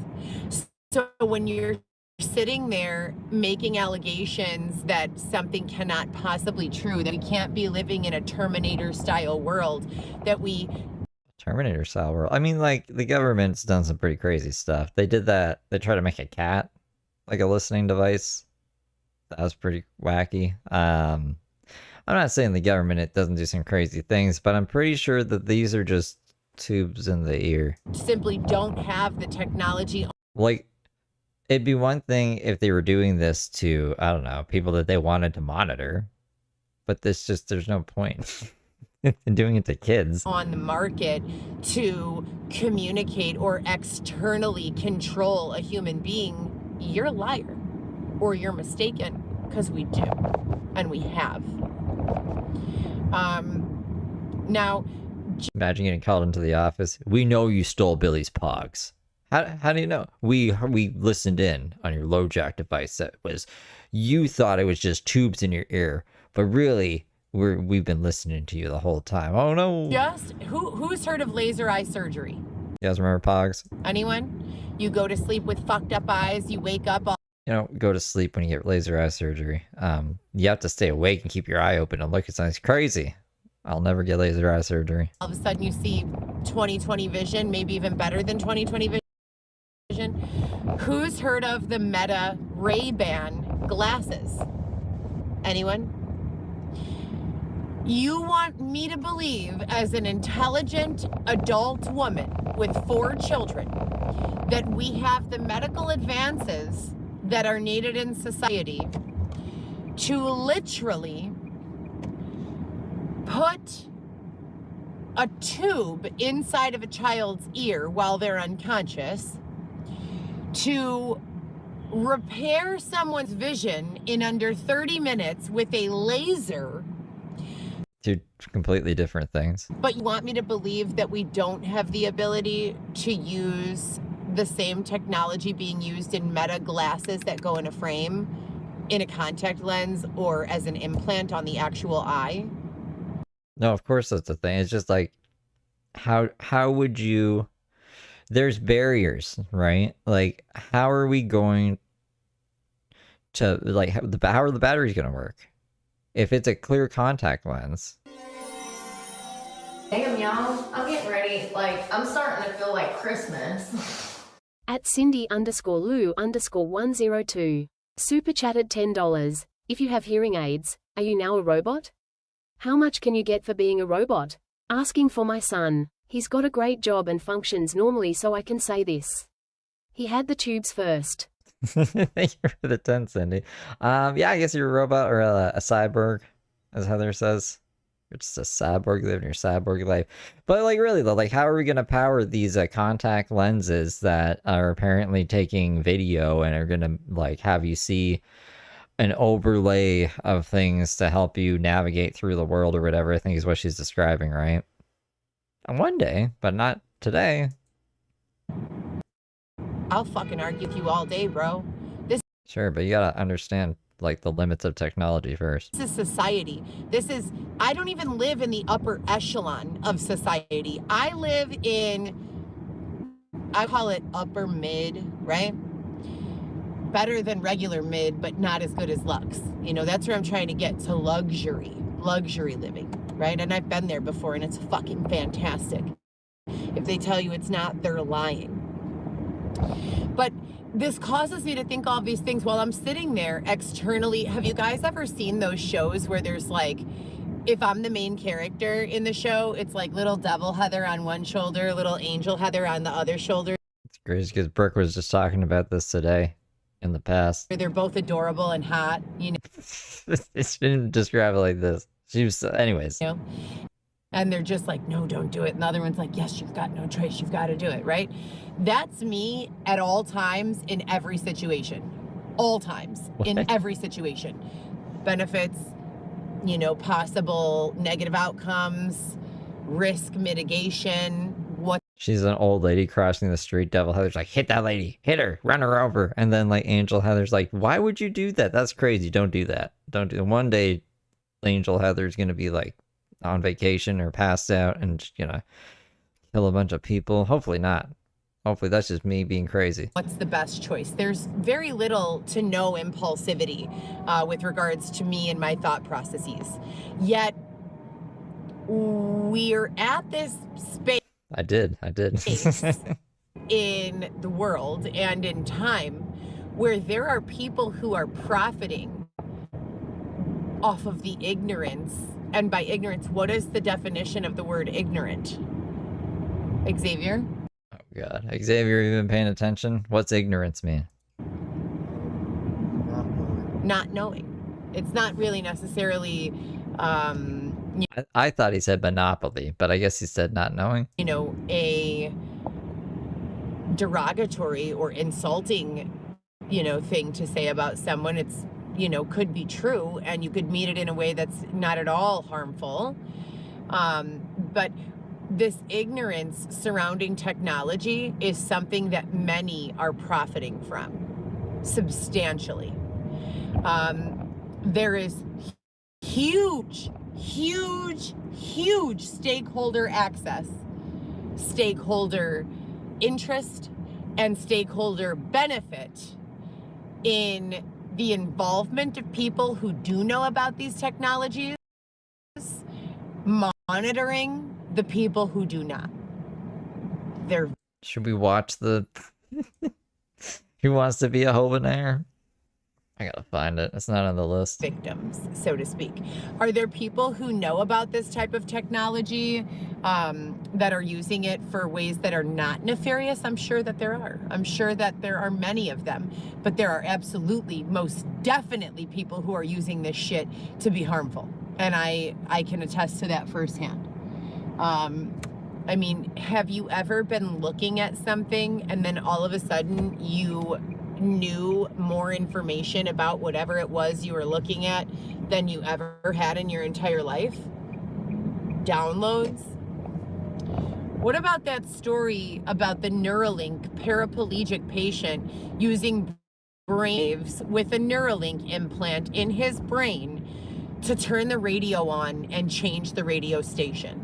So when you're sitting there making allegations that something cannot possibly true, that we can't be living in a Terminator style world, that we Terminator style world. I mean, like, the government's done some pretty crazy stuff. They did that. They tried to make a cat like a listening device. That was pretty wacky. I'm not saying the government it doesn't do some crazy things, but I'm pretty sure that these are just tubes in the ear. simply don't have the technology. Like, it'd be one thing if they were doing this to, I don't know, people that they wanted to monitor, but there's no point in doing it to kids. On the market to communicate or externally control a human being, you're a liar or you're mistaken, because we do and we have. Now, Imagine getting called into the office. We know you stole Billy's Pogs. How do you know? We listened in on your low jack device. That was, you thought it was just tubes in your ear, but really we've been listening to you the whole time. Oh no! just who's heard of laser eye surgery? You guys remember Pogs? Anyone? You go to sleep with fucked up eyes. You wake up all You don't go to sleep when you get laser eye surgery. You have to stay awake and keep your eye open and look at something. It's crazy. I'll never get laser eye surgery. of a sudden you see 20/20 vision, maybe even better than 20/20 vision. Who's heard of the Meta Ray-Ban glasses? Anyone? You want me to believe, as an intelligent adult woman with 4 children, that we have the medical advances that are needed in society to literally put a tube inside of a child's ear while they're unconscious to repair someone's vision in under 30 minutes with a laser? Two completely different things. But you want me to believe that we don't have the ability to use the same technology being used in Meta glasses that go in a frame, in a contact lens, or as an implant on the actual eye? No, of course that's the thing. It's just like, how would you? There's barriers, right? Like, how are we going to, like, how are the batteries going to work? If it's a clear contact lens. Damn, y'all. I'm getting ready. Like, I'm starting to feel like Christmas. At Cindy_Lou_102. Super chatted $10. If you have hearing aids, are you now a robot? How much can you get for being a robot? Asking for my son. He's got a great job and functions normally, so I can say this. He had the tubes first. Thank you for the 10, Cindy. Yeah, I guess you're a robot or a cyborg, as Heather says. You're just a cyborg living your cyborg life. But, like, really though, like, how are we gonna power these contact lenses that are apparently taking video and are gonna, like, have you see an overlay of things to help you navigate through the world or whatever? I think is what she's describing, right? And one day, but not today. I'll fucking argue with you all day, bro. This Sure, but you gotta understand, like, the limits of technology first. is society. I don't even live in the upper echelon of society. I live in, I call it upper mid, right? Better than regular mid, but not as good as Lux. You know, that's where I'm trying to get to luxury living, right? And I've been there before, and it's fucking fantastic. If they tell you it's not, they're lying. But this causes me to think all these things while I'm sitting there externally. Have you guys ever seen those shows where there's like, if I'm the main character in the show, it's like little devil Heather on one shoulder, little angel Heather on the other shoulder. It's crazy because Brooke was just talking about this today in the past. They're both adorable and hot, you know. It's been described like this. She was, anyways. You know? And they're just like, no, don't do it. And the other one's like, yes, you've got no choice. You've got to do it, right? That's me at all times in every situation. All times in every situation. Benefits, you know, possible negative outcomes, risk mitigation. What? She's an old lady crossing the street. Devil Heather's like, hit that lady, hit her, run her over. And then, like, Angel Heather's like, why would you do that? That's crazy. Don't do that. Don't do that. One day, Angel Heather's going to be like on vacation or passed out and, you know, kill a bunch of people. Hopefully not. Hopefully that's just me being crazy. what's the best choice. There's very little to no impulsivity with regards to me and my thought processes. Yet we're at this space I did. in the world and in time where there are people who are profiting off of the ignorance. And by ignorance, what is the definition of the word ignorant? Xavier? Oh God, Xavier, you been paying attention? What's ignorance mean? Not knowing. It's not really necessarily, I thought he said monopoly, but I guess he said not knowing. you know, a derogatory or insulting, you know, thing to say about someone. It's, you know, could be true, and you could mean it in a way that's not at all harmful. But this ignorance surrounding technology is something that many are profiting from substantially. There is huge stakeholder access, stakeholder interest, and stakeholder benefit in the involvement of people who do know about these technologies, monitoring the people who do not. Should we watch the Who Wants to Be a Hovenair? I gotta find it. It's not on the list. Victims, so to speak. Are there people who know about this type of technology that are using it for ways that are not nefarious? I'm sure that there are. I'm sure that there are many of them. But there are absolutely, most definitely people who are using this shit to be harmful. And I can attest to that firsthand. I mean, have you ever been looking at something and then all of a sudden you knew more information about whatever it was you were looking at than you ever had in your entire life? Downloads? What about that story about the Neuralink paraplegic patient using brain waves with a Neuralink implant in his brain to turn the radio on and change the radio station?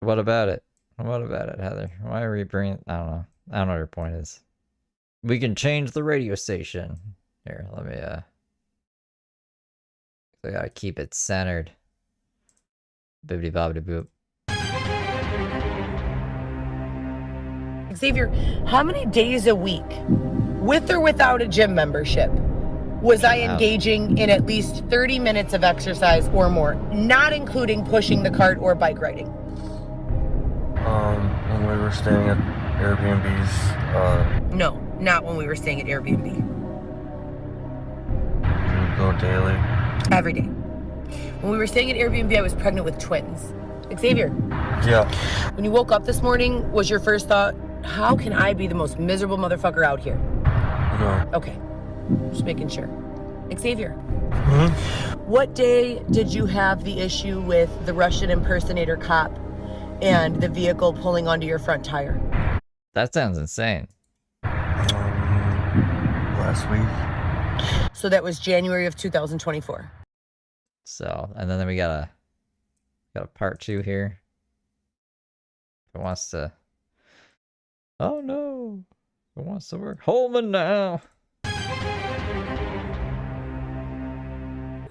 What about it? What about it, Heather? Why are we bringing... I don't know. I don't know what your point is. We can change the radio station. Here, let me, I gotta keep it centered. Bibbidi bobbidi boop. Xavier, how many days a week, with or without a gym membership, was I engaging in at least 30 minutes of exercise or more, not including pushing the cart or bike riding? When we were staying at Airbnbs, No, not when we were staying at Airbnb. we would go daily. Every day. When we were staying at Airbnb, I was pregnant with twins. Xavier. Yeah. When you woke up this morning, was your first thought, how can I be the most miserable motherfucker out here? No. Okay. Just making sure. Xavier. Hmm? What day did you have the issue with the Russian impersonator cop and the vehicle pulling onto your front tire? That sounds insane. Last week. So that was January of 2024. So, and then we got a part 2 here. It wants to... Oh no! It wants to work. Holman now!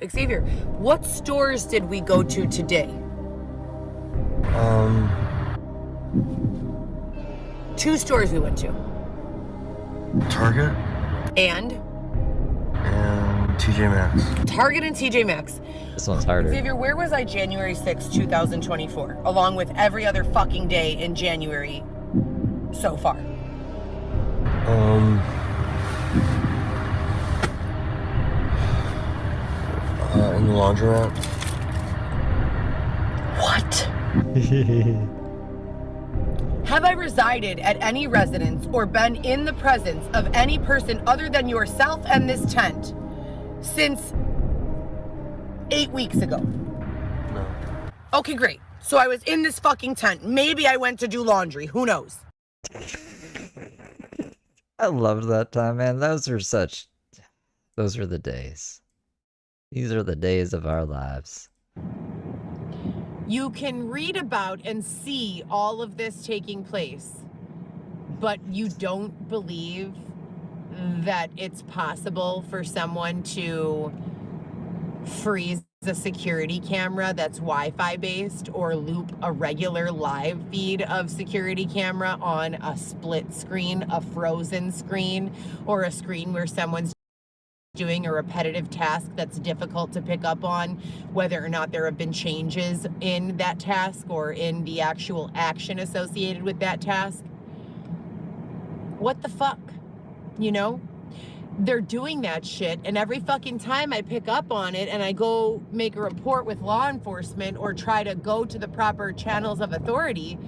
Xavier, what stores did we go to today? 2 stores we went to. Target And TJ Maxx. Target and TJ Maxx. This one's harder. Xavier, where was I January 6, 2024? Along with every other fucking day in January so far. In the laundromat. What? Have I resided at any residence or been in the presence of any person other than yourself and this tent since 8 weeks ago? No. Okay, great. So I was in this fucking tent. Maybe I went to do laundry. Who knows? I loved that time, man. Those were the days. These are the days of our lives. You can read about and see all of this taking place, but you don't believe that it's possible for someone to freeze a security camera that's Wi-Fi based or loop a regular live feed of security camera on a split screen, a frozen screen, or a screen where someone's doing a repetitive task that's difficult to pick up on, whether or not there have been changes in that task or in the actual action associated with that task. What the fuck? You know? They're doing that shit, and every fucking time I pick up on it and I go make a report with law enforcement or try to go to the proper channels of authority,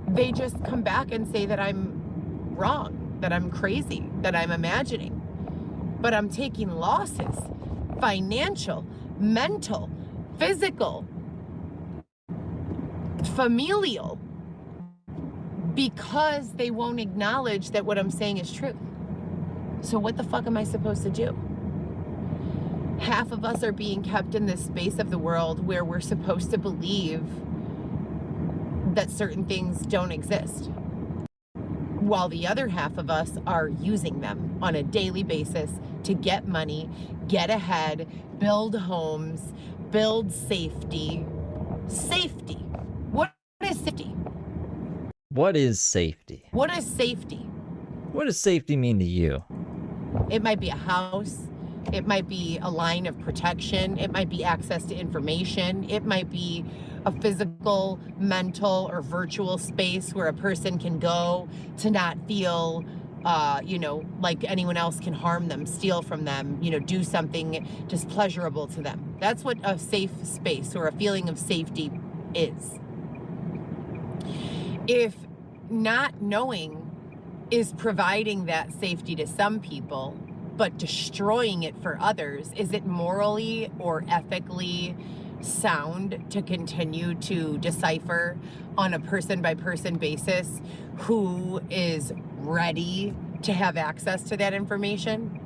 they just come back and say that I'm wrong, that I'm crazy, that I'm imagining. But I'm taking losses, financial, mental, physical, familial, because they won't acknowledge that what I'm saying is true. So what the fuck am I supposed to do? Half of us are being kept in this space of the world where we're supposed to believe that certain things don't exist, while the other half of us are using them on a daily basis to get money, get ahead, build homes, build safety. Safety. What is safety? What is safety? What is safety? What does safety mean to you? It might be a house. It might be a line of protection. It might be access to information. It might be a physical, mental, or virtual space where a person can go to not feel, like anyone else can harm them, steal from them, do something just pleasurable to them. That's what a safe space or a feeling of safety is. If not knowing is providing that safety to some people, but destroying it for others, is it morally or ethically sound to continue to decipher on a person-by-person basis who is ready to have access to that information?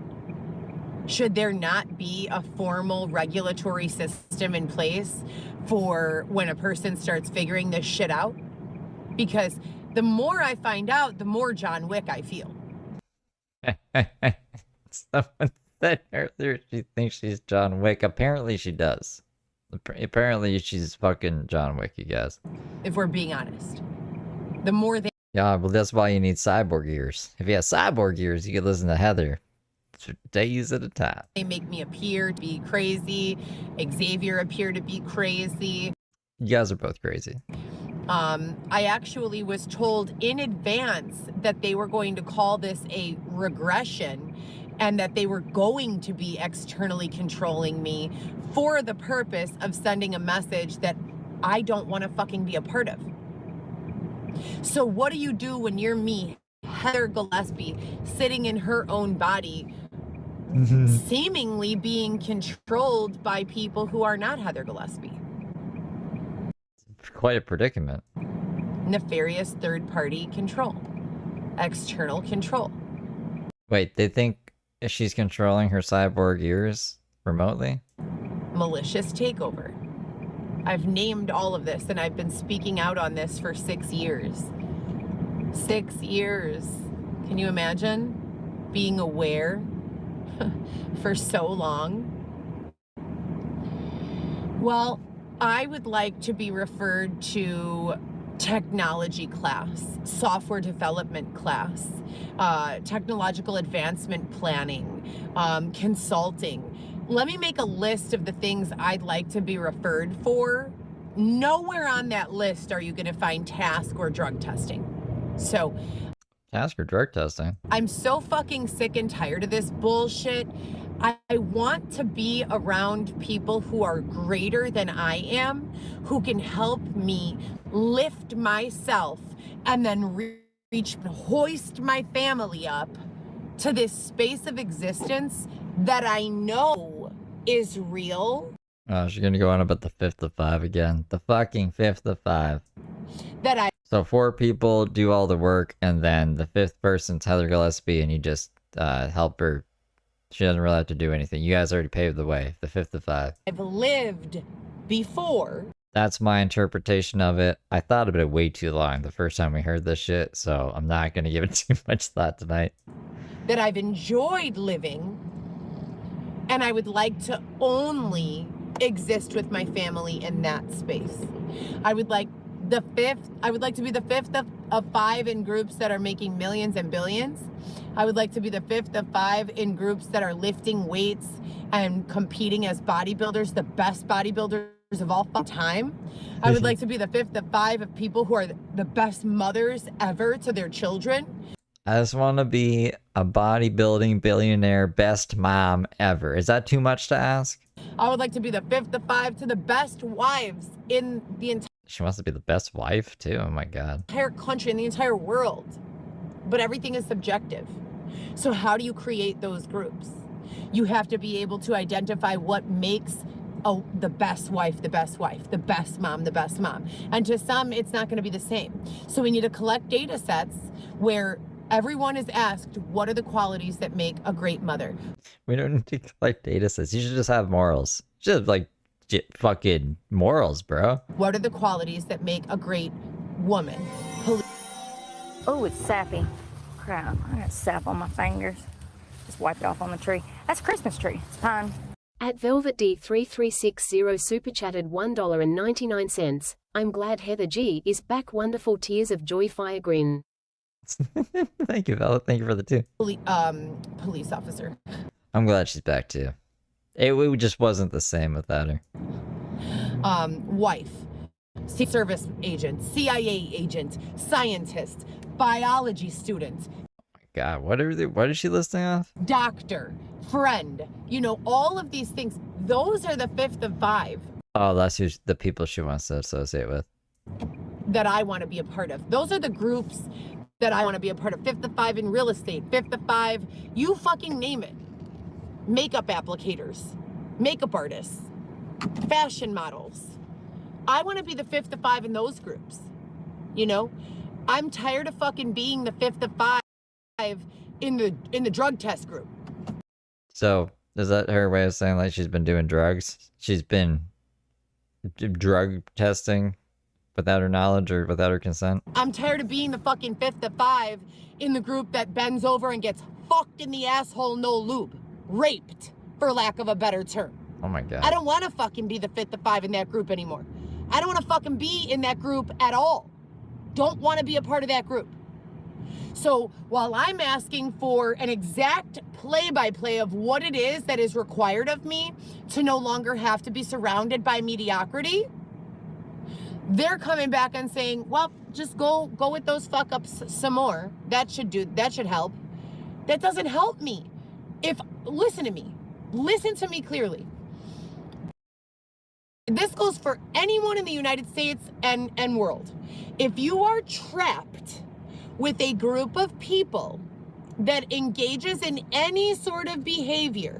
Should there not be a formal regulatory system in place for when a person starts figuring this shit out? Because the more I find out, the more John Wick I feel. Someone said earlier she thinks she's John Wick. Apparently she does. Apparently she's fucking John Wick, you guys. If we're being honest. The more they... Yeah, well that's why you need cyborg ears. If you have cyborg ears, you could listen to Heather for days at a time. They make me appear to be crazy. Xavier appear to be crazy. You guys are both crazy. I actually was told in advance that they were going to call this a regression and that they were going to be externally controlling me for the purpose of sending a message that I don't want to fucking be a part of. So what do you do when you're me, Heather Gillespie, sitting in her own body, seemingly being controlled by people who are not Heather Gillespie? Quite a predicament. Nefarious third-party control. External control. Wait, they think she's controlling her cyborg ears remotely? Malicious takeover. I've named all of this, and I've been speaking out on this for 6 years. 6 years. Can you imagine being aware for so long? Well, I would like to be referred to technology class, software development class, technological advancement planning, consulting. Let me make a list of the things I'd like to be referred for. Nowhere on that list are you going to find task or drug testing. So, task or drug testing? I'm so fucking sick and tired of this bullshit. I want to be around people who are greater than I am, who can help me lift myself and then reach and hoist my family up to this space of existence that I know is real. Oh, she's gonna go on about the 5th of 5 again. The fucking 5th of 5. So 4 people do all the work, and then the 5th person's Heather Gillespie, and you just help her. She doesn't really have to do anything. You guys already paved the way. The 5th of 5. I've lived before. That's my interpretation of it. I thought about it way too long the first time we heard this shit, so I'm not gonna give it too much thought tonight. That I've enjoyed living, and I would like to only exist with my family in that space. I would like to be the fifth of 5 in groups that are making millions and billions. I would like to be the 5th of 5 in groups that are lifting weights and competing as bodybuilders, the best bodybuilders of all time. I would like to be the 5th of 5 of people who are the best mothers ever to their children. I just want to be a bodybuilding billionaire best mom ever. Is that too much to ask? I would like to be the 5th of 5 to the best wives in the She wants to be the best wife too. Oh my god. entire country, in the entire world. But everything is subjective. So how do you create those groups? You have to be able to identify what makes the best wife, the best wife, the best mom, the best mom. And to some, it's not going to be the same. So we need to collect data sets where everyone is asked, what are the qualities that make a great mother? We don't need to collect data sets. You should just have morals. You should have like fucking morals, bro. What are the qualities that make a great woman? Oh, it's sappy. Crap, I got sap on my fingers. Just wiped it off on the tree. That's a Christmas tree. It's pine. At Velvet D3360 super chatted $1.99. I'm glad Heather G is back. Wonderful tears of joy fire grin. Thank you, Velvet. Thank you for the 2. Police officer. I'm glad she's back too. It just wasn't the same without her. Wife. Secret Service agent. CIA agent. Scientist. Biology student. God, what is she listing off? Doctor. Friend. You know, all of these things. Those are the 5th of 5. Oh, that's the people she wants to associate with. That I want to be a part of. Those are the groups that I want to be a part of. 5th of 5 in real estate. 5th of 5. You fucking name it. Makeup applicators. Makeup artists. Fashion models. I want to be the 5th of 5 in those groups. You know? I'm tired of fucking being the 5th of 5 in the drug test group. So, is that her way of saying like she's been doing drugs? She's been drug testing without her knowledge or without her consent? I'm tired of being the fucking 5th of 5 in the group that bends over and gets fucked in the asshole, no lube. Raped, for lack of a better term. Oh my god. I don't want to fucking be the 5th of 5 in that group anymore. I don't want to fucking be in that group at all. Don't want to be a part of that group. So while I'm asking for an exact play-by-play of what it is that is required of me to no longer have to be surrounded by mediocrity, they're coming back and saying, well, just go with those fuck-ups some more. That should help. That doesn't help me. Listen to me clearly. This goes for anyone in the United States and world. If you are trapped with a group of people that engages in any sort of behavior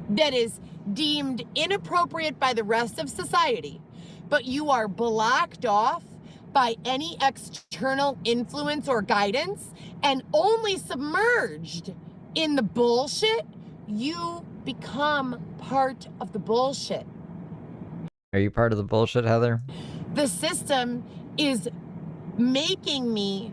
that is deemed inappropriate by the rest of society, but you are blocked off by any external influence or guidance and only submerged in the bullshit, you become part of the bullshit. Are you part of the bullshit, Heather? The system is making me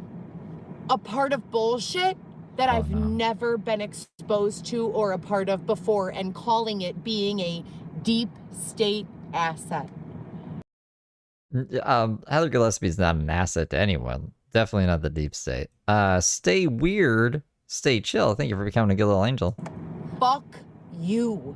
a part of bullshit that I've never been exposed to or a part of before, and calling it being a deep state asset. Heather Gillespie is not an asset to anyone. Definitely not the deep state. Stay weird, stay chill. Thank you for becoming a good little angel. Fuck you.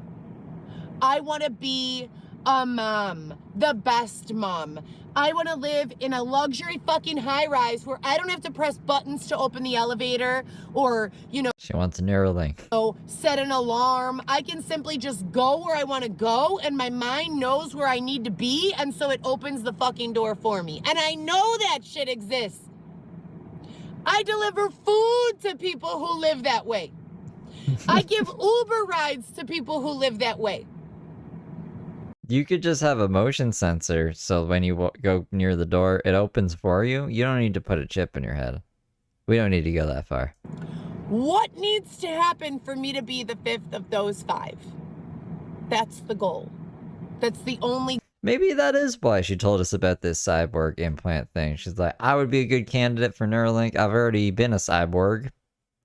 I want to be a mom, the best mom. I want to live in a luxury fucking high rise where I don't have to press buttons to open the elevator or, She wants a Neuralink. set an alarm. I can simply just go where I want to go and my mind knows where I need to be, and so it opens the fucking door for me. And I know that shit exists. I deliver food to people who live that way. I give Uber rides to people who live that way. You could just have a motion sensor, so when you go near the door, it opens for you. You don't need to put a chip in your head. We don't need to go that far. What needs to happen for me to be the 5th of those 5? That's the goal. That's the only... Maybe that is why she told us about this cyborg implant thing. She's like, I would be a good candidate for Neuralink. I've already been a cyborg.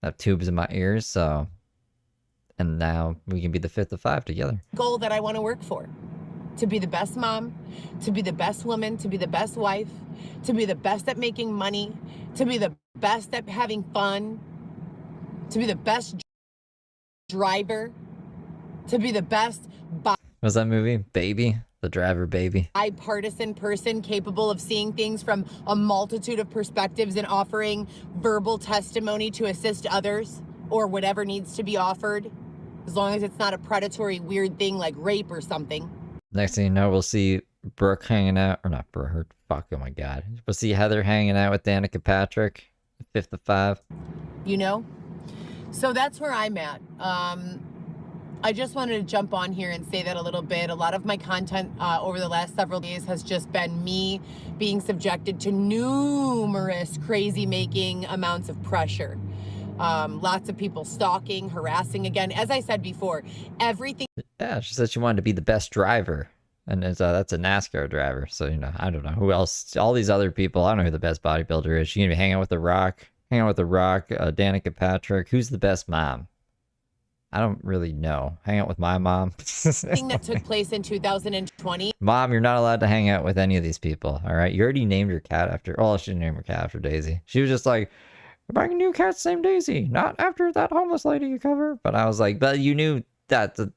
I have tubes in my ears, so... And now we can be the fifth of five together. Goal that I want to work for. To be the best mom, to be the best woman, to be the best wife, to be the best at making money, to be the best at having fun, to be the best driver, to be the best What's that movie? Baby? The Driver Baby? bipartisan person capable of seeing things from a multitude of perspectives and offering verbal testimony to assist others or whatever needs to be offered, as long as it's not a predatory weird thing like rape or something. Next thing you know, we'll see Brooke hanging out, or not Brooke, fuck, oh my god. We'll see Heather hanging out with Danica Patrick, fifth of five. You know? So that's where I'm at. I just wanted to jump on here and say that a little bit. A lot of my content over the last several days has just been me being subjected to numerous crazy making amounts of pressure. Lots of people stalking, harassing again. As I said before, everything. Yeah, she said she wanted to be the best driver. And that's a NASCAR driver. So, you know, I don't know who else. All these other people, I don't know who the best bodybuilder is. She gonna be hanging out with The Rock. Danica Patrick. Who's the best mom? I don't really know. Hang out with my mom. thing that took place in 2020. Mom, you're not allowed to hang out with any of these people, all right? You already named your cat after... Oh, she didn't name her cat after Daisy. She was just like, buying a new cat's named Daisy, not after that homeless lady you cover. But I was like, but you knew that's a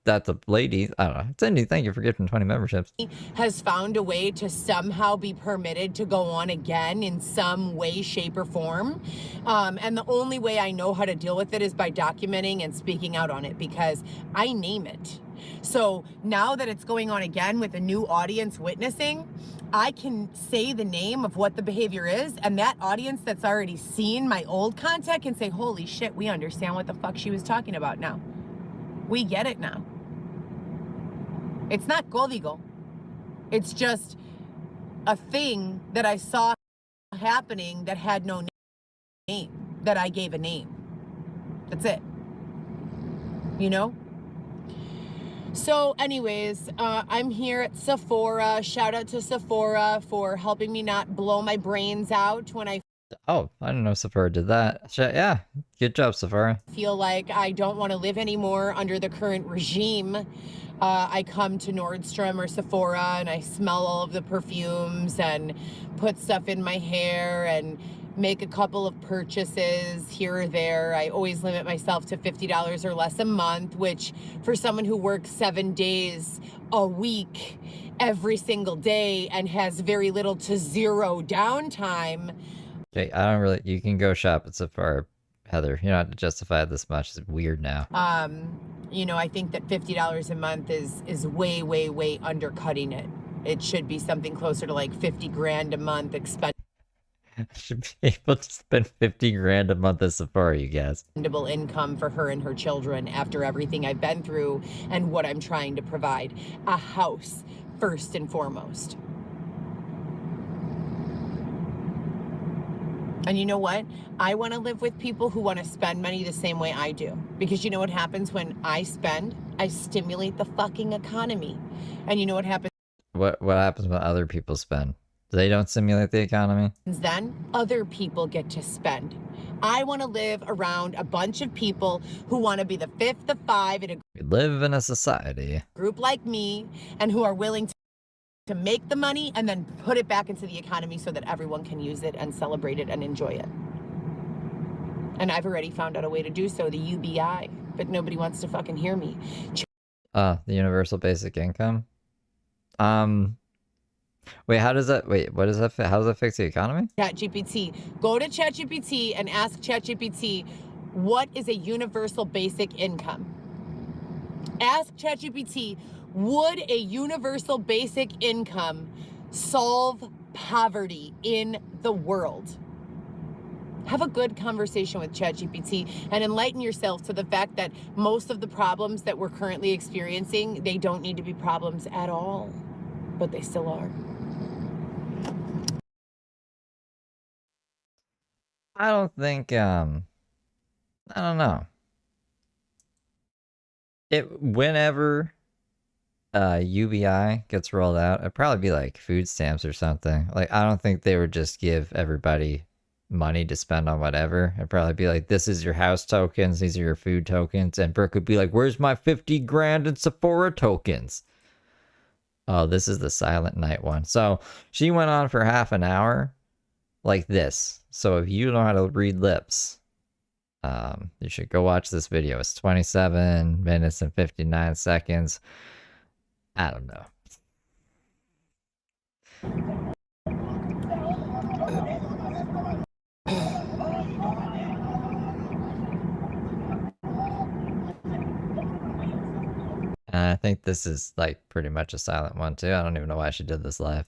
lady. I don't know. Cindy, thank you for gifting 20 memberships. Has found a way to somehow be permitted to go on again in some way, shape, or form. And the only way I know how to deal with it is by documenting and speaking out on it, because I name it. So now that it's going on again with a new audience witnessing, I can say the name of what the behavior is, and that audience that's already seen my old content can say, holy shit, we understand what the fuck she was talking about now. We get it now. It's not código. It's just a thing that I saw happening that had no name, that I gave a name. That's it. You know? So anyways, I'm here at Sephora. Shout out to Sephora for helping me not blow my brains out when I Oh, I didn't know Sephora did that. Yeah, good job, Sephora. feel like I don't want to live anymore under the current regime. I come to Nordstrom or Sephora and I smell all of the perfumes and put stuff in my hair and make a couple of purchases here or there. I always limit myself to $50 or less a month, which for someone who works 7 days a week every single day and has very little to zero downtime. Okay, I don't really... You can go shop at Sephora, Heather. You don't have to justify it this much. It's weird now. You know, I think that $50 a month is way, way, way undercutting it. It should be something closer to like 50 grand a month Should be able to spend 50 grand a month at Sephora, you guys. income for her and her children after everything I've been through and what I'm trying to provide. A house, first and foremost. And you know what? I want to live with people who want to spend money the same way I do. Because you know what happens when I spend? I stimulate the fucking economy. And you know what happens? What happens when other people spend? They don't simulate the economy? Then other people get to spend. I want to live around a bunch of people who want to be the fifth of five in a We live in a society. group like me and who are willing to make the money and then put it back into the economy so that everyone can use it and celebrate it and enjoy it. And I've already found out a way to do so, the UBI, but nobody wants to fucking hear me. The universal basic income? Wait, how does that, how does that fix the economy? ChatGPT. Go to ChatGPT and ask ChatGPT, what is a universal basic income? Ask ChatGPT, would a universal basic income solve poverty in the world? Have a good conversation with ChatGPT and enlighten yourself to the fact that most of the problems that we're currently experiencing, they don't need to be problems at all, but they still are. I don't think, I don't know. Whenever UBI gets rolled out, it'd probably be like food stamps or something. Like, I don't think they would just give everybody money to spend on whatever. It'd probably be like, this is your house tokens, these are your food tokens. And Brooke would be like, where's my 50 grand in Sephora tokens? Oh, this is the Silent Night one. So she went on for half an hour like this. So if you know how to read lips, you should go watch this video. It's 27 minutes and 59 seconds. I don't know. And I think this is like pretty much a silent one too. I don't even know why she did this live.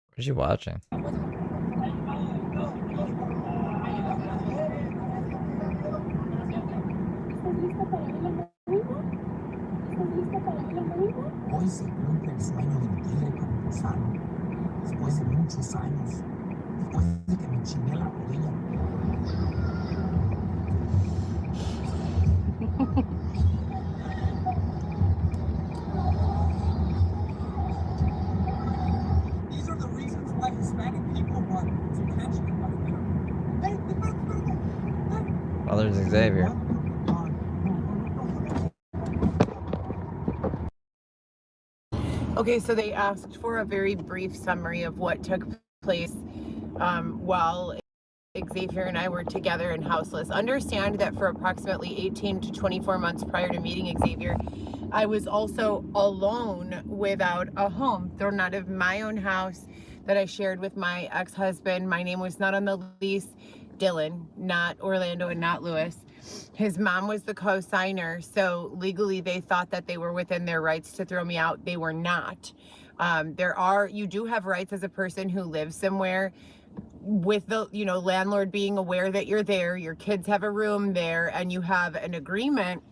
What are you watching? Hoy se cumple el sueño de mi tigre campuzano. Después de muchos años, después de que me chingué la rodilla. These are the reasons why Hispanic people want to catch me. Oh, there's Xavier. Okay, so they asked for a very brief summary of what took place while Xavier and I were together and houseless. Understand that for approximately 18 to 24 months prior to meeting Xavier, I was also alone without a home, thrown out of my own house that I shared with my ex-husband. My name was not on the lease. Dylan, not Orlando and not Lewis. His mom was the co-signer, so legally they thought that they were within their rights to throw me out. They were not. You do have rights as a person who lives somewhere, with the landlord being aware that you're there, your kids have a room there, and you have an agreement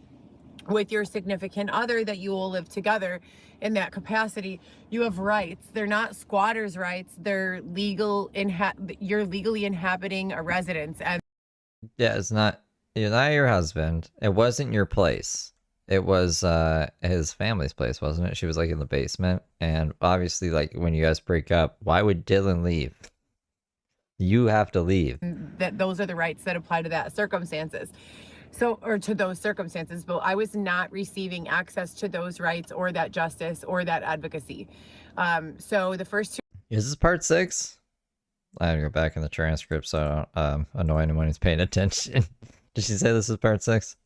with your significant other that you will live together in that capacity. You have rights. They're not squatters' rights. They're you're legally inhabiting a residence. And yeah, you're not your husband. It wasn't your place. It was his family's place, wasn't it? She was like in the basement. And obviously, like, when you guys break up, why would Dylan leave? You have to leave. Those are the rights that apply to that circumstances. Or to those circumstances, but I was not receiving access to those rights or that justice or that advocacy. So the first two... Is this part 6? I have to go back in the transcript so I don't annoy anyone who's paying attention. Did she say this is part 6?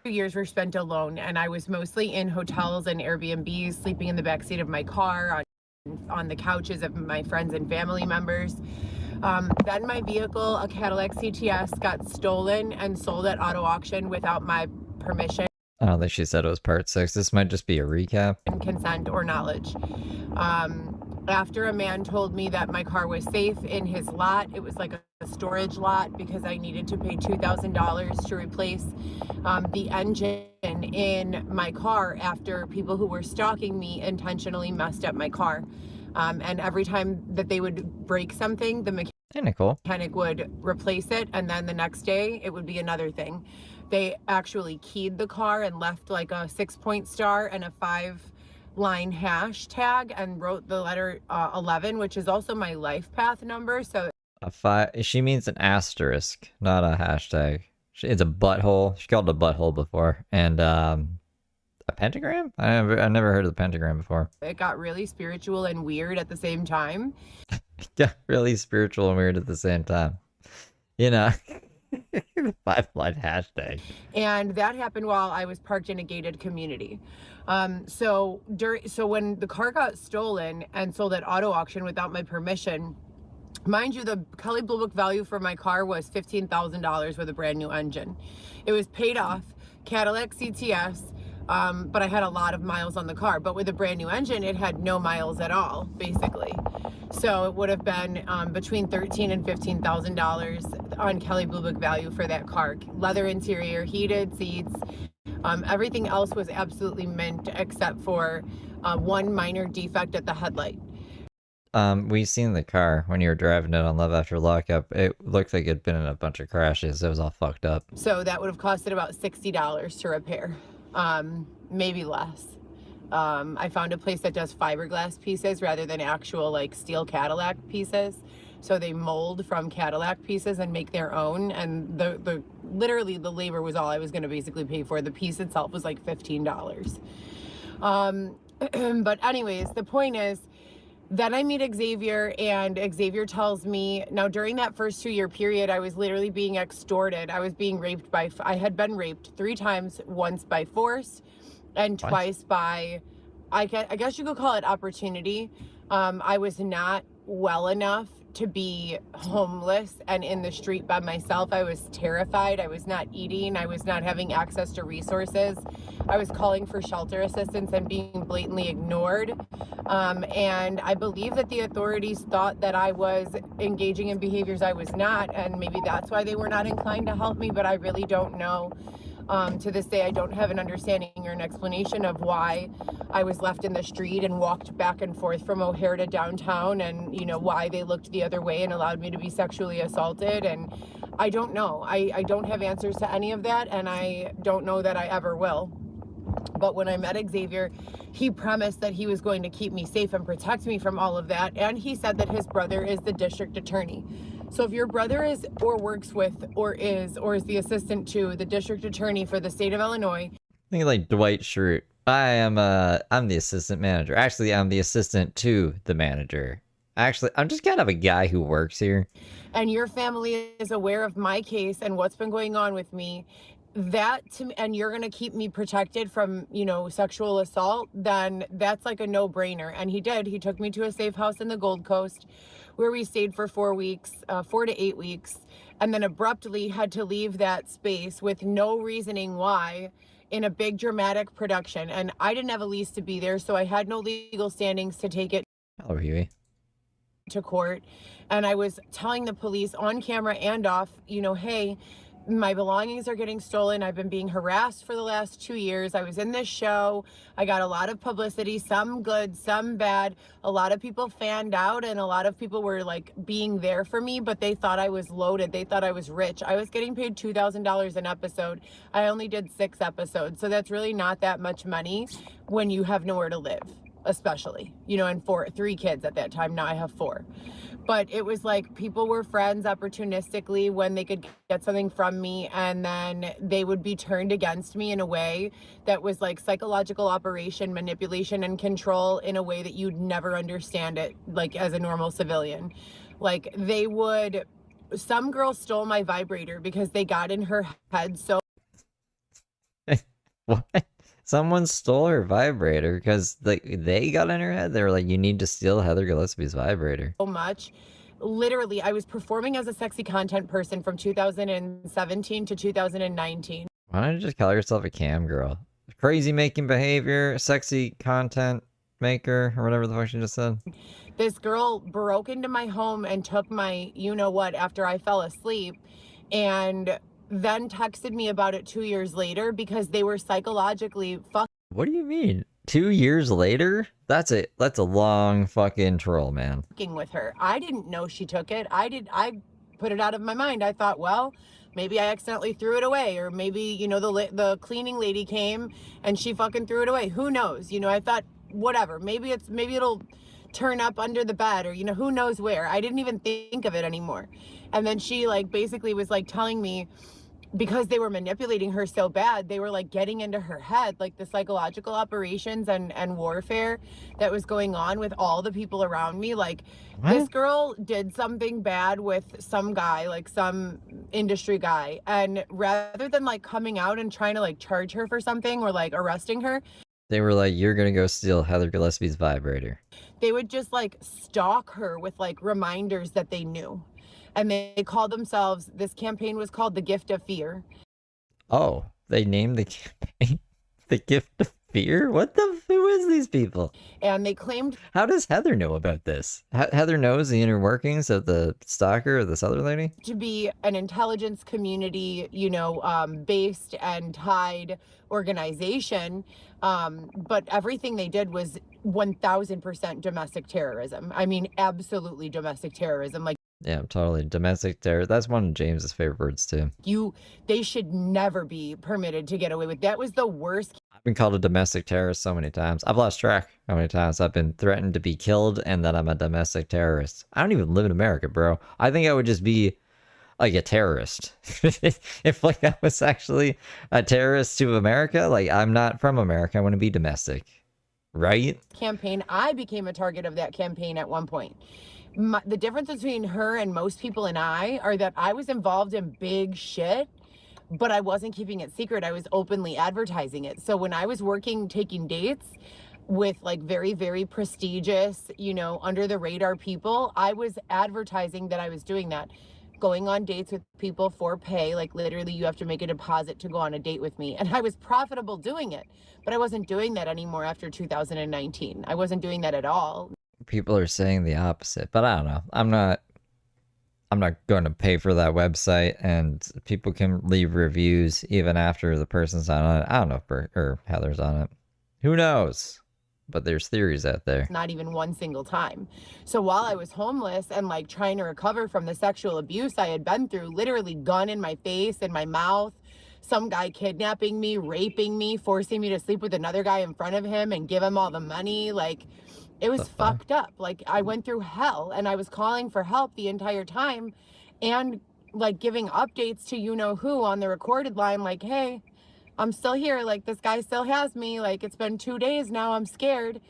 2 years were spent alone, and I was mostly in hotels and Airbnbs, sleeping in the backseat of my car, on the couches of my friends and family members. Then my vehicle, a Cadillac CTS, got stolen and sold at auto auction without my permission. I don't think she said it was part 6. This might just be a recap. And consent or knowledge. After a man told me that my car was safe in his lot, it was like a storage lot, because I needed to pay $2,000 to replace the engine in my car after people who were stalking me intentionally messed up my car. And every time that they would break something, the mechanic would replace it, and then the next day it would be another thing. They actually keyed the car and left like a 6-point star and a 5-line hashtag and wrote the letter 11, which is also my life path number. So she means an asterisk, not a hashtag. It's a butthole. She called it a butthole before. And a pentagram? I never heard of the pentagram before. It got really spiritual and weird at the same time. Yeah, really spiritual and weird at the same time. You know, the 5-line hashtag. And that happened while I was parked in a gated community. So when the car got stolen and sold at auto auction without my permission, mind you, the Kelley Blue Book value for my car was $15,000 with a brand new engine. It was paid off, Cadillac CTS, but I had a lot of miles on the car. But with a brand new engine, it had no miles at all, basically. So it would have been between $13,000 and $15,000 on Kelley Blue Book value for that car. Leather interior, heated seats, everything else was absolutely mint except for one minor defect at the headlight. We seen the car when you were driving it on Love After Lockup. It looked like it'd been in a bunch of crashes. It was all fucked up. So that would have costed about $60 to repair, maybe less. I found a place that does fiberglass pieces rather than actual like steel Cadillac pieces. So they mold from Cadillac pieces and make their own. And literally the labor was all I was going to basically pay for. The piece itself was like $15. But anyways, the point is, then I meet Xavier, and Xavier tells me, now during that first 2-year period, I was literally being extorted. I was being raped I had been raped 3 times, once by force and twice by, I guess you could call it opportunity. I was not well enough to be homeless and in the street by myself. I was terrified. I was not eating. I was not having access to resources. I was calling for shelter assistance and being blatantly ignored. And I believe that the authorities thought that I was engaging in behaviors I was not, and maybe that's why they were not inclined to help me, but I really don't know. To this day, I don't have an understanding or an explanation of why I was left in the street and walked back and forth from O'Hare to downtown, and, you know, why they looked the other way and allowed me to be sexually assaulted. And I don't know. I don't have answers to any of that, and I don't know that I ever will. But when I met Xavier, he promised that he was going to keep me safe and protect me from all of that. And he said that his brother is the district attorney. So if your brother is or works with or is the assistant to the district attorney for the state of Illinois. Think like Dwight Schrute. I'm the assistant manager. Actually, I'm the assistant to the manager. Actually, I'm just kind of a guy who works here. And your family is aware of my case and what's been going on with me. That to me, and you're going to keep me protected from, you know, sexual assault, then that's like a no-brainer. And he did. He took me to a safe house in the Gold Coast where we stayed for 4 weeks, 4 to 8 weeks, and then abruptly had to leave that space with no reasoning why in a big dramatic production. And I didn't have a lease to be there, so I had no legal standings to take it to court. And I was telling the police on camera and off, you know, hey, my belongings are getting stolen. I've been being harassed for the last 2 years. I was in this show. I got a lot of publicity, some good, some bad. A lot of people fanned out, and a lot of people were like being there for me, but they thought I was loaded. They thought I was rich. I was getting paid $2,000 an episode. I only did 6 episodes. So that's really not that much money when you have nowhere to live, especially, you know, and 3 kids at that time. Now I have 4. But it was like people were friends opportunistically when they could get something from me, and then they would be turned against me in a way that was like psychological operation, manipulation, and control in a way that you'd never understand it, like as a normal civilian. Like some girl stole my vibrator because they got in her head so. What? Someone stole her vibrator because they got in her head. They were like, you need to steal Heather Gillespie's vibrator. So much. Literally, I was performing as a sexy content person from 2017 to 2019. Why don't you just call yourself a cam girl? Crazy making behavior, sexy content maker, or whatever the fuck she just said. This girl broke into my home and took my you-know-what after I fell asleep, and then texted me about it 2 years later because they were psychologically fucking. What do you mean? 2 years later? That's a long fucking troll, man. With her. I didn't know she took it. I put it out of my mind. I thought, well, maybe I accidentally threw it away, or maybe, you know, the cleaning lady came and she fucking threw it away. Who knows? You know, I thought, whatever. Maybe it'll turn up under the bed, or, you know, who knows where. I didn't even think of it anymore. And then she like basically was like telling me, because they were manipulating her so bad, they were like getting into her head, like the psychological operations and warfare that was going on with all the people around me. Like, what? This girl did something bad with some guy, like some industry guy, and rather than like coming out and trying to like charge her for something or like arresting her, they were like, you're gonna go steal Heather Gillespie's vibrator. They would just like stalk her with like reminders that they knew. And they called themselves, this campaign was called The Gift of Fear. Oh, they named the campaign The gift of fear? Who is these people? And they claimed... How does Heather know about this? Heather knows the inner workings of the stalker or this other lady? To be an intelligence community, based and tied organization. But everything they did was 1000% domestic terrorism. I mean, absolutely domestic terrorism. Like, yeah, totally. Domestic terror. That's one of James's favorite words too. They should never be permitted to get away with. That was the worst. I've been called a domestic terrorist so many times. I've lost track how many times I've been threatened to be killed and that I'm a domestic terrorist. I don't even live in America, bro. I think I would just be like a terrorist. If like I was actually a terrorist to America, like I'm not from America, I want to be domestic. Right? Campaign. I became a target of that campaign at one point. The difference between her and most people and I are that I was involved in big shit, but I wasn't keeping it secret. I was openly advertising it. So when I was taking dates with like very, very prestigious, under the radar people, I was advertising that I was doing that. Going on dates with people for pay, like literally you have to make a deposit to go on a date with me. And I was profitable doing it, but I wasn't doing that anymore after 2019. I wasn't doing that at all. People are saying the opposite, but I don't know. I'm not going to pay for that website, and people can leave reviews even after the person's not on it. I don't know if Heather's on it. Who knows? But there's theories out there. Not even one single time. So while I was homeless and like trying to recover from the sexual abuse I had been through, literally gun in my face and my mouth, some guy kidnapping me, raping me, forcing me to sleep with another guy in front of him and give him all the money, like... It was fucked up. Like, I went through hell, and I was calling for help the entire time and, like, giving updates to you-know-who on the recorded line, like, hey, I'm still here. Like, this guy still has me. Like, it's been 2 days now. I'm scared.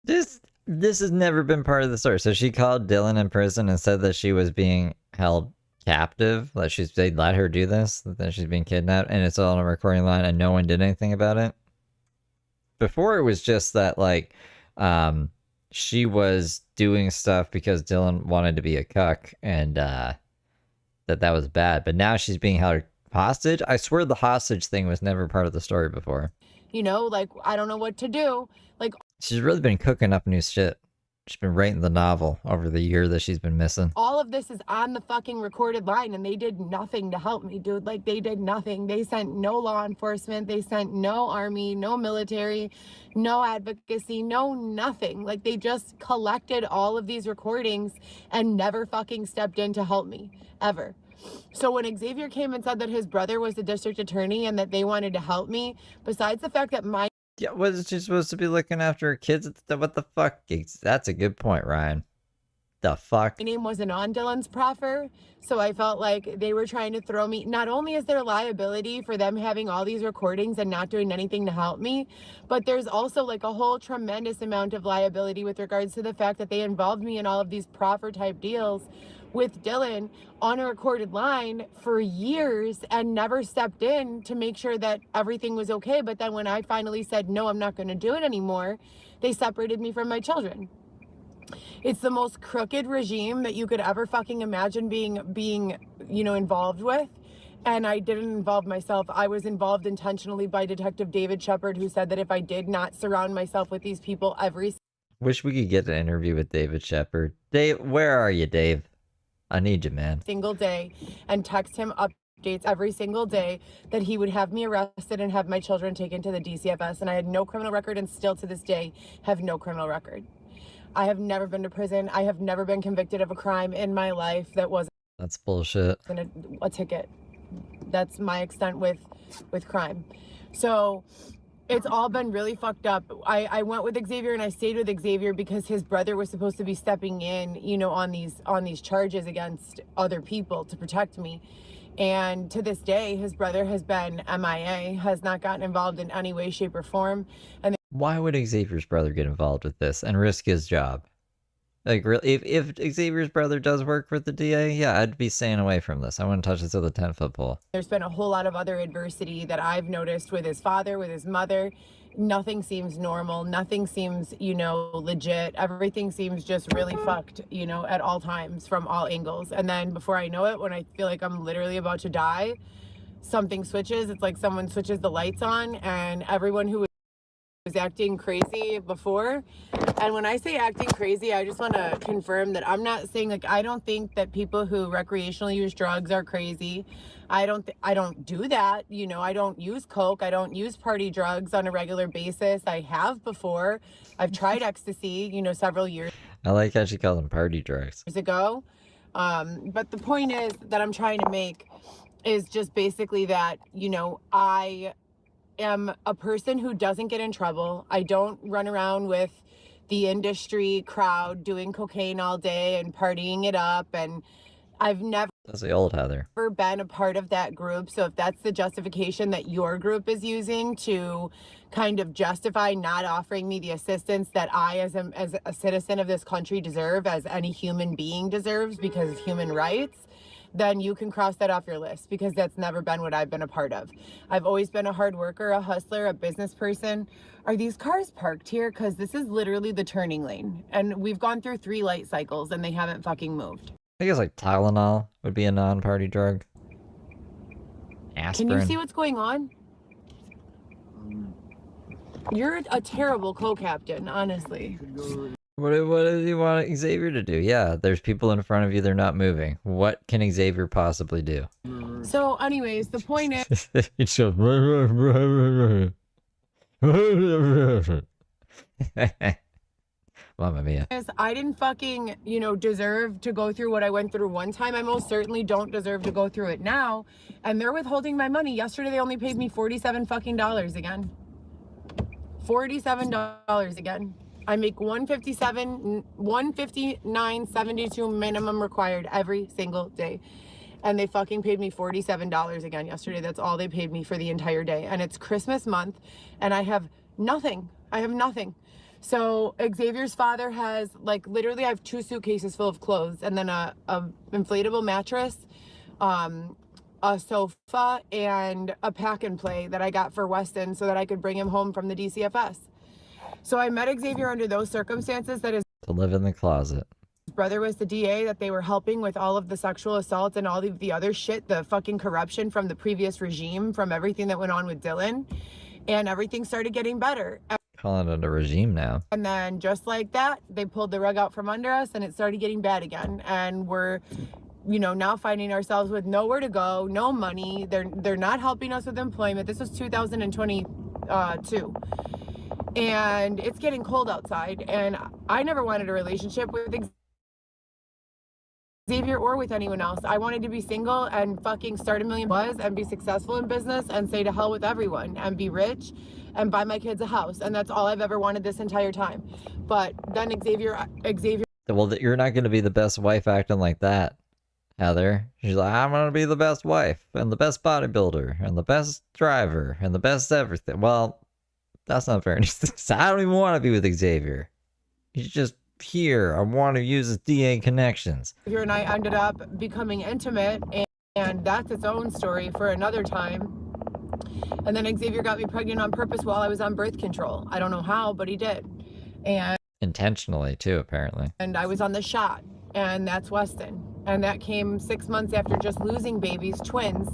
This has never been part of the story. So she called Dylan in prison and said that she was being held captive, that they let her do this, that she's being kidnapped, and it's all on a recording line, and no one did anything about it. Before, it was just that, like... she was doing stuff because Dylan wanted to be a cuck, and that was bad. But now she's being held hostage. I swear the hostage thing was never part of the story before. Like, I don't know what to do. Like, she's really been cooking up new shit. She's been writing the novel over the year that she's been missing. All of this is on the fucking recorded line, and they did nothing to help me, dude. Like, they did nothing. They sent no law enforcement. They sent no army, no military, no advocacy, no nothing. Like, they just collected all of these recordings and never fucking stepped in to help me, ever. So when Xavier came and said that his brother was the district attorney and that they wanted to help me, besides the fact that yeah, was she supposed to be looking after her kids? What the fuck? That's a good point, Ryan. The fuck? My name wasn't on Dylan's proffer, so I felt like they were trying to throw me. Not only is there liability for them having all these recordings and not doing anything to help me, but there's also like a whole tremendous amount of liability with regards to the fact that they involved me in all of these proffer type deals with Dylan on a recorded line for years and never stepped in to make sure that everything was okay. But then when I finally said, no, I'm not going to do it anymore, they separated me from my children. It's the most crooked regime that you could ever fucking imagine being, involved with. And I didn't involve myself. I was involved intentionally by Detective David Shepard, who said that if I did not surround myself with these people Wish we could get an interview with David Shepard. Dave, where are you, Dave? I need you, man. Single day, and text him updates every single day that he would have me arrested and have my children taken to the DCFS. And I had no criminal record, and still to this day have no criminal record. I have never been to prison. I have never been convicted of a crime in my life that wasn't... That's bullshit. A ticket. That's my extent with crime. So it's all been really fucked up. I went with Xavier, and I stayed with Xavier because his brother was supposed to be stepping in, on these charges against other people to protect me. And to this day, his brother has been MIA, has not gotten involved in any way, shape, or form. And why would Xavier's brother get involved with this and risk his job? Like, really, if Xavier's brother does work for the DA, yeah, I'd be staying away from this. I wouldn't touch this with a 10-foot pole. There's been a whole lot of other adversity that I've noticed with his father, with his mother. Nothing seems normal. Nothing seems, legit. Everything seems just really fucked, at all times from all angles. And then before I know it, when I feel like I'm literally about to die, something switches. It's like someone switches the lights on, and everyone who was acting crazy before. And when I say acting crazy, I just want to confirm that I'm not saying, like, I don't think that people who recreationally use drugs are crazy. I don't do that. You know, I don't use coke. I don't use party drugs on a regular basis. I have before. I've tried ecstasy, you know, several years I like how she calls them party drugs. ago. But the point is that I'm trying to make is just basically that, you know, I am a person who doesn't get in trouble. I don't run around with the industry crowd doing cocaine all day and partying it up. And I've never That's the old Heather. been a part of that group. So if that's the justification that your group is using to kind of justify not offering me the assistance that I, as a citizen of this country, deserve, as any human being deserves because of human rights, then you can cross that off your list, because that's never been what I've been a part of. I've always been a hard worker, a hustler, a business person. Are these cars parked here? Because this is literally the turning lane. And we've gone through 3 light cycles and they haven't fucking moved. I guess like Tylenol would be a non-party drug. Aspirin. Can you see what's going on? You're a terrible co-captain, honestly. What do you want Xavier to do? Yeah, there's people in front of you, they're not moving. What can Xavier possibly do? So anyways, the point is... It's just... Mamma mia. I didn't fucking, you know, deserve to go through what I went through one time. I most certainly don't deserve to go through it now. And they're withholding my money. Yesterday, they only paid me $47 fucking dollars again. $47 again. I make $159.72 minimum required every single day. And they fucking paid me $47 again yesterday. That's all they paid me for the entire day. And it's Christmas month and I have nothing. I have nothing. So Xavier's father has, like, literally I have 2 suitcases full of clothes and then a inflatable mattress, a sofa, and a pack and play that I got for Weston so that I could bring him home from the DCFS. So I met Xavier under those circumstances, that his To live in the closet. brother was the DA, that they were helping with all of the sexual assault and all of the other shit, the fucking corruption from the previous regime, from everything that went on with Dylan, and everything started getting better. Calling it a regime now. And then just like that, they pulled the rug out from under us and it started getting bad again. And we're, you know, now finding ourselves with nowhere to go, no money. They're not helping us with employment. This was 2022. And it's getting cold outside. And I never wanted a relationship with Xavier or with anyone else. I wanted to be single and fucking start a million buzz and be successful in business and say to hell with everyone and be rich and buy my kids a house. And that's all I've ever wanted this entire time. But then Xavier. Well, you're not going to be the best wife acting like that, Heather. She's like, I'm going to be the best wife and the best bodybuilder and the best driver and the best everything. Well, that's not fair. I don't even want to be with Xavier. He's just here. I want to use his DA connections. Xavier and I ended up becoming intimate, and that's its own story for another time. And then Xavier got me pregnant on purpose while I was on birth control. I don't know how, but he did. And intentionally too, apparently. And I was on the shot, and that's Weston. And that came 6 months after just losing babies, twins,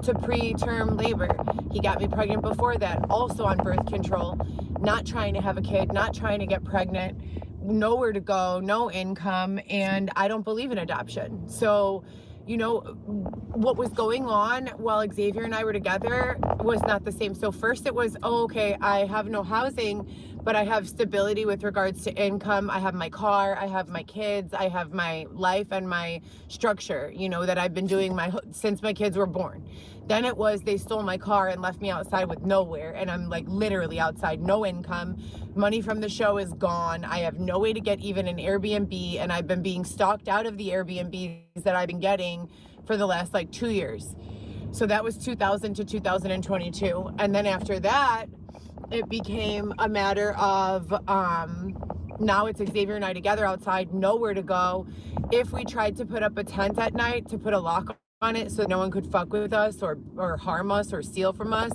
to preterm labor. He got me pregnant before that, also on birth control, not trying to have a kid, not trying to get pregnant, nowhere to go, no income, and I don't believe in adoption. So, you know, what was going on while Xavier and I were together was not the same. So first it was, oh, okay, I have no housing, but I have stability with regards to income. I have my car, I have my kids, I have my life and my structure, you know, that I've been doing since my kids were born. Then it was, they stole my car and left me outside with nowhere. And I'm like literally outside, no income. Money from the show is gone. I have no way to get even an Airbnb. And I've been being stalked out of the Airbnbs that I've been getting for the last like 2 years. So that was 2000 to 2022. And then after that, it became a matter of, now it's Xavier and I together outside, nowhere to go. If we tried to put up a tent at night to put a lock on it so no one could fuck with us or harm us or steal from us,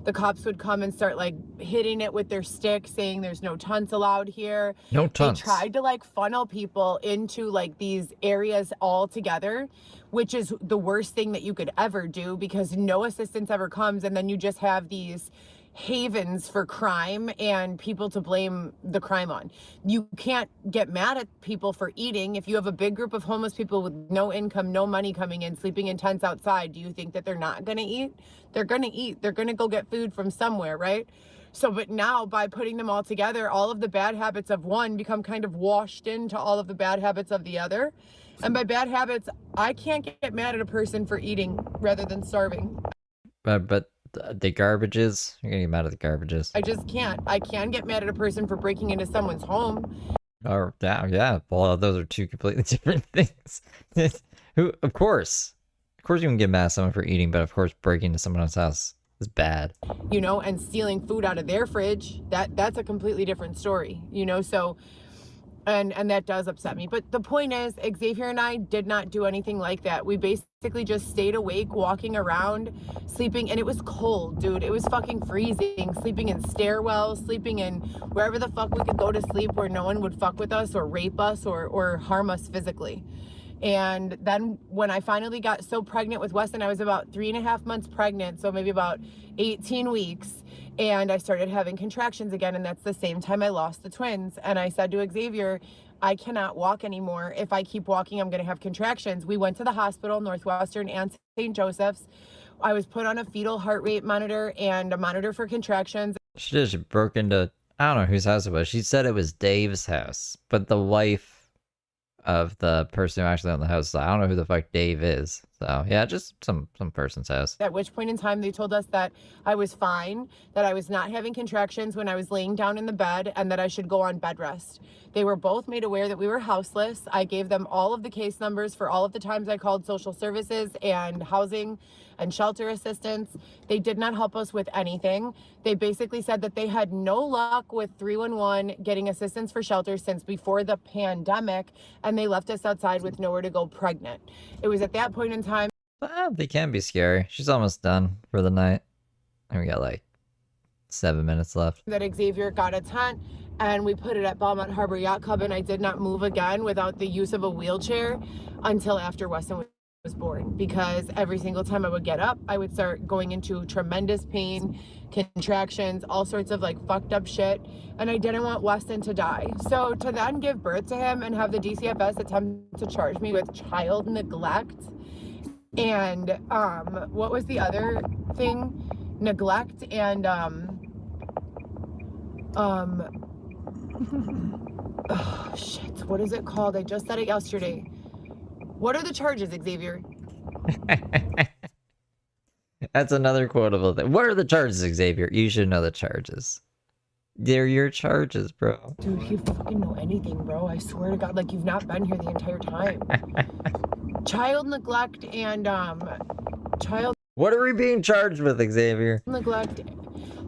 the cops would come and start like hitting it with their stick, saying there's no tents allowed here. No tents. They tried to like funnel people into like these areas all together, which is the worst thing that you could ever do, because no assistance ever comes, and then you just have these havens for crime and people to blame the crime on. You can't get mad at people for eating. If you have a big group of homeless people with no income, no money coming in, sleeping in tents outside, do you think that they're not going to eat? They're going to eat. They're going to go get food from somewhere, right? So, but now by putting them all together, all of the bad habits of one become kind of washed into all of the bad habits of the other. And by bad habits, I can't get mad at a person for eating rather than starving. But the garbages, you're gonna get mad at the garbages. I just can't. I can get mad at a person for breaking into someone's home. Or yeah. Well, those are two completely different things. Of course you can get mad at someone for eating, but of course breaking into someone's house is bad. You know, and stealing food out of their fridge, that's a completely different story. You know, so and that does upset me. But the point is, Xavier and I did not do anything like that. We basically just stayed awake, walking around, sleeping, and it was cold, dude. It was fucking freezing, sleeping in stairwells, sleeping in wherever the fuck we could go to sleep where no one would fuck with us or rape us or harm us physically. And then when I finally got so pregnant with Weston, I was about 3.5 months pregnant, so maybe about 18 weeks. And I started having contractions again, and that's the same time I lost the twins. And I said to Xavier, I cannot walk anymore. If I keep walking, I'm going to have contractions. We went to the hospital, Northwestern and St. Joseph's. I was put on a fetal heart rate monitor and a monitor for contractions. She broke into, I don't know whose house it was. She said it was Dave's house, but the wife of the person who actually owned the house, I don't know who the fuck Dave is. So yeah, just some person's house. At which point in time they told us that I was fine, that I was not having contractions when I was laying down in the bed, and that I should go on bed rest. They were both made aware that we were houseless. I gave them all of the case numbers for all of the times I called social services and housing and shelter assistance. They did not help us with anything. They basically said that they had no luck with 311 getting assistance for shelter since before the pandemic, and they left us outside with nowhere to go pregnant. It was at that point in time. They can be scary. She's almost done for the night. And we got like 7 minutes left. That Xavier got a tent and we put it at Belmont Harbor Yacht Club, and I did not move again without the use of a wheelchair until after Weston was born, because every single time I would get up, I would start going into tremendous pain, contractions, all sorts of like fucked up shit, and I didn't want Weston to die. So to then give birth to him and have the DCFS attempt to charge me with child neglect and what was the other thing? Neglect and oh shit, what is it called? I just said it yesterday. What are the charges, Xavier? That's another quotable thing. What are the charges, Xavier? You should know the charges. They're your charges, bro. Dude, you fucking know anything, bro. I swear to God, like you've not been here the entire time. Child neglect and child. What are we being charged with, Xavier? Neglect.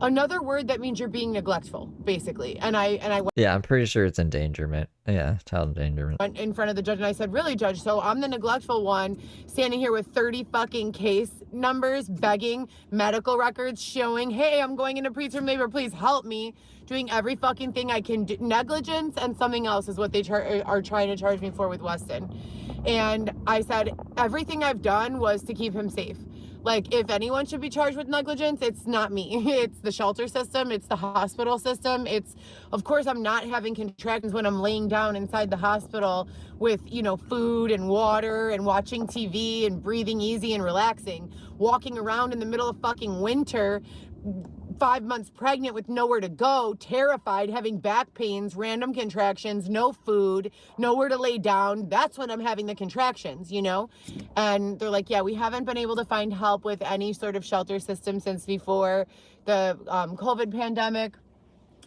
Another word that means you're being neglectful, basically. And I went. Yeah, I'm pretty sure it's endangerment. Yeah, child endangerment. Went in front of the judge and I said, really, judge? So I'm the neglectful one standing here with 30 fucking case numbers, begging, medical records showing, hey, I'm going into preterm labor, please help me. Doing every fucking thing I can do. Negligence and something else is what they are trying to charge me for with Weston. And I said, everything I've done was to keep him safe. Like, if anyone should be charged with negligence, it's not me. It's the shelter system. It's the hospital system. It's, of course, I'm not having contractions when I'm laying down inside the hospital with, you know, food and water and watching TV and breathing easy and relaxing. Walking around in the middle of fucking winter, 5 months pregnant with nowhere to go, terrified, having back pains, random contractions, no food, nowhere to lay down. That's when I'm having the contractions, you know? And they're like, yeah, we haven't been able to find help with any sort of shelter system since before the COVID pandemic.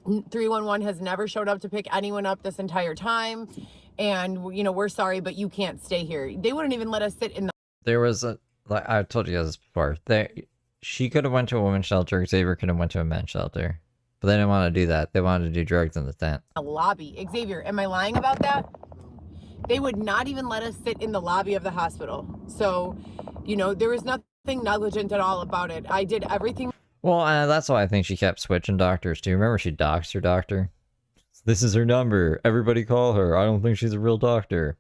311 has never showed up to pick anyone up this entire time. And, you know, we're sorry, but you can't stay here. They wouldn't even let us sit in the... There was a, like I told you guys this before, she could have went to a women's shelter, Xavier could have went to a men's shelter. But they didn't want to do that. They wanted to do drugs in the tent. Lobby. Xavier, am I lying about that? They would not even let us sit in the lobby of the hospital. So, you know, there was nothing negligent at all about it. I did everything. Well, that's why I think she kept switching doctors too. Remember, she doxed her doctor? This is her number. Everybody call her. I don't think she's a real doctor.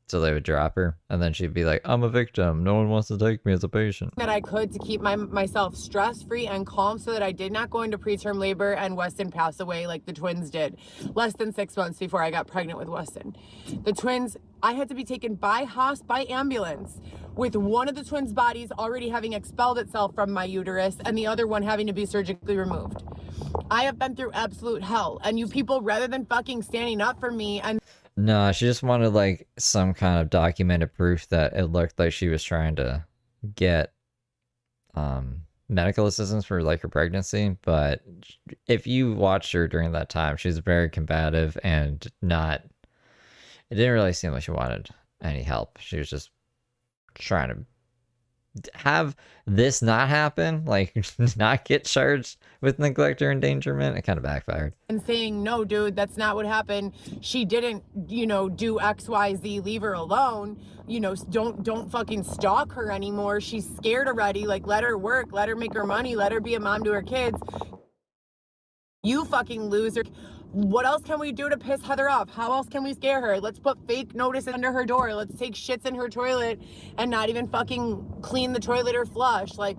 So they would drop her, and then she'd be like, I'm a victim. No one wants to take me as a patient. That I could to keep myself stress-free and calm so that I did not go into preterm labor and Weston pass away like the twins did less than 6 months before I got pregnant with Weston. The twins, I had to be taken by ambulance with one of the twins' bodies already having expelled itself from my uterus and the other one having to be surgically removed. I have been through absolute hell, and you people, rather than fucking standing up for me and... No, she just wanted like some kind of documented proof that it looked like she was trying to get medical assistance for like her pregnancy. But if you watched her during that time, she's very combative and not, it didn't really seem like she wanted any help. She was just trying to have this not happen, like not get charged with neglect or endangerment. It kind of backfired. And saying, no, dude, that's not what happened. She didn't, you know, do X, Y, Z, leave her alone. You know, don't fucking stalk her anymore. She's scared already. Like, let her work, let her make her money, let her be a mom to her kids. You fucking loser. What else can we do to piss Heather off? How else can we scare her? Let's put fake notices under her door. Let's take shits in her toilet and not even fucking clean the toilet or flush. Like,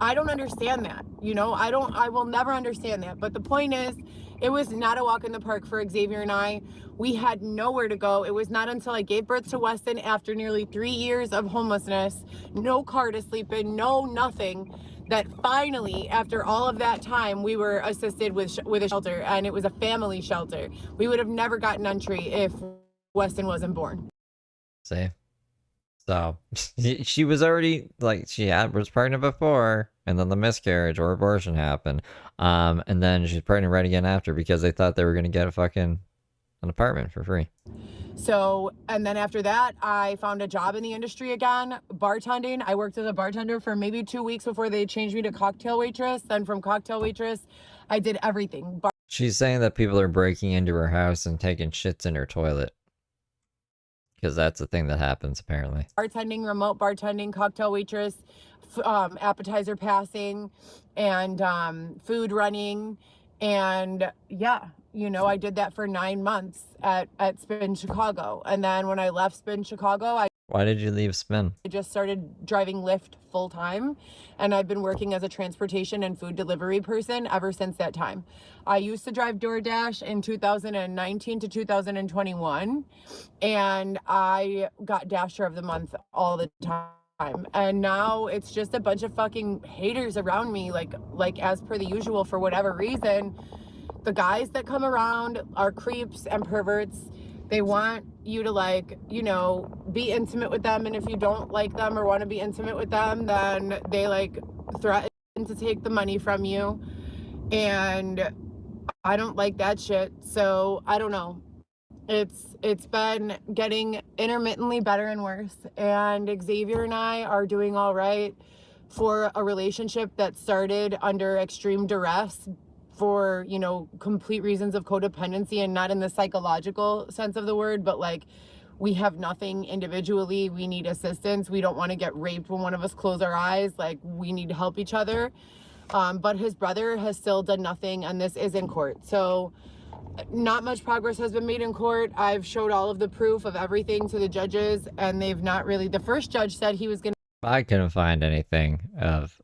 I don't understand that. You know, I will never understand that. But the point is, it was not a walk in the park for Xavier and I. We had nowhere to go. It was not until I gave birth to Weston after nearly 3 years of homelessness, no car to sleep in, no nothing, that finally, after all of that time, we were assisted with a shelter, and it was a family shelter. We would have never gotten entry if Weston wasn't born. See? So, she was already, like, was pregnant before, and then the miscarriage or abortion happened. And then she's pregnant right again after because they thought they were going to get an apartment for free. So, and then after that, I found a job in the industry again, bartending. I worked as a bartender for maybe 2 weeks before they changed me to cocktail waitress. Then from cocktail waitress, I did everything. She's saying that people are breaking into her house and taking shits in her toilet. Because that's the thing that happens, apparently. Bartending, remote bartending, cocktail waitress, appetizer passing, and food running. And yeah, you know, I did that for 9 months at Spin Chicago. And then when I left Spin Chicago, Why did you leave Spin? I just started driving Lyft full time, and I've been working as a transportation and food delivery person ever since that time. I used to drive DoorDash in 2019 to 2021, and I got Dasher of the Month all the time. And now it's just a bunch of fucking haters around me, like as per the usual, for whatever reason. The guys that come around are creeps and perverts. They want you to, like, you know, be intimate with them. And if you don't like them or want to be intimate with them, then they, like, threaten to take the money from you. And I don't like that shit. So I don't know. It's been getting intermittently better and worse. And Xavier and I are doing all right for a relationship that started under extreme duress for, you know, complete reasons of codependency, and not in the psychological sense of the word, but like, we have nothing individually. We need assistance. We don't want to get raped when one of us close our eyes. Like, we need to help each other. But his brother has still done nothing, and this is in court. So not much progress has been made in court. I've showed all of the proof of everything to the judges, and they've not really. The first judge said he was going to. I couldn't find anything of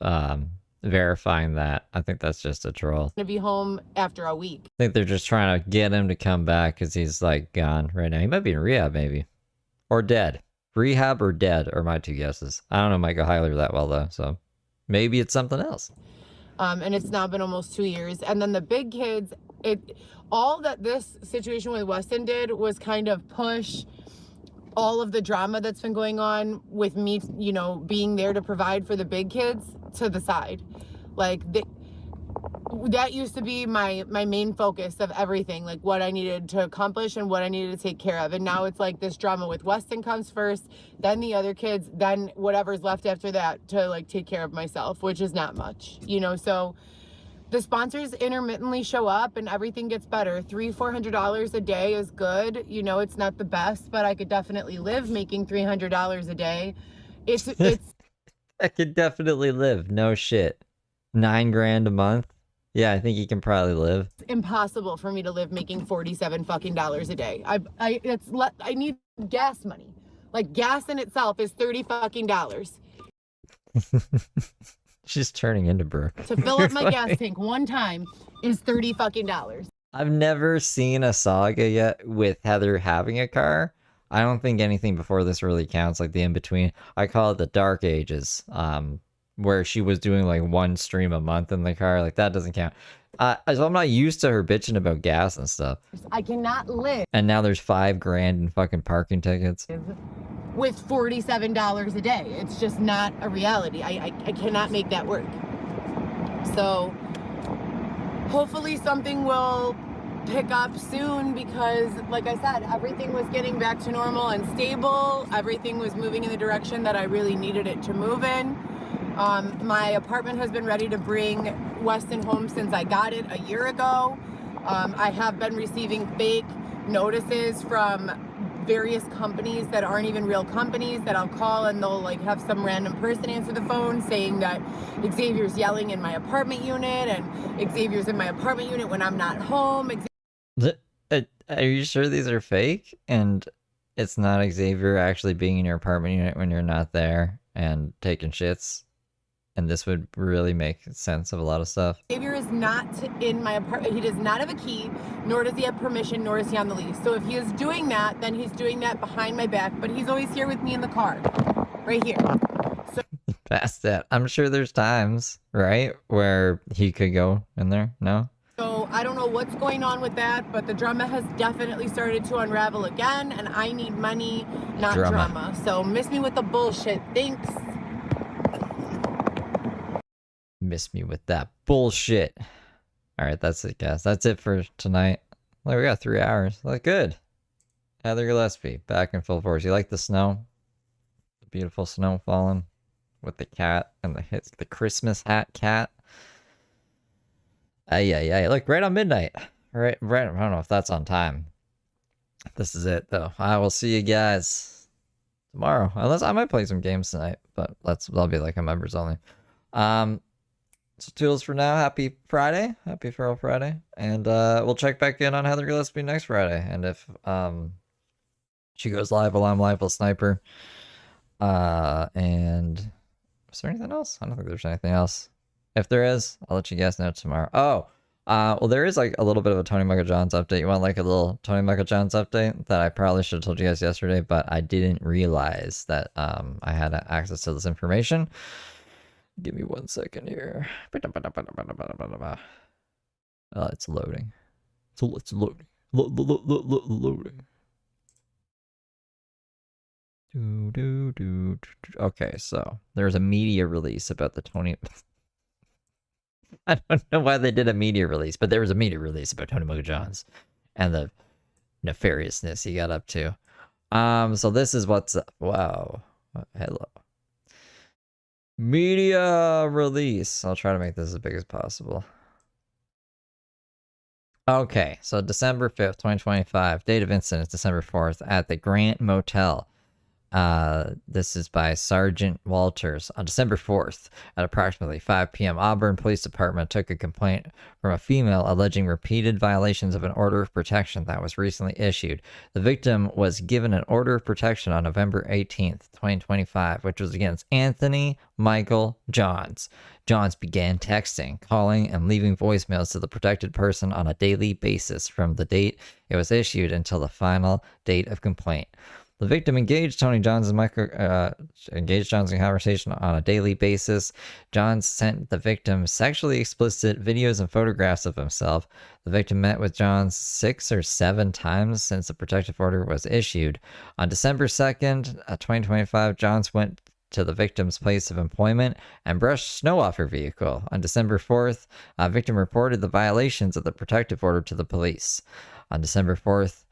verifying that. I think that's just a troll. To be home after a week. I think they're just trying to get him to come back because he's like gone right now. He might be in rehab, maybe, or dead. Rehab or dead are my two guesses. I don't know Michael Heiler that well though, so maybe it's something else. And it's now been almost 2 years. And then the big kids, all that this situation with Weston did was kind of push all of the drama that's been going on with me, you know, being there to provide for the big kids to the side. Like, that used to be my main focus of everything, like what I needed to accomplish and what I needed to take care of. And now it's like this drama with Weston comes first, then the other kids, then whatever's left after that to, like, take care of myself, which is not much, you know. So the sponsors intermittently show up and everything gets better. $300-400 a day is good. You know, it's not the best, but I could definitely live making $300 a day. It's I could definitely live. No shit. 9 grand a month. Yeah, I think he can probably live. It's impossible for me to live making $47 fucking a day. I need gas money. Like, gas in itself is $30 fucking. She's turning into Brooke. To fill up my gas tank one time is $30 fucking. I've never seen a saga yet with Heather having a car. I don't think anything before this really counts, like the in-between. I call it the dark ages, where she was doing like 1 stream a month in the car. Like, that doesn't count. So I'm not used to her bitching about gas and stuff. I cannot live. And now there's 5 grand in fucking parking tickets. With $47 a day. It's just not a reality. I cannot make that work. So hopefully something will pick up soon, because like I said, everything was getting back to normal and stable. Everything was moving in the direction that I really needed it to move in. My apartment has been ready to bring Weston home since I got it a year ago. I have been receiving fake notices from various companies that aren't even real companies that I'll call, and they'll like have some random person answer the phone saying that Xavier's yelling in my apartment unit, and Xavier's in my apartment unit when I'm not home. Are you sure these are fake? And it's not Xavier actually being in your apartment unit when you're not there and taking shits? And this would really make sense of a lot of stuff. Xavier is not in my apartment. He does not have a key, nor does he have permission, nor is he on the lease. So if he is doing that, then he's doing that behind my back, but he's always here with me in the car, right here. So Past that. I'm sure there's times, right, where he could go in there. No? So I don't know what's going on with that, but the drama has definitely started to unravel again, and I need money, not drama. So miss me with the bullshit. Thanks. Miss me with that bullshit. All right, that's it, guys. That's it for tonight. Well, we got 3 hours. That's good. Heather Gillespie, back in full force. You like the snow? The beautiful snow falling with the cat and the Christmas hat cat. Yeah. Look, right on midnight. Right. I don't know if that's on time. This is it, though. I will see you guys tomorrow. Unless I might play some games tonight, but that'll be like a members only. So toodles for now. Happy Friday. Happy Feral Friday. And we'll check back in on Heather Gillespie next Friday. And if she goes live while I'm live with Sniper. And is there anything else? I don't think there's anything else. If there is, I'll let you guys know tomorrow. Oh, well, there is like a little bit of a Tony Michael Johns update. You want like a little Tony Michael Johns update that I probably should have told you guys yesterday, but I didn't realize that I had access to this information. Give me 1 second here. It's loading. It's loading. Loading. Okay, so there's a media release about the Tony. I don't know why they did a media release, but there was a media release about Tony Michael Johns and the nefariousness he got up to. So this is what's up. Wow. Hello. Media release. I'll try to make this as big as possible. Okay, so December 5th, 2025. Date of incident, December 4th, at the Grant Motel. This is by Sergeant Walters. On December 4th, at approximately 5 p.m., Auburn Police Department took a complaint from a female alleging repeated violations of an order of protection that was recently issued. The victim was given an order of protection on November 18th, 2025, which was against Anthony Michael Johns. Johns began texting, calling, and leaving voicemails to the protected person on a daily basis from the date it was issued until the final date of complaint. The victim engaged Johns in conversation on a daily basis. Johns sent the victim sexually explicit videos and photographs of himself. The victim met with Johns 6 or 7 times since the protective order was issued. On December 2nd, 2025, Johns went to the victim's place of employment and brushed snow off her vehicle. On December 4th, a victim reported the violations of the protective order to the police. On December 4th,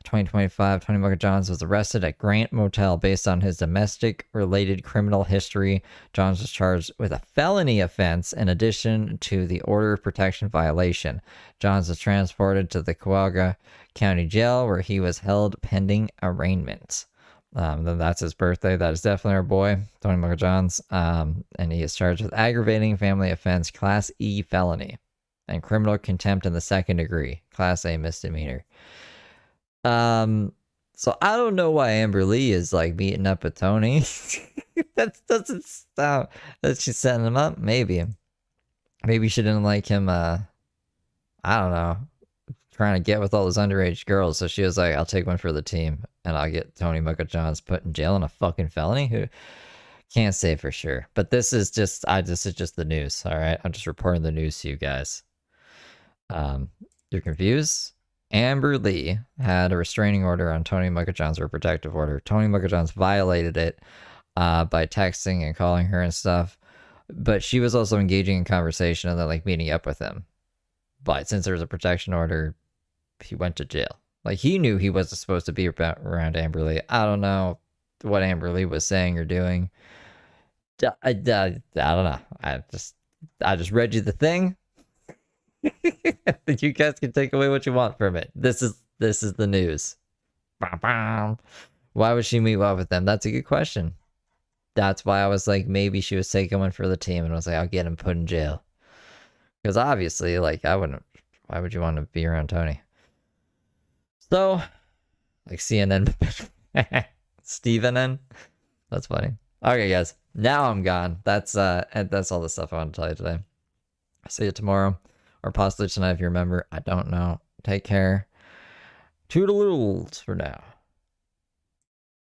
2025, Tony Michael Johns was arrested at Grant Motel based on his domestic-related criminal history. Johns was charged with a felony offense in addition to the order of protection violation. Johns was transported to the Cuyahoga County Jail, where he was held pending arraignment. Then that's his birthday. That is definitely our boy, Tony Michael Johns. And he is charged with aggravating family offense, Class E felony, and criminal contempt in the second degree, Class A misdemeanor. So I don't know why Amber Lee is like meeting up with Tony. That doesn't sound that she's setting him up. Maybe she didn't like him. I don't know, trying to get with all those underage girls. So she was like, "I'll take one for the team, and I'll get Tony Michael Johns put in jail on a fucking felony." Who can't say for sure, but this is just the news. All right, I'm just reporting the news to you guys. You're confused? Amber Lee had a restraining order on Tony Michael Johns, or a protective order. Tony Michael Johns violated it by texting and calling her and stuff. But she was also engaging in conversation and then like meeting up with him. But since there was a protection order, he went to jail. Like, he knew he wasn't supposed to be around Amber Lee. I don't know what Amber Lee was saying or doing. I don't know. I just read you the thing. You guys can take away what you want from it. This is the news. Why would she meet up with them? That's a good question. That's why I was like, maybe she was taking one for the team and was like, I'll get him put in jail. Because obviously, like, I wouldn't. Why would you want to be around Tony? So, like CNN, Steven N. That's funny. Okay, guys. Now I'm gone. That's all the stuff I want to tell you today. I'll see you tomorrow. Or possibly tonight if you remember. I don't know. Take care. Toodaloos for now.